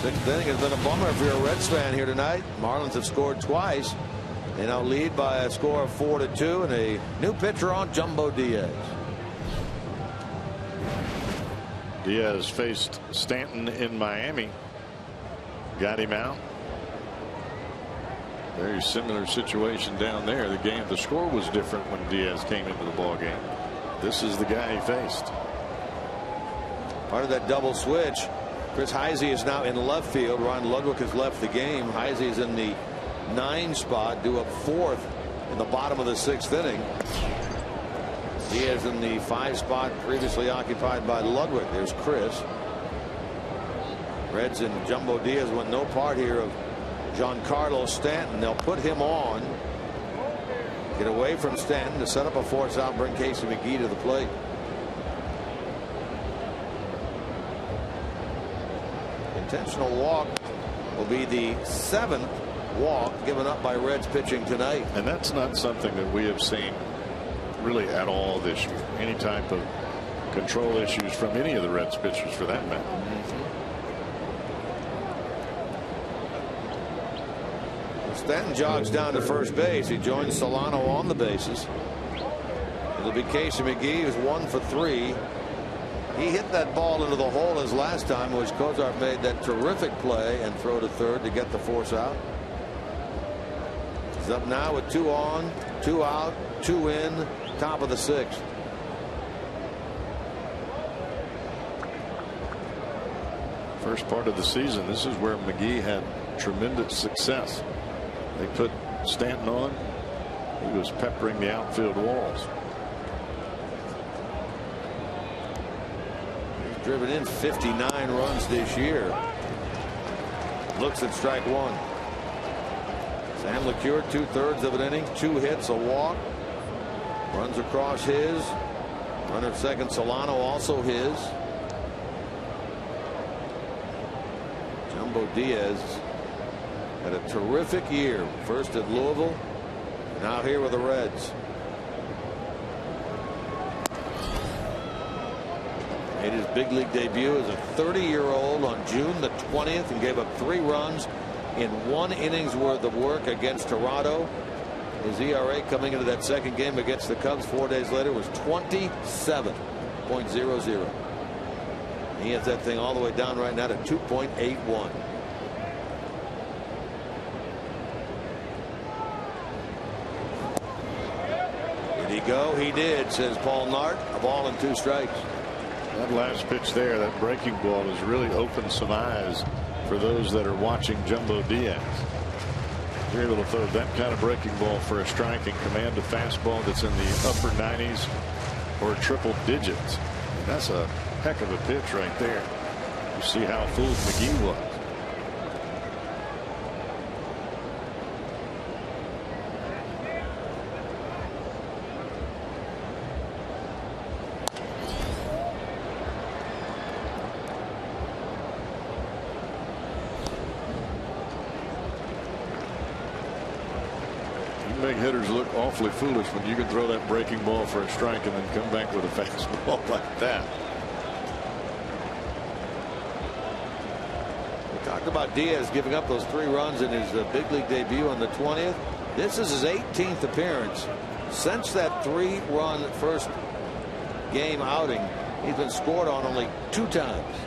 S7: Sixth inning has been a bummer if you're a Reds fan here tonight. Marlins have scored twice. They now lead by a score of 4-2, and a new pitcher on, Jumbo Diaz.
S3: Diaz faced Stanton in Miami. Got him out. Very similar situation down there. The score was different when Diaz came into the ball game. This is the guy he faced.
S7: Part of that double switch. Chris Heisey is now in left field. Ron Ludwig has left the game. Heisey is in the 9 spot, due up 4th in the bottom of the 6th inning. Diaz in the 5 spot, previously occupied by Ludwig. There's Chris. Reds and Jumbo Diaz want no part here of Giancarlo Stanton. They'll put him on. Get away from Stanton to set up a force out, bring Casey McGee to the plate. Intentional walk will be the 7th walk given up by Reds pitching tonight.
S3: And that's not something that we have seen really at all this year. Any type of control issues from any of the Reds pitchers for that matter.
S7: Stanton jogs down to first base. He joins Solano on the bases. It'll be Casey McGee, who's 1 for 3. He hit that ball into the hole his last time, which Kozar made that terrific play and throw to third to get the force out. He's up now with 2 on, 2 out, 2 in, top of the 6th.
S3: First part of the season, this is where McGee had tremendous success. They put Stanton on. He was peppering the outfield walls.
S7: He's driven in 59 runs this year. Looks at strike 1. Sam LeCure, 2/3 of an inning, 2 hits, a walk. Runs across his. Runner at second, Solano, also his. Jumbo Diaz had a terrific year. First at Louisville, now here with the Reds. Made his big league debut as a 30-year-old on June the 20th and gave up 3 runs in 1 inning's worth of work against Toronto. His ERA coming into that second game against the Cubs 4 days later was 27.00. He has that thing all the way down right now to 2.81. Did he go? He did, says Paul Nart. A ball and 2 strikes.
S3: That last pitch there, that breaking ball, has really opened some eyes for those that are watching Jumbo Diaz. You're able to throw that kind of breaking ball for a strike and command a fastball that's in the upper 90s or triple digits. And that's a heck of a pitch right there. You see how fooled McGee was. Make hitters look awfully foolish when you can throw that breaking ball for a strike and then come back with a fastball like that.
S7: We talked about Diaz giving up those 3 runs in his big league debut on the 20th. This is his 18th appearance. Since that 3-run first game outing, he's been scored on only 2 times.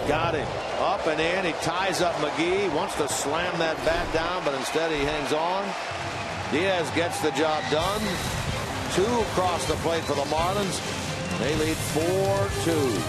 S7: Got him. Up and in. He ties up McGee. Wants to slam that bat down, but instead he hangs on. Diaz gets the job done. 2 across the plate for the Marlins. They lead 4-2.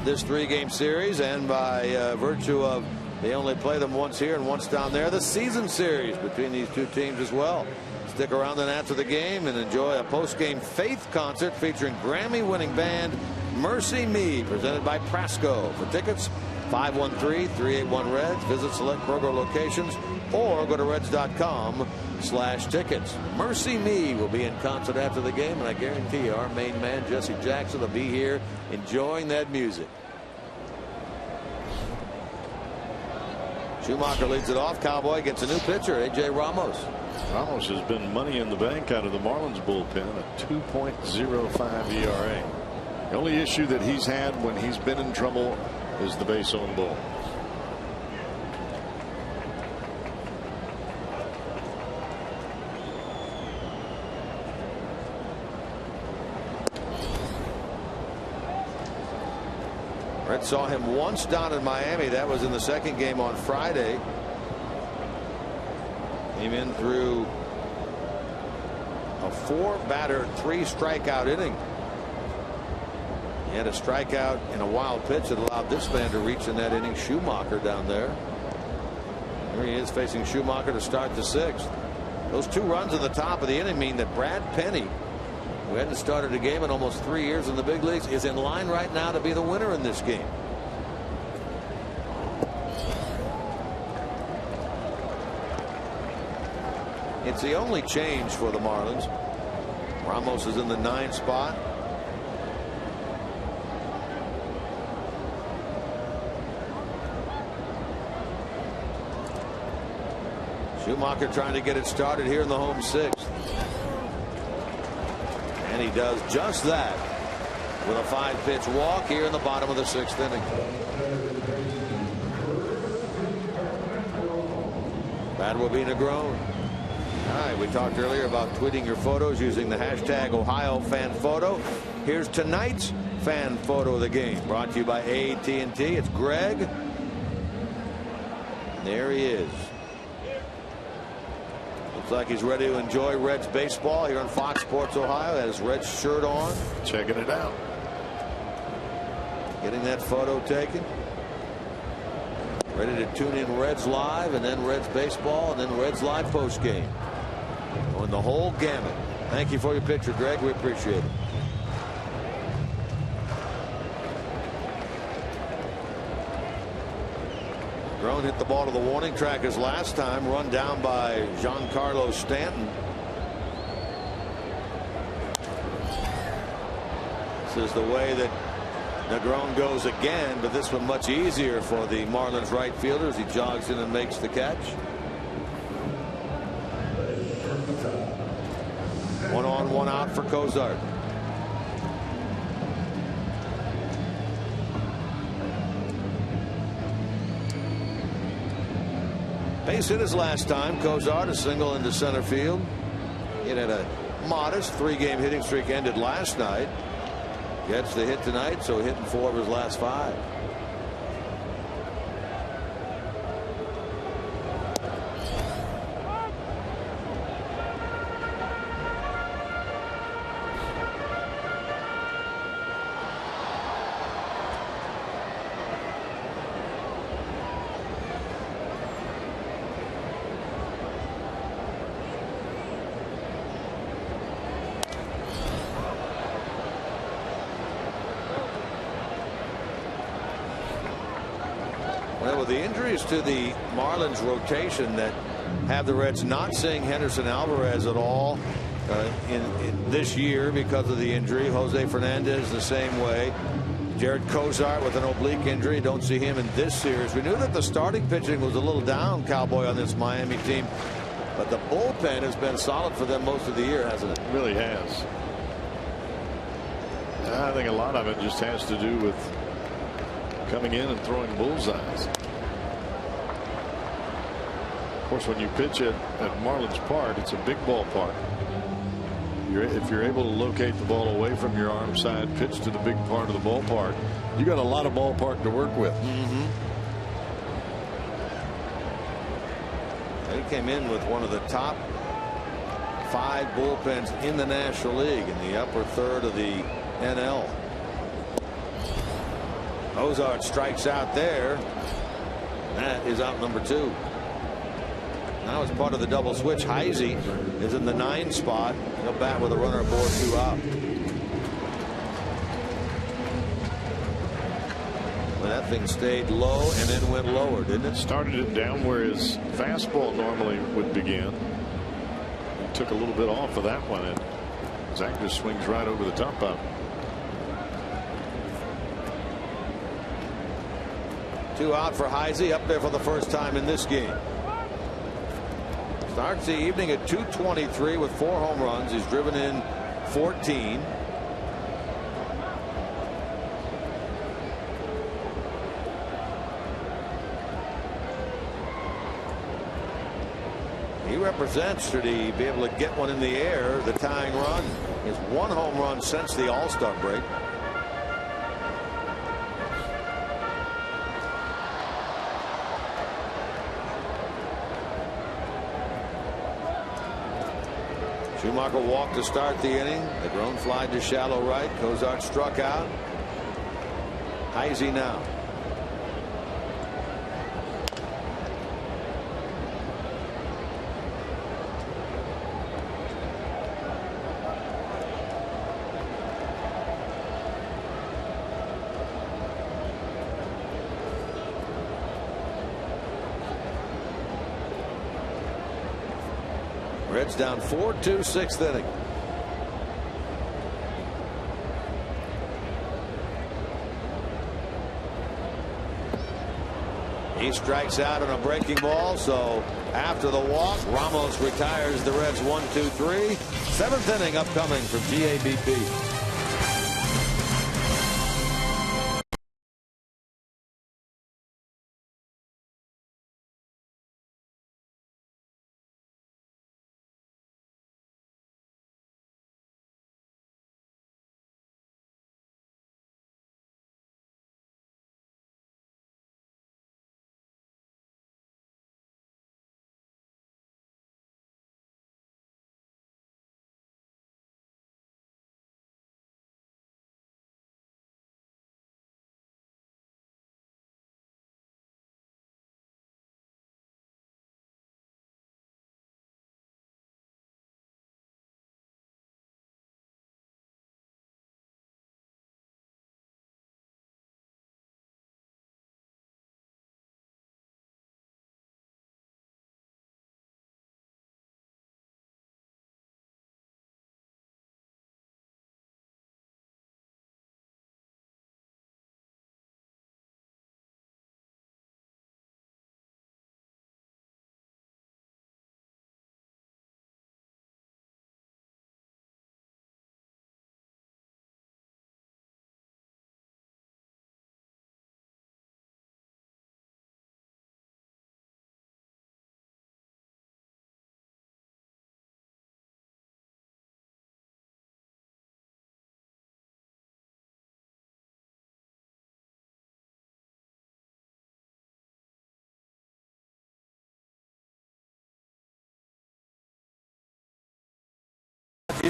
S7: this 3-game series, and by virtue of they only play them once here and once down there, the season series between these two teams as well. Stick around then after the game and enjoy a post-game faith concert featuring Grammy-winning band Mercy Me, presented by Prasco. For tickets, 513-381-REDS. Visit select Kroger locations or go to reds.com/tickets. Mercy Me will be in concert after the game, and I guarantee you our main man Jesse Jackson will be here enjoying that music. Schumacher leads it off. Cowboy gets a new pitcher, A.J. Ramos.
S3: Ramos has been money in the bank out of the Marlins bullpen, a 2.05 ERA. The only issue that he's had when he's been in trouble is the base on ball.
S7: Red saw him once down in Miami. That was in the second game on Friday. Came in through a 4-batter, 3-strikeout inning. He had a strikeout in a wild pitch that allowed this man to reach in that inning. Schumacher down there. Here he is facing Schumacher to start the 6th. Those 2 runs in the top of the inning mean that Brad Penny, who hadn't started a game in almost 3 years in the big leagues, is in line right now to be the winner in this game. It's the only change for the Marlins. Ramos is in the 9th spot. Schumacher trying to get it started here in the home 6th. And he does just that with a 5-pitch walk here in the bottom of the 6th inning. That will be Negron. All right, we talked earlier about tweeting your photos using the hashtag #OhioFanPhoto. Here's tonight's fan photo of the game, brought to you by AT&T. It's Greg. There he is. Looks like he's ready to enjoy Reds baseball here on Fox Sports Ohio. Has his Reds shirt on.
S3: Checking it out.
S7: Getting that photo taken. Ready to tune in Reds Live and then Reds baseball and then Reds Live post game. Going the whole gamut. Thank you for your picture, Greg. We appreciate it. Drone hit the ball to the warning track as last time, run down by Giancarlo Stanton. This is the way that Negron goes again, but this one much easier for the Marlins right fielder as he jogs in and makes the catch. 1 on, 1 out for Cozart. Base hit his last time. Cozart a single into center field. He had a modest 3-game hitting streak ended last night. Gets the hit tonight, so hitting 4 of his last 5. Well, with the injuries to the Marlins rotation that have the Reds not seeing Henderson Alvarez at all in this year because of the injury. Jose Fernandez the same way. Jared Cozart with an oblique injury. Don't see him in this series. We knew that the starting pitching was a little down, Cowboy, on this Miami team. But the bullpen has been solid for them most of the year, hasn't it?
S3: It really has. I think a lot of it just has to do with coming in and throwing bullseyes. Of course, when you pitch at Marlins Park, it's a big ballpark. If you're able to locate the ball away from your arm side pitch to the big part of the ballpark, you got a lot of ballpark to work with.
S7: He came in with one of the top 5 bullpens in the National League in the upper third of the NL. Ozark strikes out there. That is out number 2. Now as part of the double switch, Heisey is in the 9 spot. He'll bat with a runner aboard, 2 out. Well, that thing stayed low and then went lower, didn't it?
S3: Started it down where his fastball normally would begin. He took a little bit off of that one, and Zach just swings right over the top of it.
S7: 2 out for Heisey, up there for the first time in this game. Starts the evening at .223 with 4 home runs. He's driven in 14. He represents, should he be able to get one in the air, the tying run. He has 1 home run since the All-Star break. Schumacher walked to start the inning. The grown fly to shallow right. Kozart struck out. Heisey now. Reds down 4-2, 6th inning. He strikes out on a breaking ball, so after the walk, Ramos retires the Reds 1-2-3. 7th inning upcoming from GABP.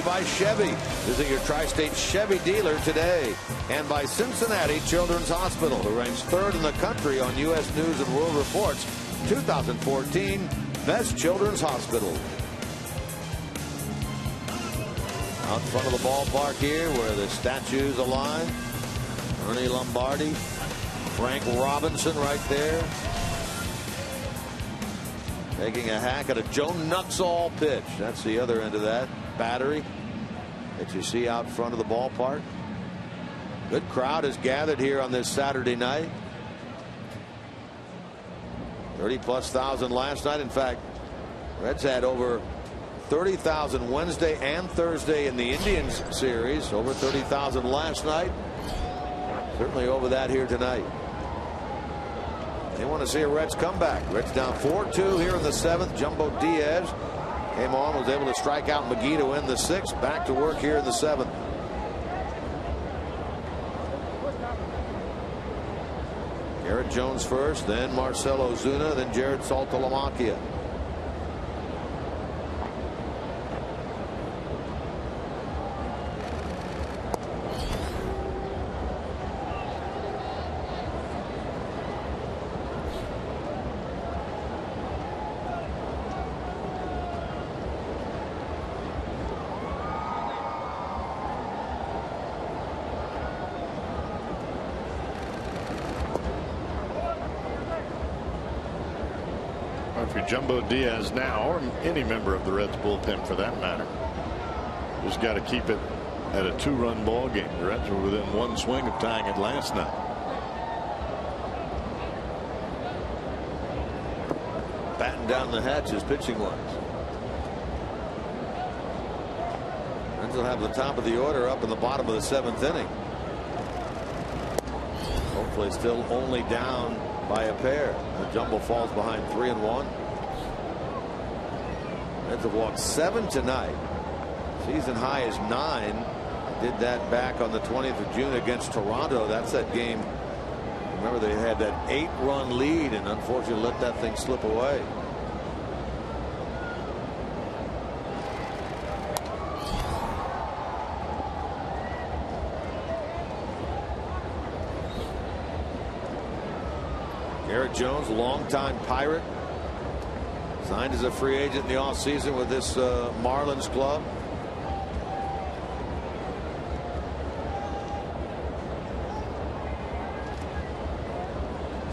S7: By Chevy. Visit your tri-state Chevy dealer today. And by Cincinnati Children's Hospital, who ranks 3rd in the country on U.S. News and World Report's 2014 Best Children's Hospital. Out front of the ballpark here where the statues align. Ernie Lombardi, Frank Robinson right there. Taking a hack at a Joe Nuxall pitch. That's the other end of that battery that you see out front of the ballpark. Good crowd has gathered here on this Saturday night. 30+ thousand last night. In fact, Reds had over 30,000 Wednesday and Thursday in the Indians series. Over 30,000 last night. Certainly over that here tonight. They want to see a Reds comeback. Reds down 4-2 here in the 7th. Jumbo Diaz came on, was able to strike out McGee to win the 6th. Back to work here in the 7th. Garrett Jones first, then Marcell Ozuna, then Jared Saltalamacchia.
S3: you're Jumbo Diaz now, or any member of the Reds bullpen for that matter, just got to keep it at a 2-run ball game. The Reds were within one swing of tying it last night.
S7: Batten down the hatches pitching wise. Reds will have the top of the order up in the bottom of the 7th inning. Hopefully still only down by a pair. The Jumbo falls behind 3-1. Reds have walked 7 tonight. Season high is 9. Did that back on the 20th of June against Toronto. That's that game. Remember, they had that 8-run lead and unfortunately let that thing slip away. Garrett Jones, longtime Pirate, signed as a free agent in the offseason with this Marlins club.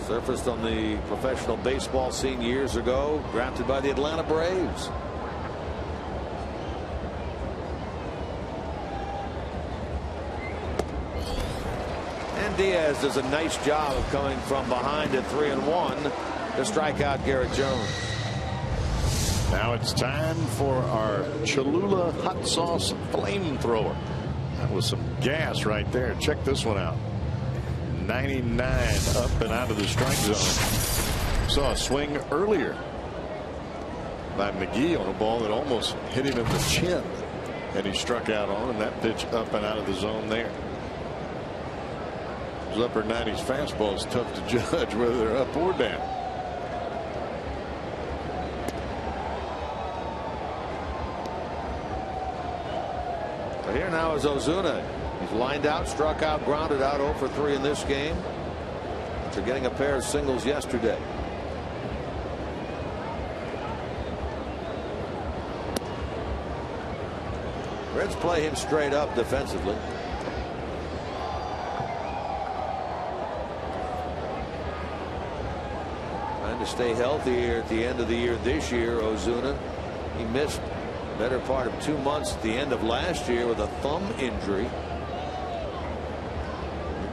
S7: Surfaced on the professional baseball scene years ago, drafted by the Atlanta Braves. And Diaz does a nice job of coming from behind at 3-1 to strike out Garrett Jones.
S3: Now it's time for our Cholula hot sauce flamethrower. That was some gas right there. Check this one out. 99 up and out of the strike zone. Saw a swing earlier by McGee on a ball that almost hit him in the chin, and he struck out on, and that pitch up and out of the zone there. Those upper 90s fastballs tough to judge whether they're up or down.
S7: But here now is Ozuna. He's lined out, struck out, grounded out, 0 for 3 in this game after getting a pair of singles yesterday. Reds play him straight up defensively. Trying to stay healthy here at the end of the year this year, Ozuna. He missed the better part of 2 months at the end of last year with a thumb injury.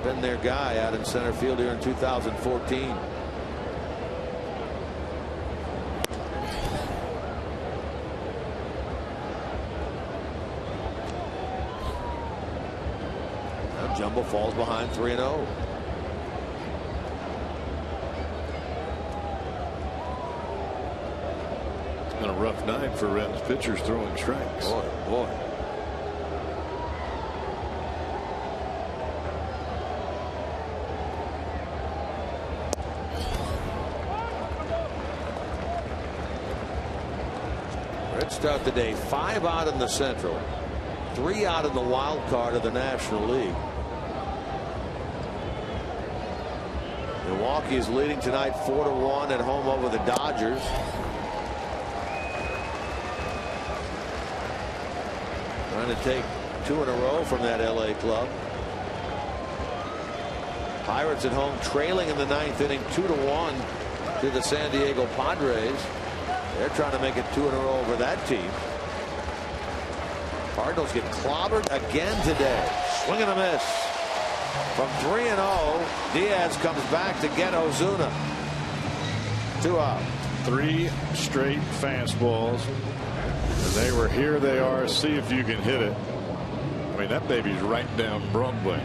S7: Been their guy out in center field here in 2014. Now Jumbo falls behind 3-0.
S3: It's been a rough night for Reds pitchers throwing strikes.
S7: Boy. Start the day 5 out in the Central, 3 out in the wild card of the National League. Milwaukee is leading tonight 4-1 at home over the Dodgers. Trying to take 2 in a row from that LA club. Pirates at home trailing in the 9th inning 2-1 to the San Diego Padres. They're trying to make it 2 in a row over that team. Cardinals get clobbered again today. Swing and a miss. From 3-0, Diaz comes back to get Ozuna. 2 out.
S3: 3 straight fastballs. And they were here. They are. See if you can hit it. I mean, that baby's right down Broadway.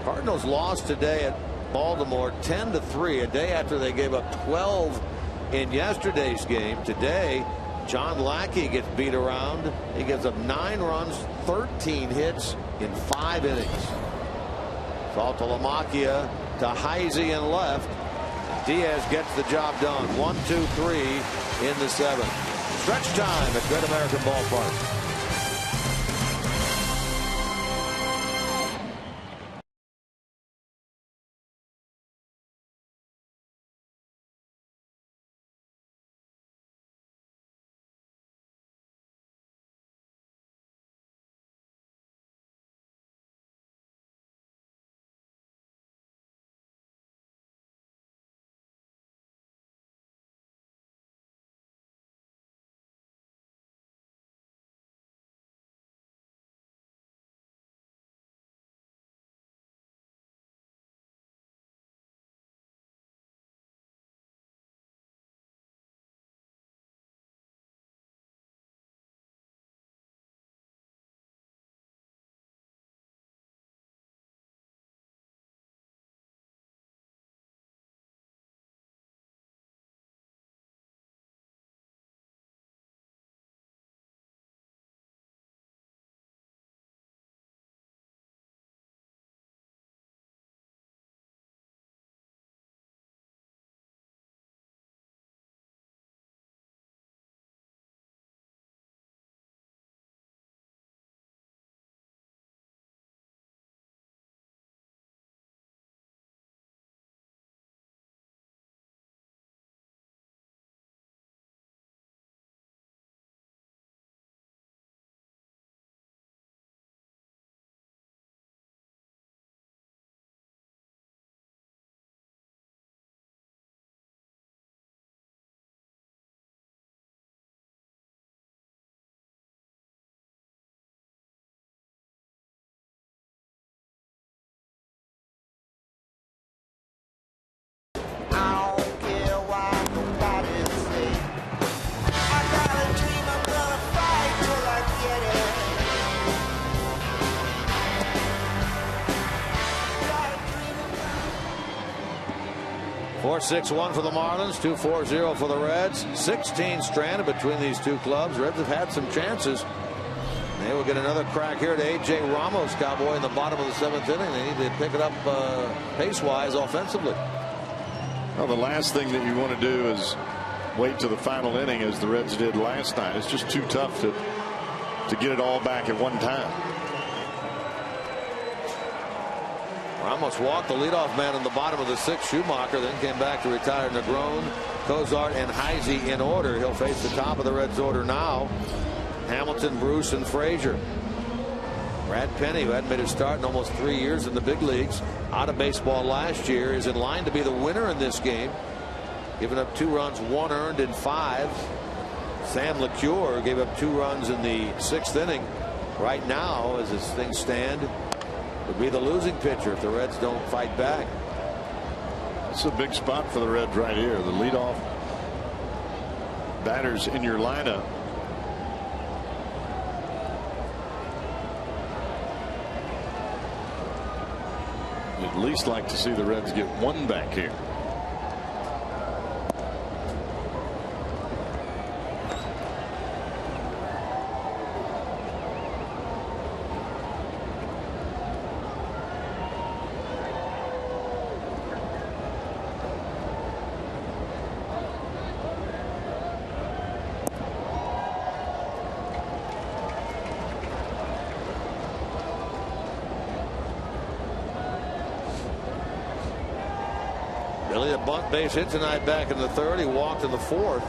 S7: Cardinals lost today at Baltimore 10-3, a day after they gave up 12 in yesterday's game. Today, John Lackey gets beat around. He gives up 9 runs, 13 hits in 5 innings. Fault to LaMacchia, to Heisey in left. Diaz gets the job done. 1-2-3 in the 7th. Stretch time at Great American Ballpark. 4-6-1 for the Marlins, 2-4-0 for the Reds. 16 stranded between these two clubs. Reds have had some chances. They will get another crack here to A.J. Ramos, Cowboy, in the bottom of the 7th inning. They need to pick it up pace-wise offensively.
S3: Well, the last thing that you want to do is wait to the final inning as the Reds did last night. It's just too tough to get it all back at one time.
S7: Ramos walked the leadoff man in the bottom of the 6th, Schumacher, then came back to retire Negron, Cozart, and Heisey in order. He'll face the top of the Reds order now. Hamilton, Bruce, and Frazier. Brad Penny, who hadn't made a start in almost 3 years in the big leagues, out of baseball last year, is in line to be the winner in this game. Giving up 2 runs, 1 earned in 5. Sam LeCure gave up 2 runs in the 6th inning. Right now, as this things stand, would be the losing pitcher if the Reds don't fight back.
S3: It's a big spot for the Reds right here. The leadoff batters in your lineup. You'd at least like to see the Reds get 1 back here.
S7: Billy, a bunt base hit tonight back in the 3rd. He walked in the 4th.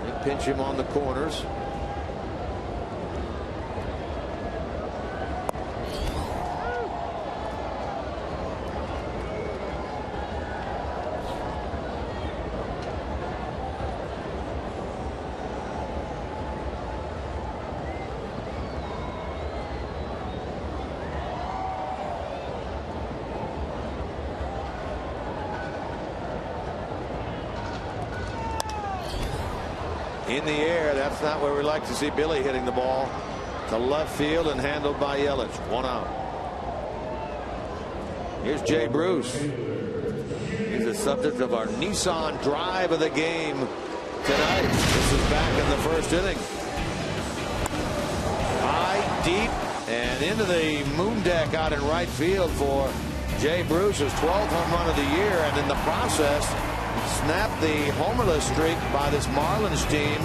S7: They pinch him on the corners. In the air, that's not where we like to see Billy hitting the ball. To left field and handled by Yelich. 1 out. Here's Jay Bruce. He's the subject of our Nissan drive of the game tonight. This is back in the 1st inning. High, deep, and into the moon deck out in right field for Jay Bruce's 12th home run of the year, and in the process snapped the homerless streak by this Marlins team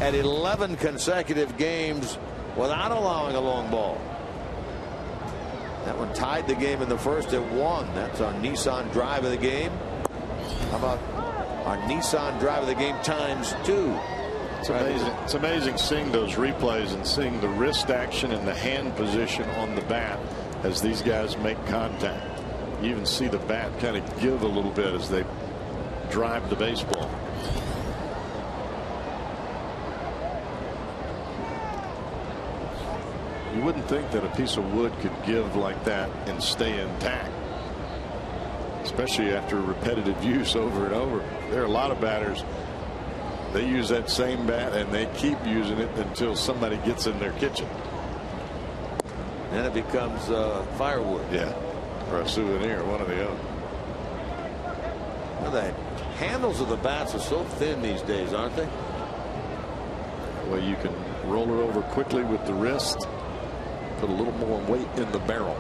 S7: at 11 consecutive games without allowing a long ball. That one tied the game in the 1st at 1. That's our Nissan drive of the game. How about our Nissan drive of the game times 2?
S3: It's amazing. It's amazing seeing those replays and seeing the wrist action and the hand position on the bat as these guys make contact. You even see the bat kind of give a little bit as they drive the baseball. You wouldn't think that a piece of wood could give like that and stay intact, especially after repetitive use over and over. There are a lot of batters, they use that same bat and they keep using it until somebody gets in their kitchen.
S7: Then it becomes firewood.
S3: Yeah, or a souvenir, one or the other.
S7: Well, the handles of the bats are so thin these days, aren't they?
S3: Well, you can roll it over quickly with the wrist, put a little more weight in the barrel.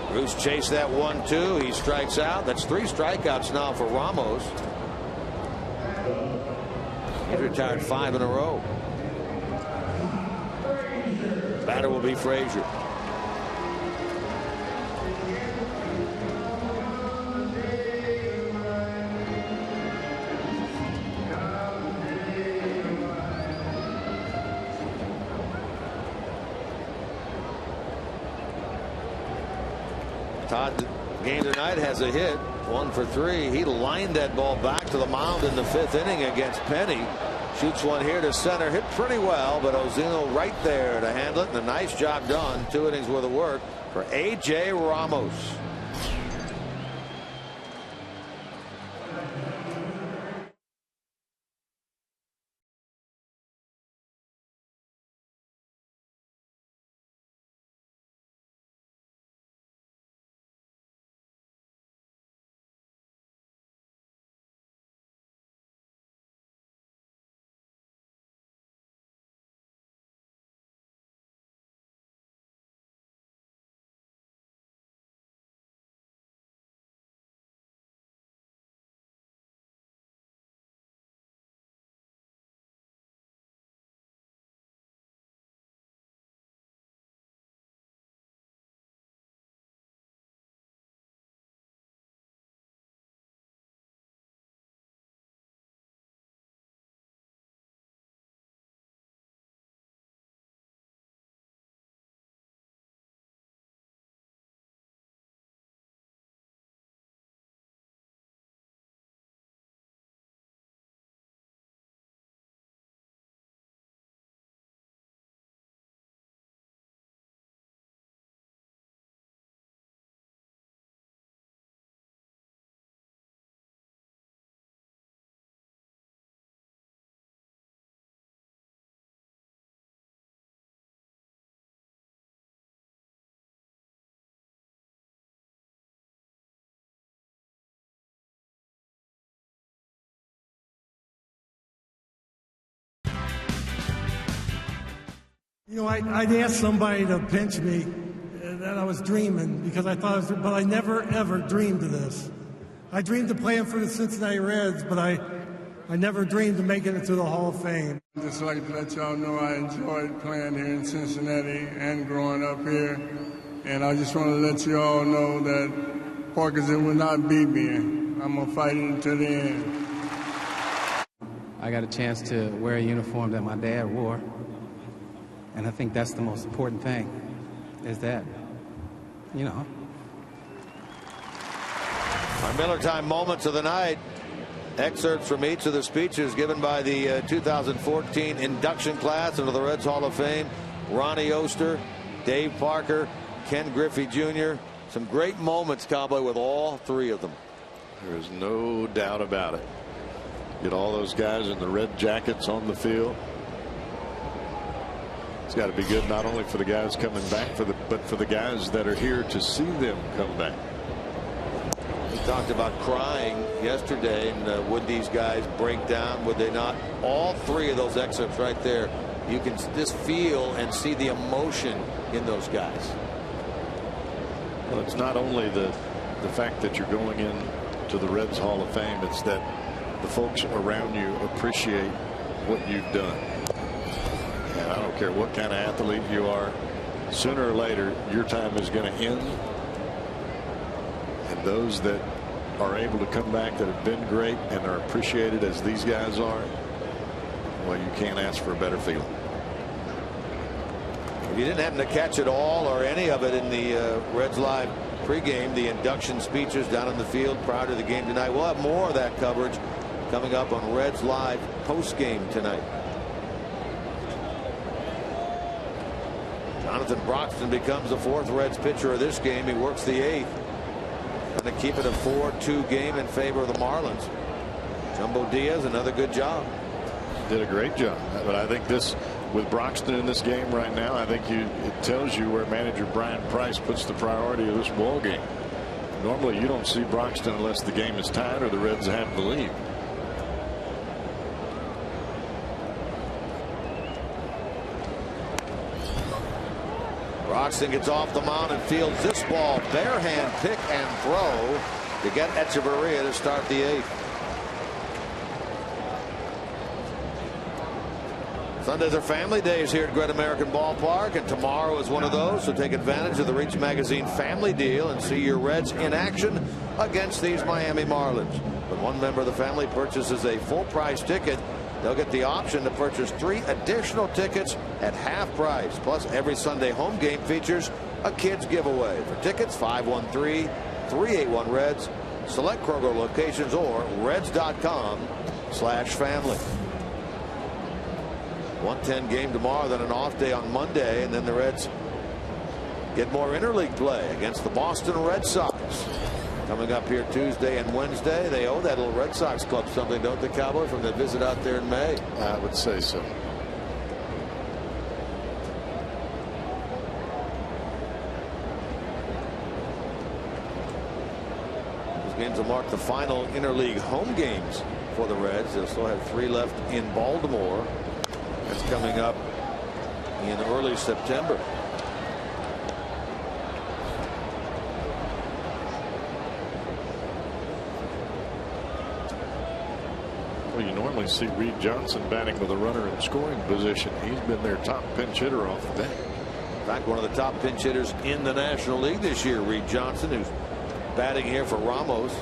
S7: Bruce chased that 1-2. He strikes out. That's 3 strikeouts now for Ramos. He's retired 5 in a row. Batter will be Frazier. Todd, game tonight, has a hit, 1 for 3. He lined that ball back to the mound in the 5th inning against Penny. Shoots one here to center, hit pretty well, but Ozuna right there to handle it, and a nice job done. 2 innings worth of work for A.J. Ramos.
S9: You know, I'd ask somebody to pinch me that I was dreaming because I thought, but I never ever dreamed of this. I dreamed of playing for the Cincinnati Reds, but I never dreamed of making it to the Hall of Fame.
S10: I'd just like to let y'all know I enjoyed playing here in Cincinnati and growing up here. And I just want to let you all know that Parkinson will not beat me. I'm going to fight it until the end.
S5: I got a chance to wear a uniform that my dad wore. And I think that's the most important thing, is that, you know.
S7: Our Miller Time moments of the night. Excerpts from each of the speeches given by the 2014 induction class into the Reds Hall of Fame. Ronnie Oster, Dave Parker, Ken Griffey Jr. Some great moments, Cowboy, with all three of them.
S3: There is no doubt about it. Get all those guys in the red jackets on the field. It's got to be good not only for the guys coming back, but for the guys that are here to see them come back.
S7: He talked about crying yesterday, and would these guys break down? Would they not? All three of those excerpts right there, you can just feel and see the emotion in those guys.
S3: Well, it's not only the fact that you're going in to the Reds Hall of Fame, it's that the folks around you appreciate what you've done. And I don't care what kind of athlete you are, sooner or later your time is going to end. And those that are able to come back that have been great and are appreciated as these guys are, well, you can't ask for a better feeling.
S7: If you didn't happen to catch it all or any of it in the Reds Live pregame, the induction speeches down in the field prior to the game tonight, we'll have more of that coverage coming up on Reds Live postgame tonight. Jonathan Broxton becomes the fourth Reds pitcher of this game. He works the eighth. Going to keep it a 4-2 game in favor of the Marlins. Jumbo Diaz, another good job.
S3: Did a great job. But I think this, with Broxton in this game right now, I think it tells you where manager Brian Price puts the priority of this ball game. Normally you don't see Broxton unless the game is tied or the Reds have the lead.
S7: Broxton gets off the mound and fields this ball. Bare hand pick and throw to get Echeverria to start the eighth. Sundays are family days here at Great American Ballpark, and tomorrow is one of those, so take advantage of the Reach Magazine family deal and see your Reds in action against these Miami Marlins. When one member of the family purchases a full price ticket, they'll get the option to purchase 3 additional tickets at half price. Plus, every Sunday home game features a kids giveaway. For tickets, 513-381-REDS. Select Kroger locations or reds.com/family. 1:10 game tomorrow, then an off day on Monday, and then the Reds get more interleague play against the Boston Red Sox. Coming up here Tuesday and Wednesday. They owe that little Red Sox club something, don't they, Cowboy, from the visit out there in May?
S3: I would say so.
S7: Those games will mark the final interleague home games for the Reds. They'll still have 3 left in Baltimore. That's coming up in early September.
S3: Well, you normally see Reed Johnson batting with a runner in scoring position. He's been their top pinch hitter off the bench.
S7: In fact, one of the top pinch hitters in the National League this year, Reed Johnson, who's batting here for Ramos.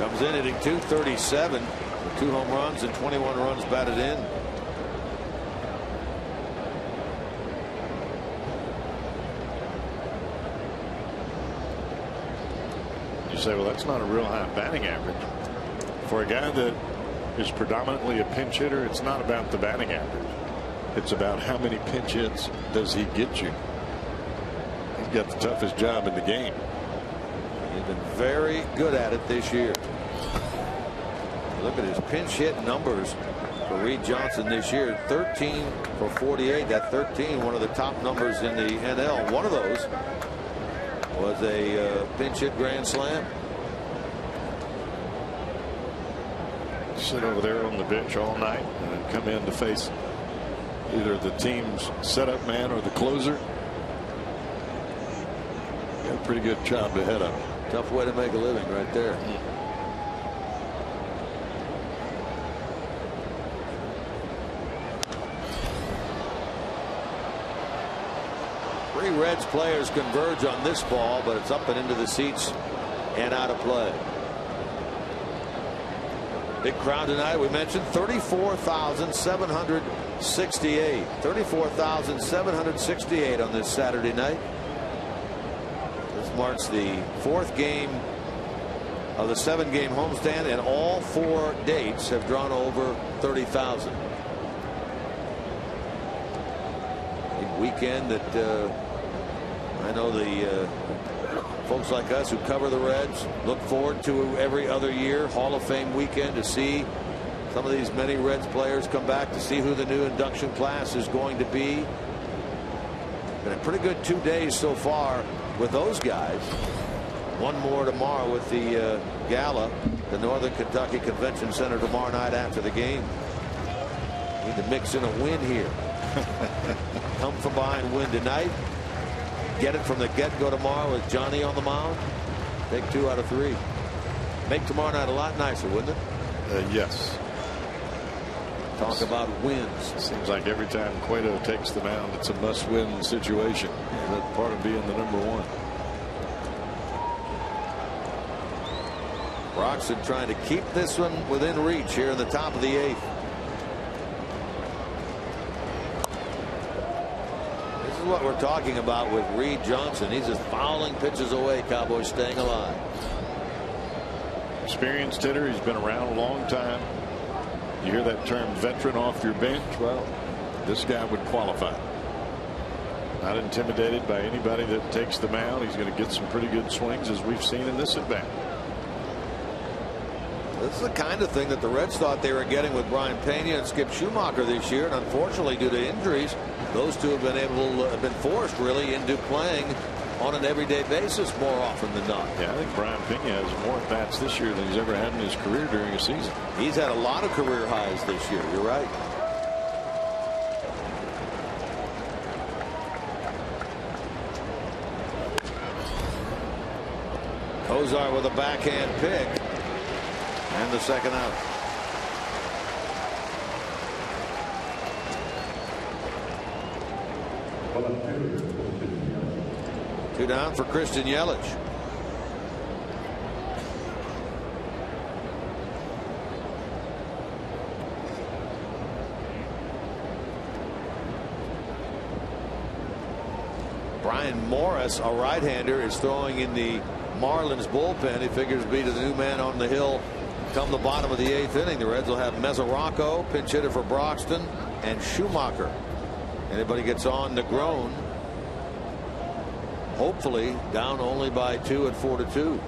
S7: Comes in hitting .237 with 2 home runs and 21 runs batted in.
S3: You say, well, that's not a real high batting average. For a guy that is predominantly a pinch hitter, it's not about the batting average. It's about how many pinch hits does he get you. He's got the toughest job in the game.
S7: He's been very good at it this year. Look at his pinch hit numbers for Reed Johnson this year. 13 for 48. That 13, one of the top numbers in the NL. One of those was a pinch hit grand slam.
S3: sit over there on the bench all night and then come in to face either the team's setup man or the closer. Got a pretty good job ahead of him.
S7: Tough way to make a living right there. Three Reds players converge on this ball, but it's up and into the seats and out of play. Big crowd tonight. We mentioned 34,768. 34,768 on this Saturday night. This marks the 4th game of the 7-game homestand, and all 4 dates have drawn over 30,000. A weekend that I know the folks like us who cover the Reds look forward to every other year. Hall of Fame weekend, to see some of these many Reds players come back, to see who the new induction class is going to be. Been a pretty good 2 days so far with those guys. One more tomorrow with the gala, the Northern Kentucky Convention Center tomorrow night after the game. Need to mix in a win here. Come from behind win tonight. Get it from the get-go tomorrow with Johnny on the mound. Take 2 out of 3. Make tomorrow night a lot nicer, wouldn't it?
S3: Yes.
S7: Talk about wins.
S3: Seems like every time Cueto takes the mound, it's a must-win situation. That's part of being the #1.
S7: Broxton trying to keep this one within reach here in the top of the 8th. This is what we're talking about with Reed Johnson. He's just fouling pitches away. Cowboys staying alive.
S3: Experienced hitter. He's been around a long time. You hear that term veteran off your bench? Well, this guy would qualify. Not intimidated by anybody that takes the mound. He's going to get some pretty good swings, as we've seen in this at bat.
S7: This is the kind of thing that the Reds thought they were getting with Brian Pena and Skip Schumacher this year, and unfortunately, due to injuries, those two have been forced really into playing on an everyday basis more often than not.
S3: Yeah, I think Brian Pena has more at bats this year than he's ever had in his career during a season.
S7: He's had a lot of career highs this year. You're right. Kozar with a backhand pick. And the second out. Two down for Christian Yelich. Brian Morris, a right-hander, is throwing in the Marlins bullpen. He figures to be the new man on the hill come the bottom of the 8th inning. The Reds will have Mesoraco, pinch hitter for Broxton, and Schumacher. Anybody gets on Negron, hopefully down only by 2 at 4-2.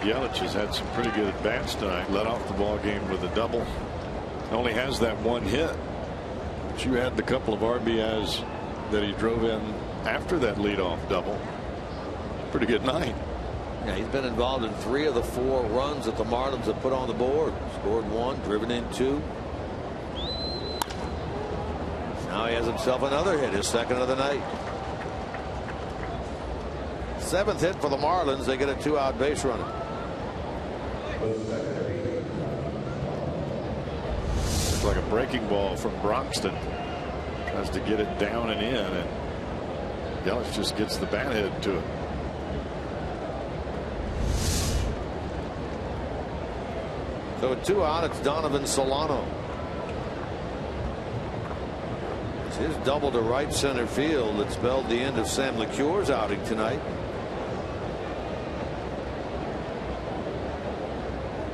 S3: Yelich has had some pretty good at-bats tonight. Led off the ball game with a double. Only has that 1 hit. But you had the couple of RBIs that he drove in after that leadoff double. Pretty good night.
S7: Yeah, he's been involved in 3 of the 4 runs that the Marlins have put on the board. Scored 1, driven in 2. Now he has himself another hit, his second of the night. 7th hit for the Marlins. They get a 2-out base runner.
S3: It's like a breaking ball from Broxton. Tries to get it down and in, and Yelich just gets the bat head to it.
S7: So at 2 out, it's Donovan Solano. It's his double to right center field that spelled the end of Sam LeCure's outing tonight.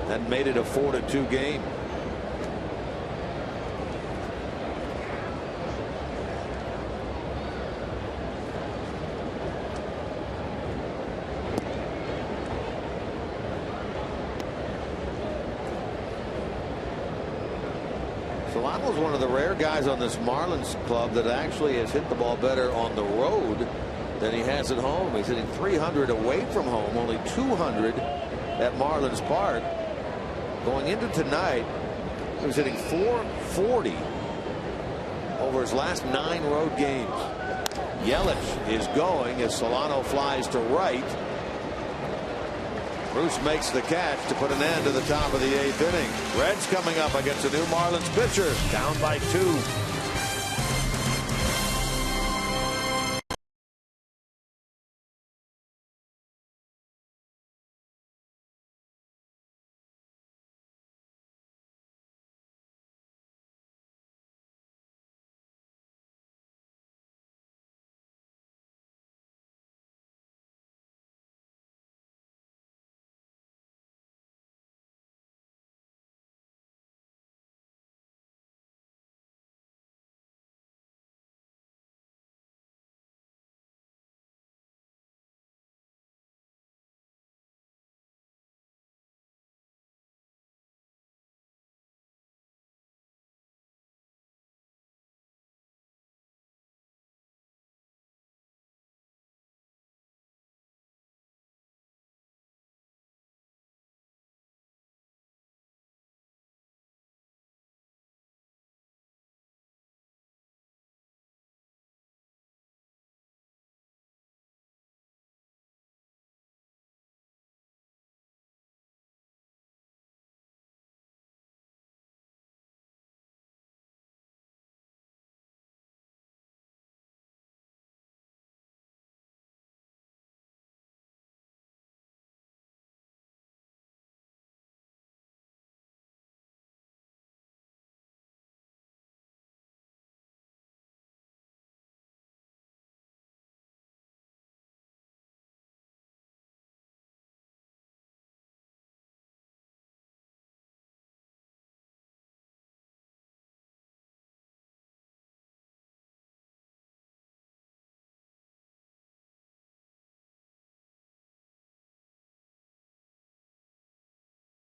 S7: That made it a 4-2 game. Solano's one of the rare guys on this Marlins club that actually has hit the ball better on the road than he has at home. He's hitting 300 away from home, only 200 at Marlins Park. Going into tonight, he was hitting 440 over his last 9 road games. Yelich is going as Solano flies to right. Bruce makes the catch to put an end to the top of the 8th inning. Reds coming up against a new Marlins pitcher, down by 2.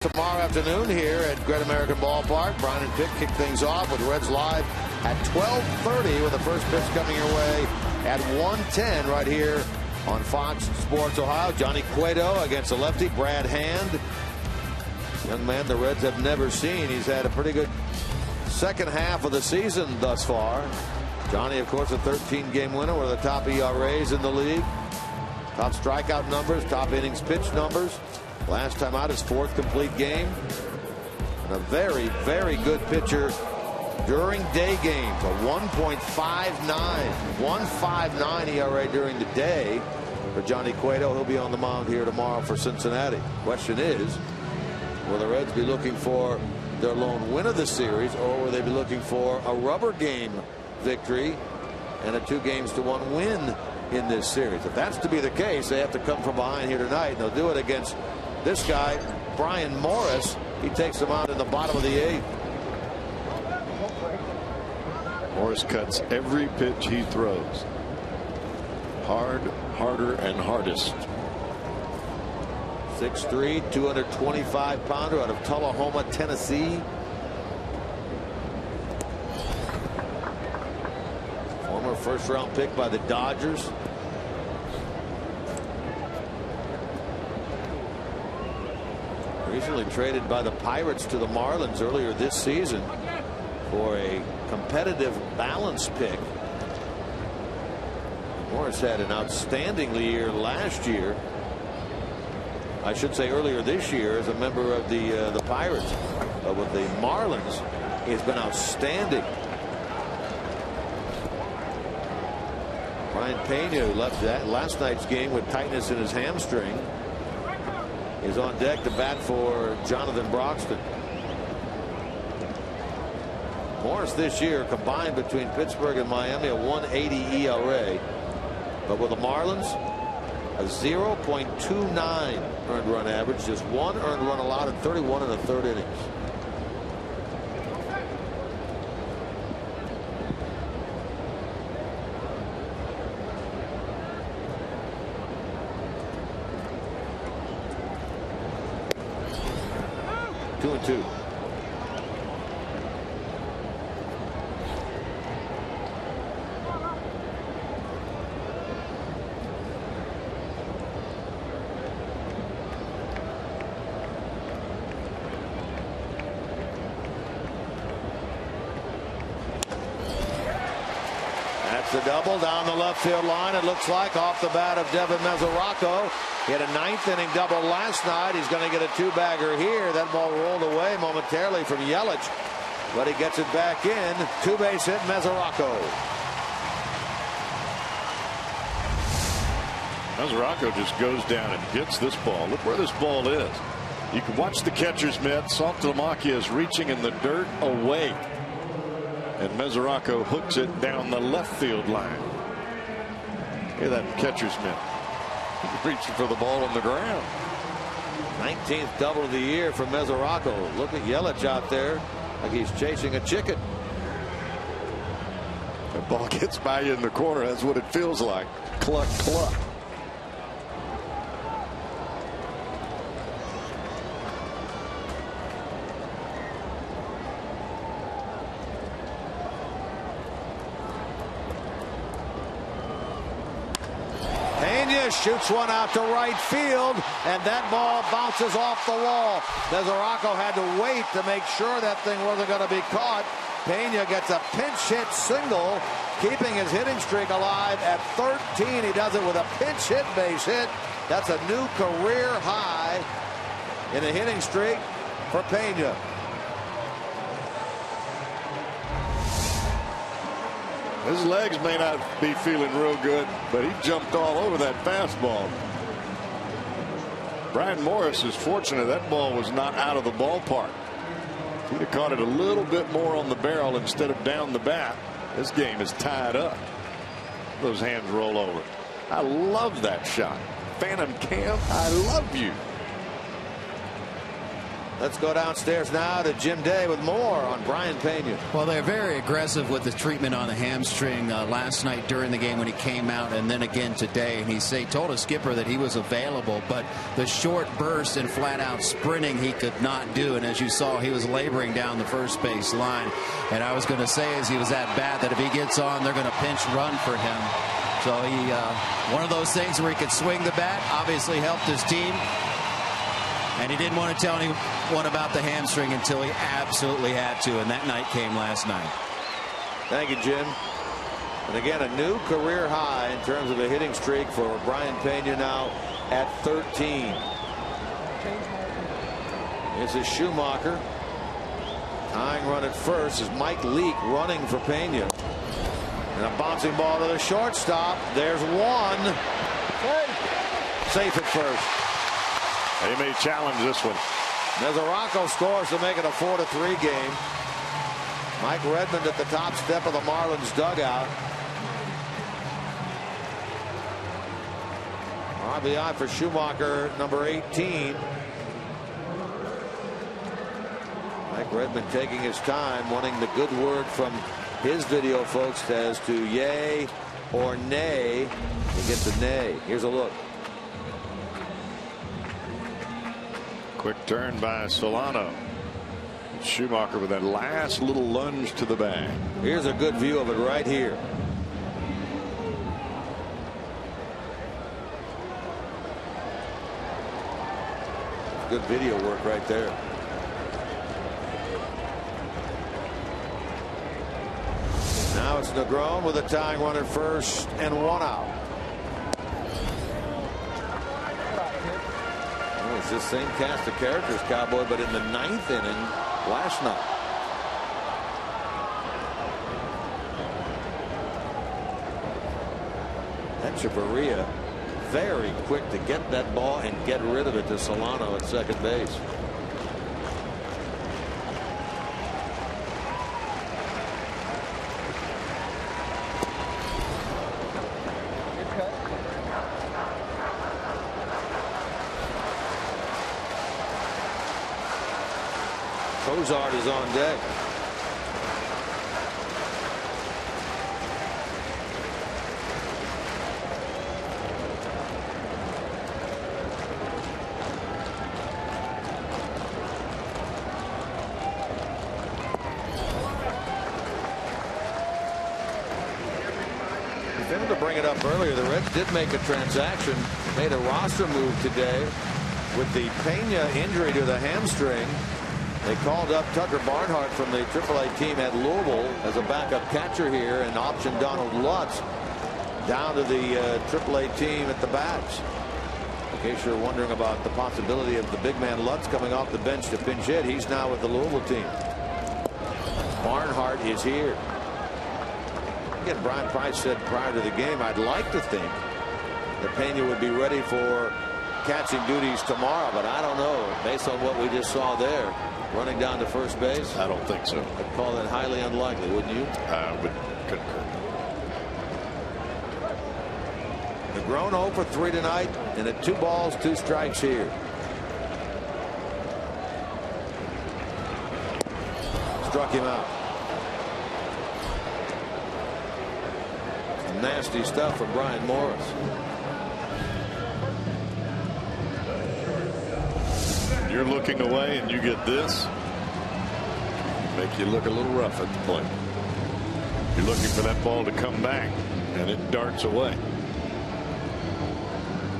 S7: Tomorrow afternoon here at Great American Ballpark, Brian and Pitt kick things off with Reds live at 12:30 with the first pitch coming your way at 1:10 right here on Fox Sports Ohio. Johnny Cueto against the lefty Brad Hand. Young man the Reds have never seen. He's had a pretty good second half of the season thus far. Johnny, of course, a 13-game winner, one of the top ERAs in the league. Top strikeout numbers, top innings pitched numbers. Last time out, his 4th complete game. And a very, very good pitcher during day games. A 1.59. 1.59 ERA during the day for Johnny Cueto. He'll be on the mound here tomorrow for Cincinnati. Question is, will the Reds be looking for their lone win of the series, or will they be looking for a rubber game victory and a 2-games-to-1 win in this series? If that's to be the case, they have to come from behind here tonight, and they'll do it against this guy, Brian Morris. He takes him out in the bottom of the 8th.
S3: Morris cuts every pitch he throws. Hard, harder, and hardest.
S7: 6'3", 225-pounder out of Tullahoma, Tennessee. Former first-round pick by the Dodgers. Recently traded by the Pirates to the Marlins earlier this season for a competitive balance pick. Morris had an outstanding year last year. I should say earlier this year as a member of the Pirates. But with the Marlins, he's been outstanding. Ryan Pena, who left that last night's game with tightness in his hamstring, is on deck to bat for Jonathan Broxton. Morris this year combined between Pittsburgh and Miami a 1.80 ERA, but with the Marlins a 0.29 earned run average, just 1 earned run allowed in 31 1/3 innings. double down the left field line. It looks like off the bat of Devin Mesoraco. He had a 9th inning double last night. He's going to get a 2-bagger here. That ball rolled away momentarily from Yelich, but he gets it back in. 2-base hit, Mesoraco.
S3: Mesoraco just goes down and hits this ball. Look where this ball is. You can watch the catcher's mitt. Saltalamacchia is reaching in the dirt away, and Mesoraco hooks it down the left field line. Hear that catcher's mitt. He's reaching for the ball on the ground.
S7: 19th double of the year for Mesoraco. Look at Yelich out there like he's chasing a chicken.
S3: The ball gets by you in the corner. That's what it feels like. Cluck, cluck.
S7: Shoots one out to right field, and that ball bounces off the wall. Mesoraco had to wait to make sure that thing wasn't going to be caught. Pena gets a pinch hit single, keeping his hitting streak alive at 13. He does it with a pinch hit base hit. That's a new career high in a hitting streak for Pena.
S3: His legs may not be feeling real good, but he jumped all over that fastball. Brian Morris is fortunate that ball was not out of the ballpark. He'd have caught it a little bit more on the barrel instead of down the bat. This game is tied up. Those hands roll over. I love that shot. Phantom Cam, I love you.
S7: Let's go downstairs now to Jim Day with more on Brian Pena.
S4: Well, they're very aggressive with the treatment on the hamstring last night during the game when he came out, and then again today. And he told his skipper that he was available, but the short burst and flat out sprinting he could not do. And as you saw, he was laboring down the first base line. And I was going to say as he was at bat that if he gets on, they're going to pinch run for him. So he one of those things where he could swing the bat, obviously helped his team. And he didn't want to tell anyone about the hamstring until he absolutely had to, and that night came last night.
S7: Thank you, Jim. And again, a new career high in terms of a hitting streak for Brian Pena now at 13. This is Schumacher. Tying run at first is Mike Leake running for Pena. And a bouncing ball to the shortstop. There's one. Safe at first.
S3: They may challenge this one.
S7: Mesoraco scores to make it a 4-3 game. Mike Redmond at the top step of the Marlins dugout. RBI for Schumacher, number 18. Mike Redmond taking his time, wanting the good word from his video folks as to yay or nay. He gets a nay. Here's a look.
S3: Quick turn by Solano. Schumacher with that last little lunge to the bag.
S7: Here's a good view of it right here. Good video work right there. Now it's Negron with a tying run at first and one out. It's the same cast of characters, Cowboy, but in the 9th inning last night. Echeverria very quick to get that ball and get rid of it to Solano at second base. Cozart is on deck. We failed to bring it up earlier. The Reds did make a transaction, made a roster move today with the Pena injury to the hamstring. They called up Tucker Barnhart from the AAA team at Louisville as a backup catcher here and optioned Donald Lutz. down to the AAA team at the bats. In case you're wondering about the possibility of the big man Lutz coming off the bench to pinch hit, he's now with the Louisville team. Barnhart is here. Again, Brian Price said prior to the game, I'd like to think that Pena would be ready for catching duties tomorrow, but I don't know. Based on what we just saw there, running down to first base,
S3: I don't think so.
S7: I'd call that highly unlikely, wouldn't you?
S3: I would concur.
S7: Negron 0 for 3 tonight, and at 2 balls, 2 strikes here. Struck him out. Nasty stuff from Brian Morris.
S3: You're looking away and you get this. Make you look a little rough at the plate. You're looking for that ball to come back, and it darts away.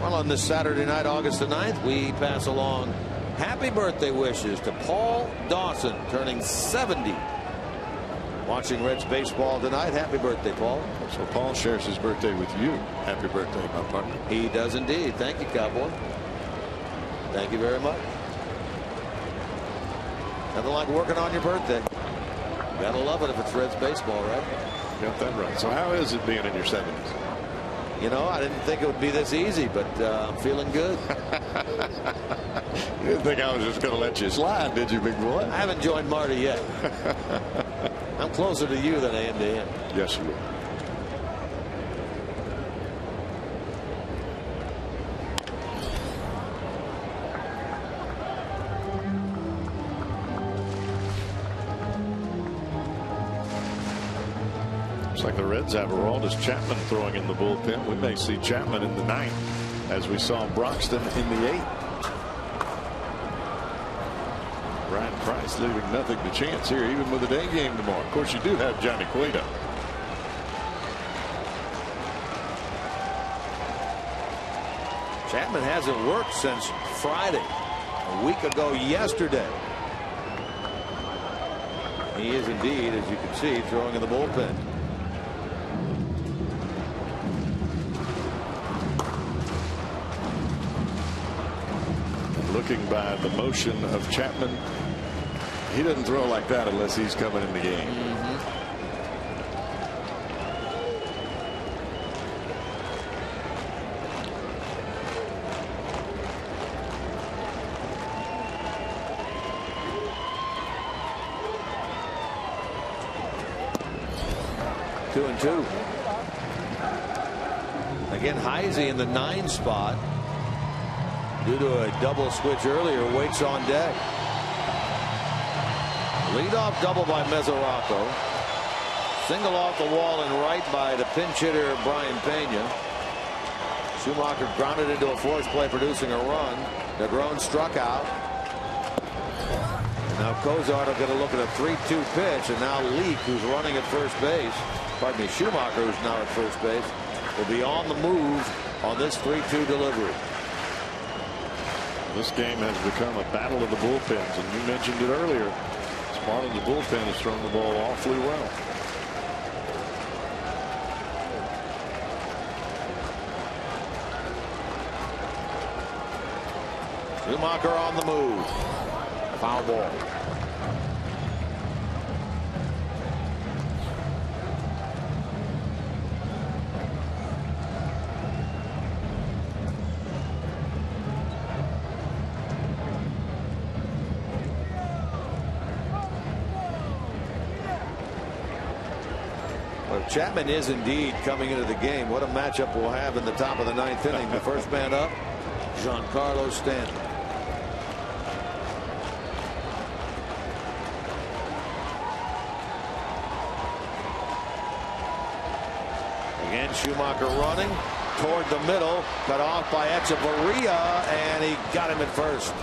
S7: Well, on this Saturday night, August the 9th, we pass along happy birthday wishes to Paul Dawson, turning 70. Watching Reds baseball tonight. Happy birthday, Paul.
S3: So Paul shares his birthday with you. Happy birthday, my partner.
S7: He does indeed. Thank you, Cowboy. Thank you very much. Nothing like working on your birthday. Gotta love it if it's Reds baseball, right?
S3: Got that right. So how is it being in your 70s?
S7: You know, I didn't think it would be this easy, but I'm feeling good.
S3: You didn't think I was just going to let you slide, did you, big boy?
S7: I haven't joined Marty yet. I'm closer to you than I am to him.
S3: Yes, you are. Looks like the Reds have Aroldis Chapman throwing in the bullpen. We may see Chapman in the 9th, as we saw Broxton in the 8th. Brian Price leaving nothing to chance here, even with a day game tomorrow. Of course, you do have Johnny Cueto.
S7: Chapman hasn't worked since Friday, a week ago yesterday. He is indeed, as you can see, throwing in the bullpen.
S3: Looking by the motion of Chapman, he doesn't throw like that unless he's coming in the game.
S7: 2-2. Again, Heisey in the 9 spot. Due to a double switch earlier, waits on deck. Leadoff double by Mesoraco. Single off the wall and right by the pinch hitter Brian Pena. Schumacher grounded into a force play, producing a run. Negron struck out. Now Cozart will get a look at a 3-2 pitch, and now Leake, who's running at first base, pardon me, Schumacher, who's now at first base, will be on the move on this 3-2 delivery.
S3: This game has become a battle of the bullpens, and you mentioned it earlier. Spot of the bullpen has thrown the ball awfully well.
S7: Schumacher on the move. Foul ball. Well, Chapman is indeed coming into the game. What a matchup we'll have in the top of the 9th inning. The first man up, Giancarlo Stanton. Again, Schumacher running toward the middle, cut off by Echeverria, and he got him at first.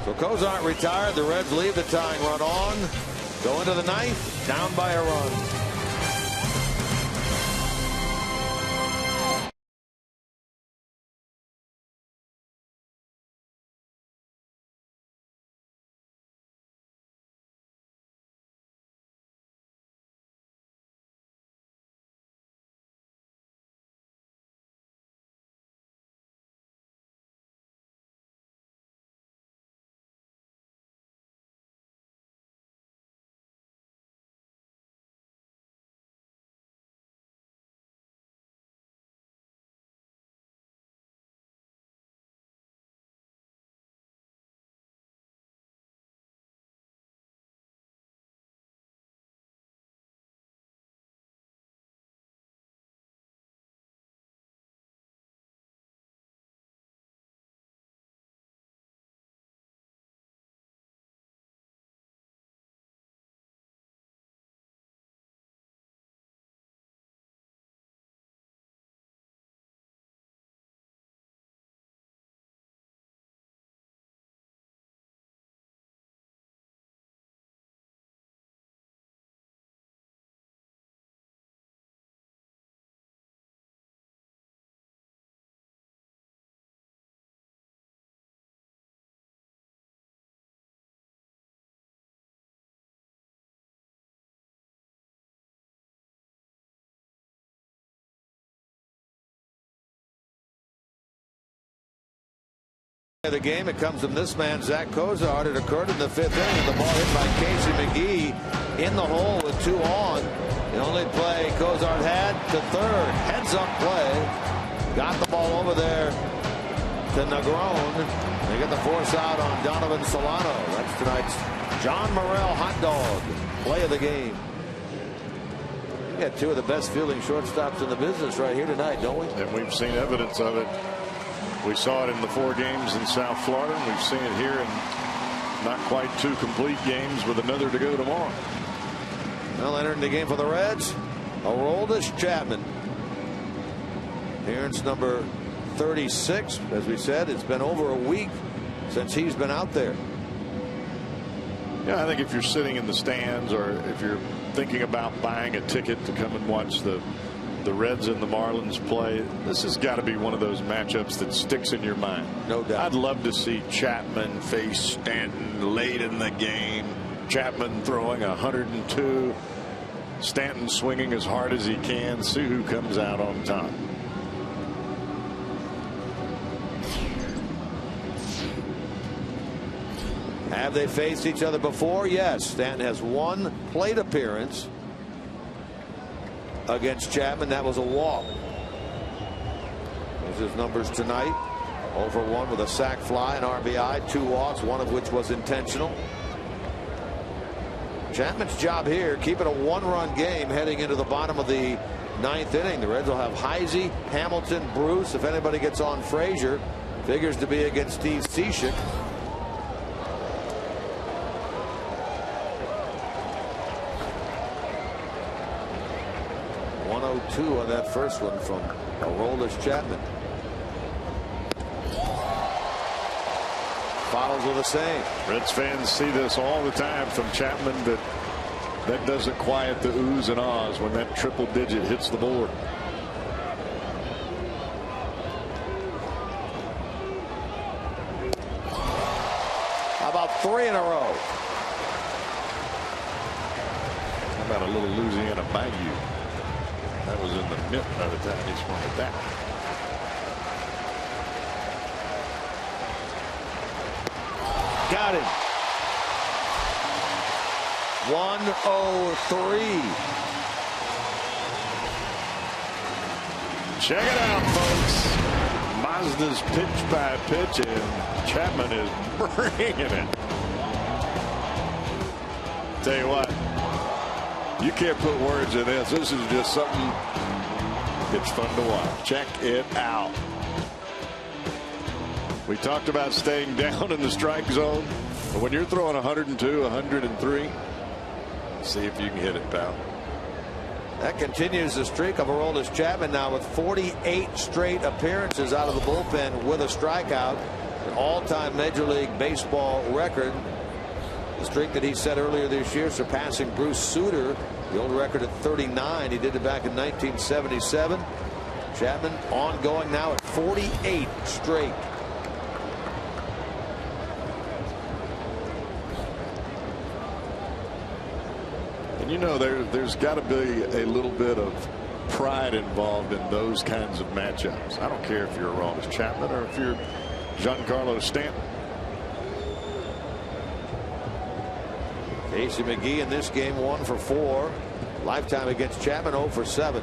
S7: So Cozart retired. The Reds leave the tying run on. Go into the 9th, down by a run. The game, it comes from this man, Zach Cozart. It occurred in the 5th inning. The ball hit by Casey McGee in the hole with 2 on. The only play Cozart had to third. Heads up play. Got the ball over there to Negron. They get the force out on Donovan Solano. That's tonight's John Morrell hot dog play of the game. We got 2 of the best fielding shortstops in the business right here tonight, don't we?
S3: And we've seen evidence of it. We saw it in the 4 games in South Florida, and we've seen it here in not quite 2 complete games with another to go tomorrow.
S7: Well, entering the game for the Reds, Aroldis Chapman. Appearance number 36. As we said, it's been over a week since he's been out there.
S3: Yeah, I think if you're sitting in the stands or if you're thinking about buying a ticket to come and watch the Reds and the Marlins play, this has got to be one of those matchups that sticks in your mind.
S7: No doubt.
S3: I'd love to see Chapman face Stanton late in the game. Chapman throwing 102. Stanton swinging as hard as he can. See who comes out on top.
S7: Have they faced each other before? Yes. Stanton has 1 plate appearance against Chapman. That was a walk. There's his numbers tonight. 0 for 1 with a sac fly, an RBI, 2 walks, 1 of which was intentional. Chapman's job here, keep it a 1-run game heading into the bottom of the 9th inning. The Reds will have Heisey, Hamilton, Bruce. If anybody gets on Frazier, figures to be against Steve Cishek. .102 on that first one from Aroldis Chapman. Follows with the same.
S3: Reds fans see this all the time from Chapman, but that doesn't quiet the oohs and ahs when that triple digit hits the board.
S7: How about 3 in a row?
S3: How about a little Louisiana Bayou? That was in the mitt by the time he swung it back.
S7: Got him. 103.
S3: Check it out, folks. Mazda's pitch by pitch, and Chapman is bringing it. Tell you what, you can't put words in this. This is just something it's fun to watch. Check it out. We talked about staying down in the strike zone, but when you're throwing 102, 103, see if you can hit it, pal.
S7: That continues the streak of Aroldis Chapman now with 48 straight appearances out of the bullpen with a strikeout, an all-time Major League Baseball record. The streak that he set earlier this year, surpassing Bruce Sutter, the old record at 39. He did it back in 1977. Chapman ongoing now at 48 straight.
S3: And you know, there's got to be a little bit of pride involved in those kinds of matchups. I don't care if you're Aroldis Chapman or if you're Giancarlo Stanton.
S7: Casey McGee in this game 1 for 4. Lifetime against Chapman 0 for 7.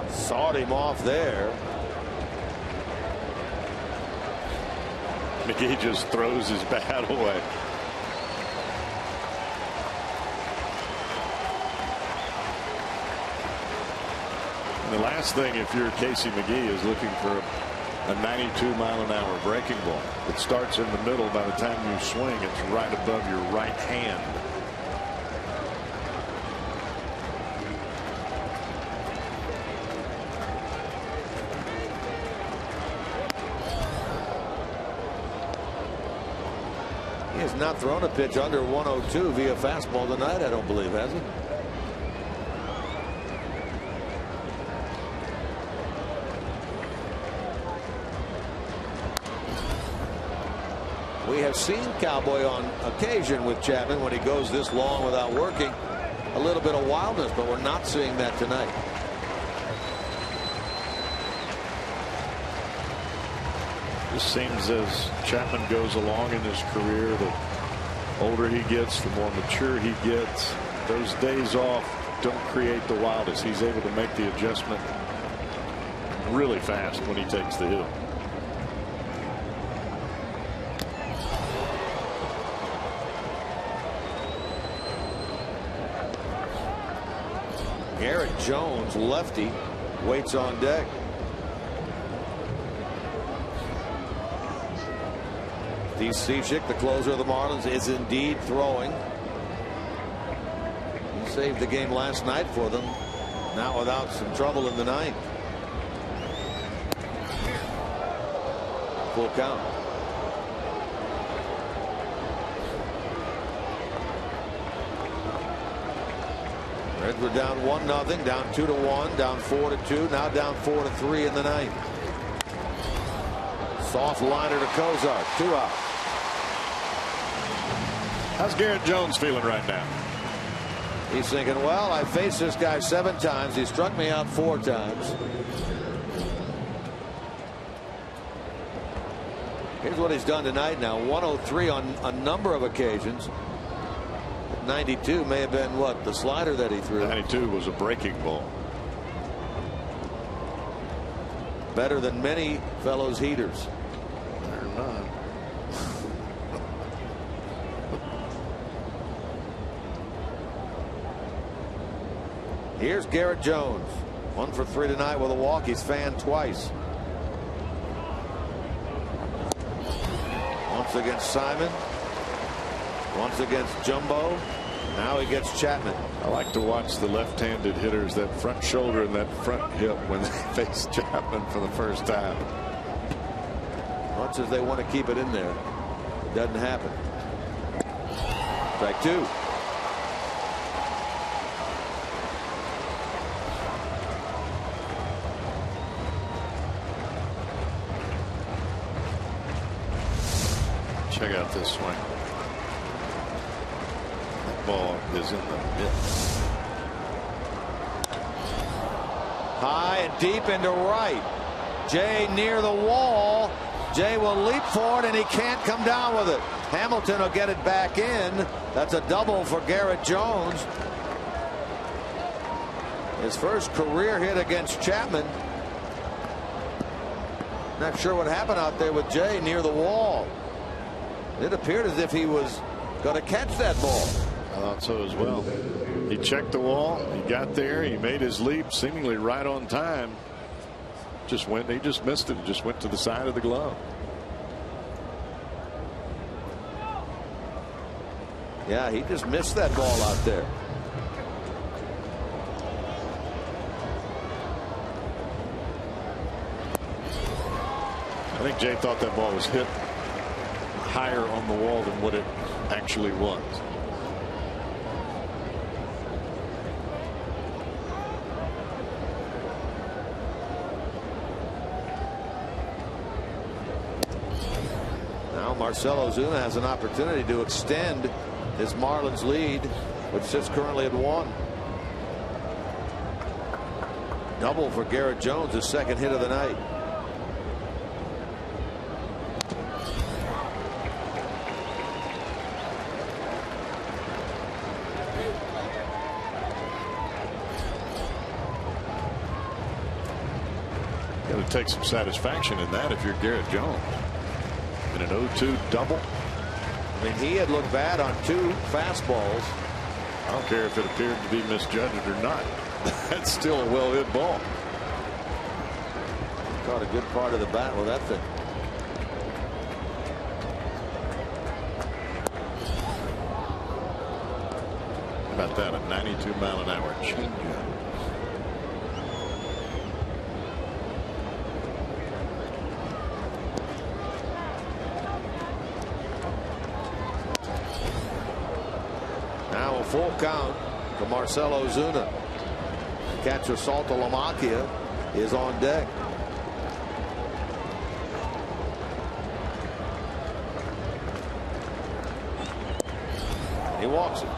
S7: Sawed him off there.
S3: McGee just throws his bat away. And the last thing, if you're Casey McGee, is looking for a 92-mile-an-hour breaking ball. It starts in the middle. By the time you swing, it's right above your right hand.
S7: He has not thrown a pitch under 102 via fastball tonight, I don't believe, has he? We have seen Cowboy on occasion with Chapman when he goes this long without working. a little bit of wildness, but we're not seeing that tonight.
S3: It seems as Chapman goes along in his career, the older he gets, the more mature he gets. Those days off don't create the wildest. He's able to make the adjustment really fast when he takes the hill.
S7: Garrett Jones, lefty, waits on deck. Steve Cishek, the closer of the Marlins, is indeed throwing. He saved the game last night for them. Now without some trouble in the ninth. Full count. Reds were down 1-0, down 2-1, down 4-2, now down 4-3 in the ninth. Soft liner to Kozar, 2 out.
S3: How's Garrett Jones feeling right now?
S7: He's thinking, well, I faced this guy 7 times. He struck me out 4 times. Here's what he's done tonight now. 103 on a number of occasions. 92 may have been what? The slider that he threw.
S3: 92 was a breaking ball.
S7: Better than many fellows' heaters.
S3: They're not.
S7: Here's Garrett Jones. 1 for 3 tonight with a walk. He's fanned twice. Once against Simon. Once against Jumbo. Now he gets Chapman.
S3: I like to watch the left-handed hitters, that front shoulder and that front hip when they face Chapman for the first time.
S7: Much as they want to keep it in there, it doesn't happen. Strike 2.
S3: Check out this swing. That ball is in the mitt.
S7: High and deep into right. Jay near the wall. Jay will leap for it, and he can't come down with it. Hamilton will get it back in. That's a double for Garrett Jones. His first career hit against Chapman. Not sure what happened out there with Jay near the wall. It appeared as if he was going to catch that ball.
S3: I thought so as well. He checked the wall. He got there. He made his leap seemingly right on time. He just missed it. Just went to the side of the glove.
S7: Yeah, he just missed that ball out there.
S3: I think Jay thought that ball was hit higher on the wall than what it actually was.
S7: Now Marcell Ozuna has an opportunity to extend his Marlins lead, which sits currently at 1. Double for Garrett Jones, his second hit of the night.
S3: Got to take some satisfaction in that if you're Garrett Jones. In an 0-2 double.
S7: I mean, he had looked bad on 2 fastballs.
S3: I don't care if it appeared to be misjudged or not. That's still a well hit ball.
S7: Caught a good part of the bat with that thing.
S3: How about that? A 92-mile-an-hour changeup.
S7: Now a full count to Marcell Ozuna. Catcher Saltalamacchia is on deck. He walks it.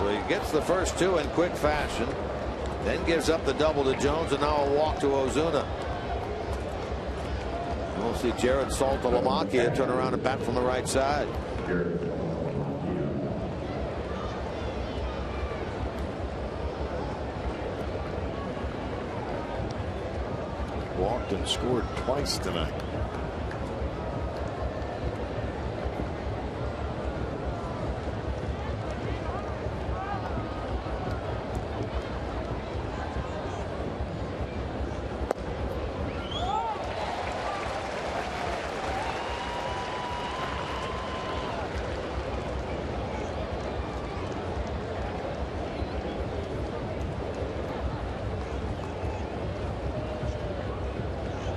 S7: So he gets the first two in quick fashion, then gives up the double to Jones, and now a walk to Ozuna. We'll see Jared Saltalamacchia turn around and bat from the right side.
S3: Walked and scored twice tonight.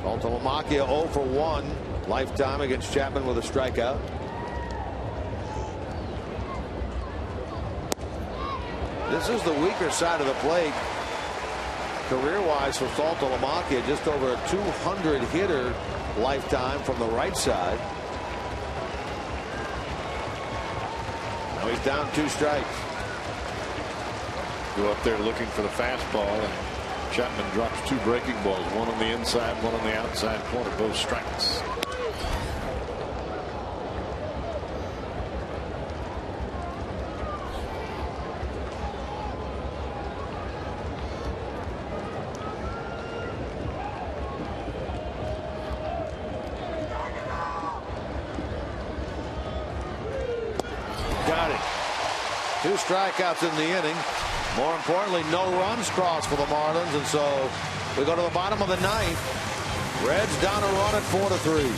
S7: Saltalamacchia 0 for 1 lifetime against Chapman with a strikeout. This is the weaker side of the plate career-wise for Saltalamacchia, just over a 200 hitter lifetime from the right side. Now he's down 2 strikes.
S3: Go up there looking for the fastball, and Chapman drops 2 breaking balls, one on the inside, one on the outside corner, both strikes.
S7: Got it. 2 strikeouts in the inning. More importantly, no runs crossed for the Marlins, and so we go to the bottom of the 9th. Reds down a run at 4-3.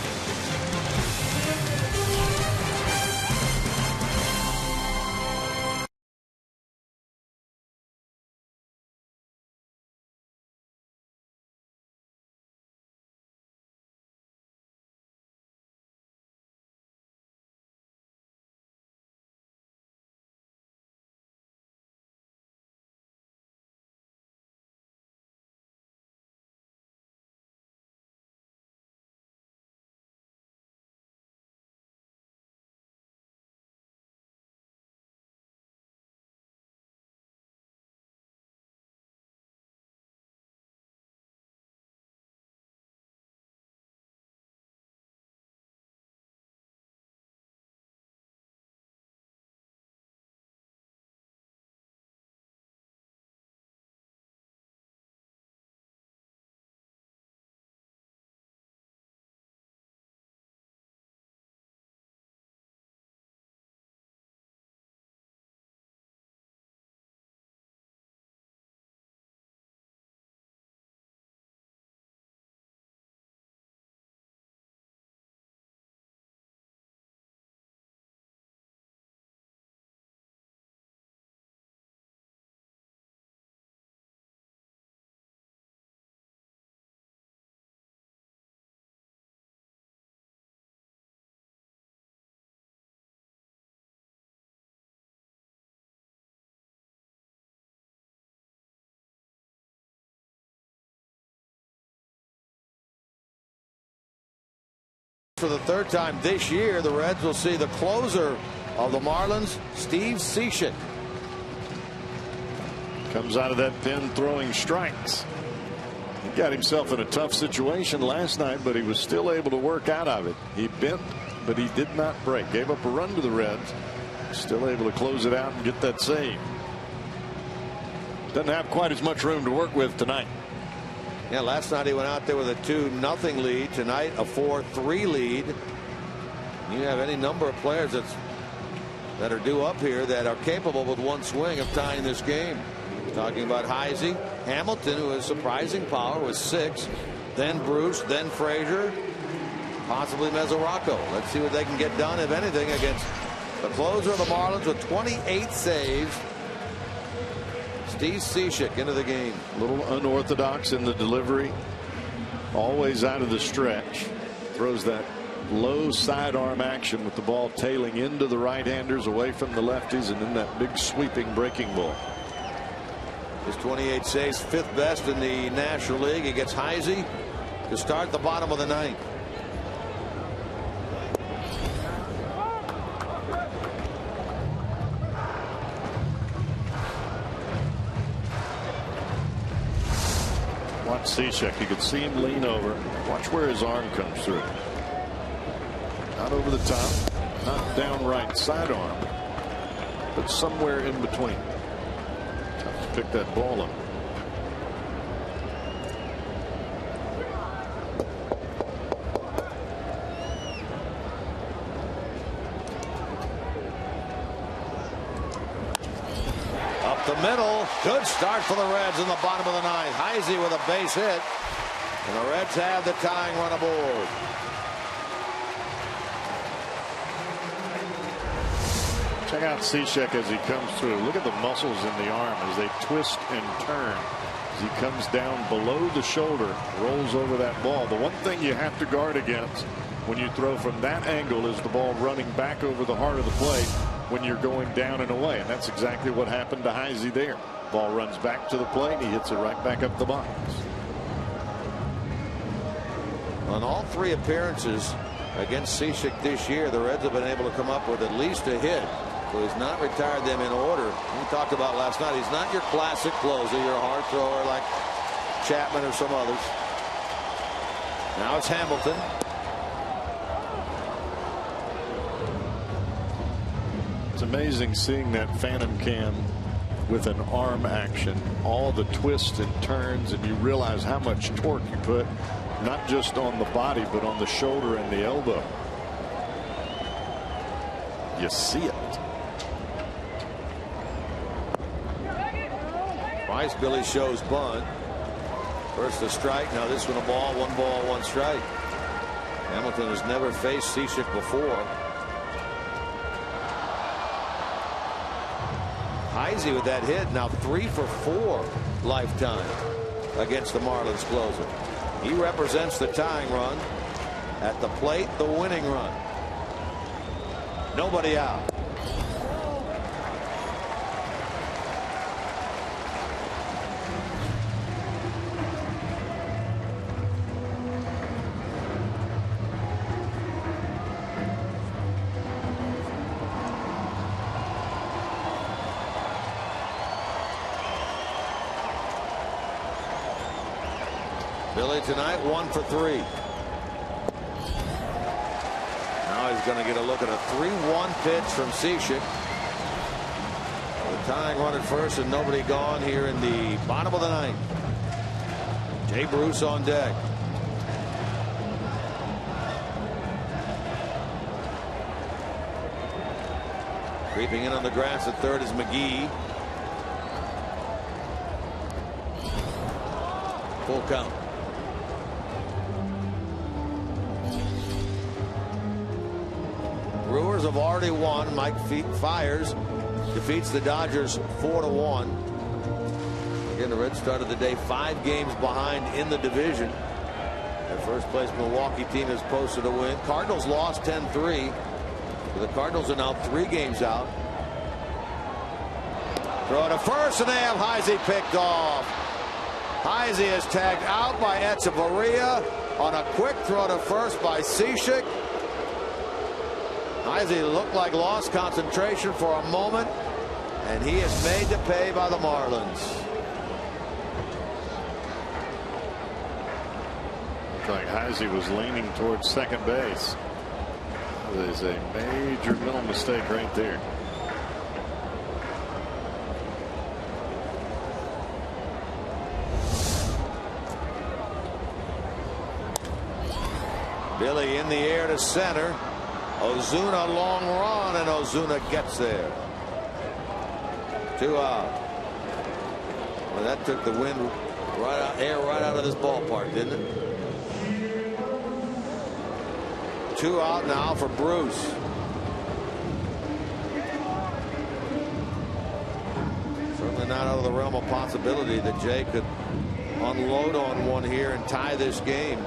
S7: For the 3rd time this year, the Reds will see the closer of the Marlins, Steve Cishek.
S3: Comes out of that pen throwing strikes. He got himself in a tough situation last night, but he was still able to work out of it. He bent, but he did not break. Gave up a run to the Reds. Still able to close it out and get that save. Doesn't have quite as much room to work with tonight.
S7: Yeah, last night he went out there with a 2-0 lead. Tonight a 4-3 lead. You have any number of players that are due up here that are capable with one swing of tying this game. Talking about Heisey, Hamilton, who has surprising power with 6, then Bruce, then Frazier, possibly Mesoraco. Let's see what they can get done, if anything, against the closer of the Marlins with 28 saves. Steve Cishek into the game.
S3: A little unorthodox in the delivery. Always out of the stretch. Throws that low sidearm action with the ball tailing into the right-handers, away from the lefties, and then that big sweeping breaking ball.
S7: His 28 saves, 5th best in the National League. He gets Heisey to start the bottom of the 9th.
S3: Watch Cishek. You could see him lean over. Watch where his arm comes through. Not over the top, not downright sidearm, but somewhere in between. Tough to pick that ball up.
S7: Up the middle. Good start for the Reds in the bottom of the ninth. Heisey with a base hit. And the Reds have the tying run aboard.
S3: Check out Cishek as he comes through. Look at the muscles in the arm as they twist and turn. As he comes down below the shoulder, rolls over that ball. The one thing you have to guard against when you throw from that angle is the ball running back over the heart of the plate when you're going down and away. And that's exactly what happened to Heisey there. Ball runs back to the plate. He hits it right back up the box.
S7: On all three appearances against Cishek this year, the Reds have been able to come up with at least a hit. So he's not retired them in order. We talked about last night. He's not your classic closer, your hard thrower like Chapman or some others. Now it's Hamilton.
S3: It's amazing seeing that phantom cam with an arm action, all the twists and turns, and you realize how much torque you put not just on the body but on the shoulder and the elbow. You see it.
S7: Twice Billy shows bunt. First a strike, now this one a ball, one strike. Hamilton has never faced Cishek before. Heisey with that hit, now 3 for 4 lifetime against the Marlins closer. He represents the tying run. At the plate, the winning run. Nobody out. Billy tonight 1 for 3. Now he's going to get a look at a 3-1 pitch from Cishek. The tying run at first and nobody gone here in the bottom of the ninth. Jay Bruce on deck. Creeping in on the grass at third is McGee. Full count. Brewers have already won. Mike Fiers defeats the Dodgers 4-1. Again, the Reds started the day 5 games behind in the division. The first place Milwaukee team has posted a win. Cardinals lost 10-3. The Cardinals are now 3 games out. Throw to first, and they have Heisey picked off. Heisey is tagged out by Echeverria on a quick throw to first by Cishek. Heisey looked like lost concentration for a moment, and he is made to pay by the Marlins.
S3: Looks like Heisey was leaning towards second base. There's a major mental mistake right there.
S7: Billy in the air to center. Ozuna long run, and Ozuna gets there. 2 out. Well, that took the wind air right out of this ballpark, didn't it? 2 out now for Bruce. Certainly not out of the realm of possibility that Jay could unload on one here and tie this game.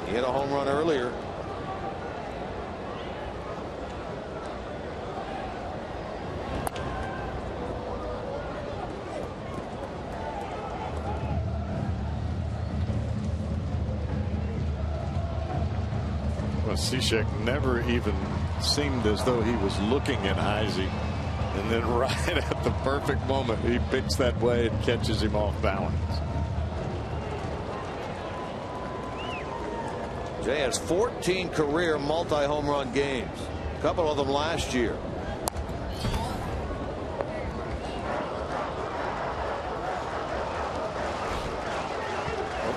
S7: He hit a home run earlier.
S3: Well, Cishek never even seemed as though he was looking at Heisey, and then right at the perfect moment he picks that way and catches him off balance.
S7: Jay has 14 career multi-home run games. A couple of them last year.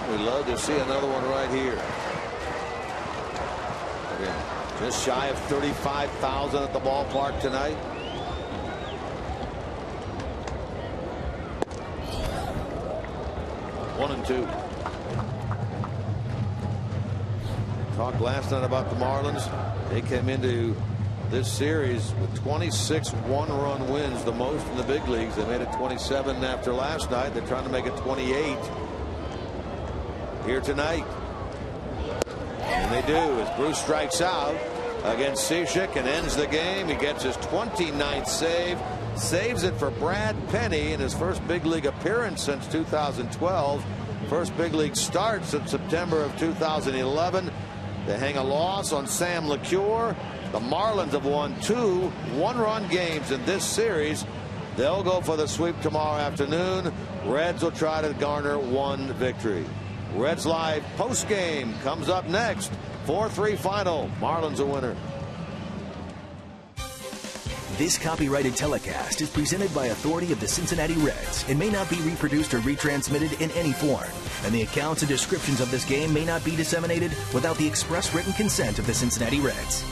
S7: We'd love to see another one right here. Again, just shy of 35,000 at the ballpark tonight. One and two. Talked last night about the Marlins. They came into this series with 26 one-run wins, the most in the big leagues. They made it 27 after last night. They're trying to make it 28 here tonight. And they do, as Bruce strikes out against Cishek and ends the game. He gets his 29th save. Saves it for Brad Penny in his first big league appearance since 2012. First big league start since September of 2011. They hang a loss on Sam LeCure. The Marlins have won 2 one-run games in this series. They'll go for the sweep tomorrow afternoon. Reds will try to garner 1 victory. Reds Live post-game comes up next. 4-3 final. Marlins a winner.
S11: This copyrighted telecast is presented by authority of the Cincinnati Reds and may not be reproduced or retransmitted in any form. And the accounts and descriptions of this game may not be disseminated without the express written consent of the Cincinnati Reds.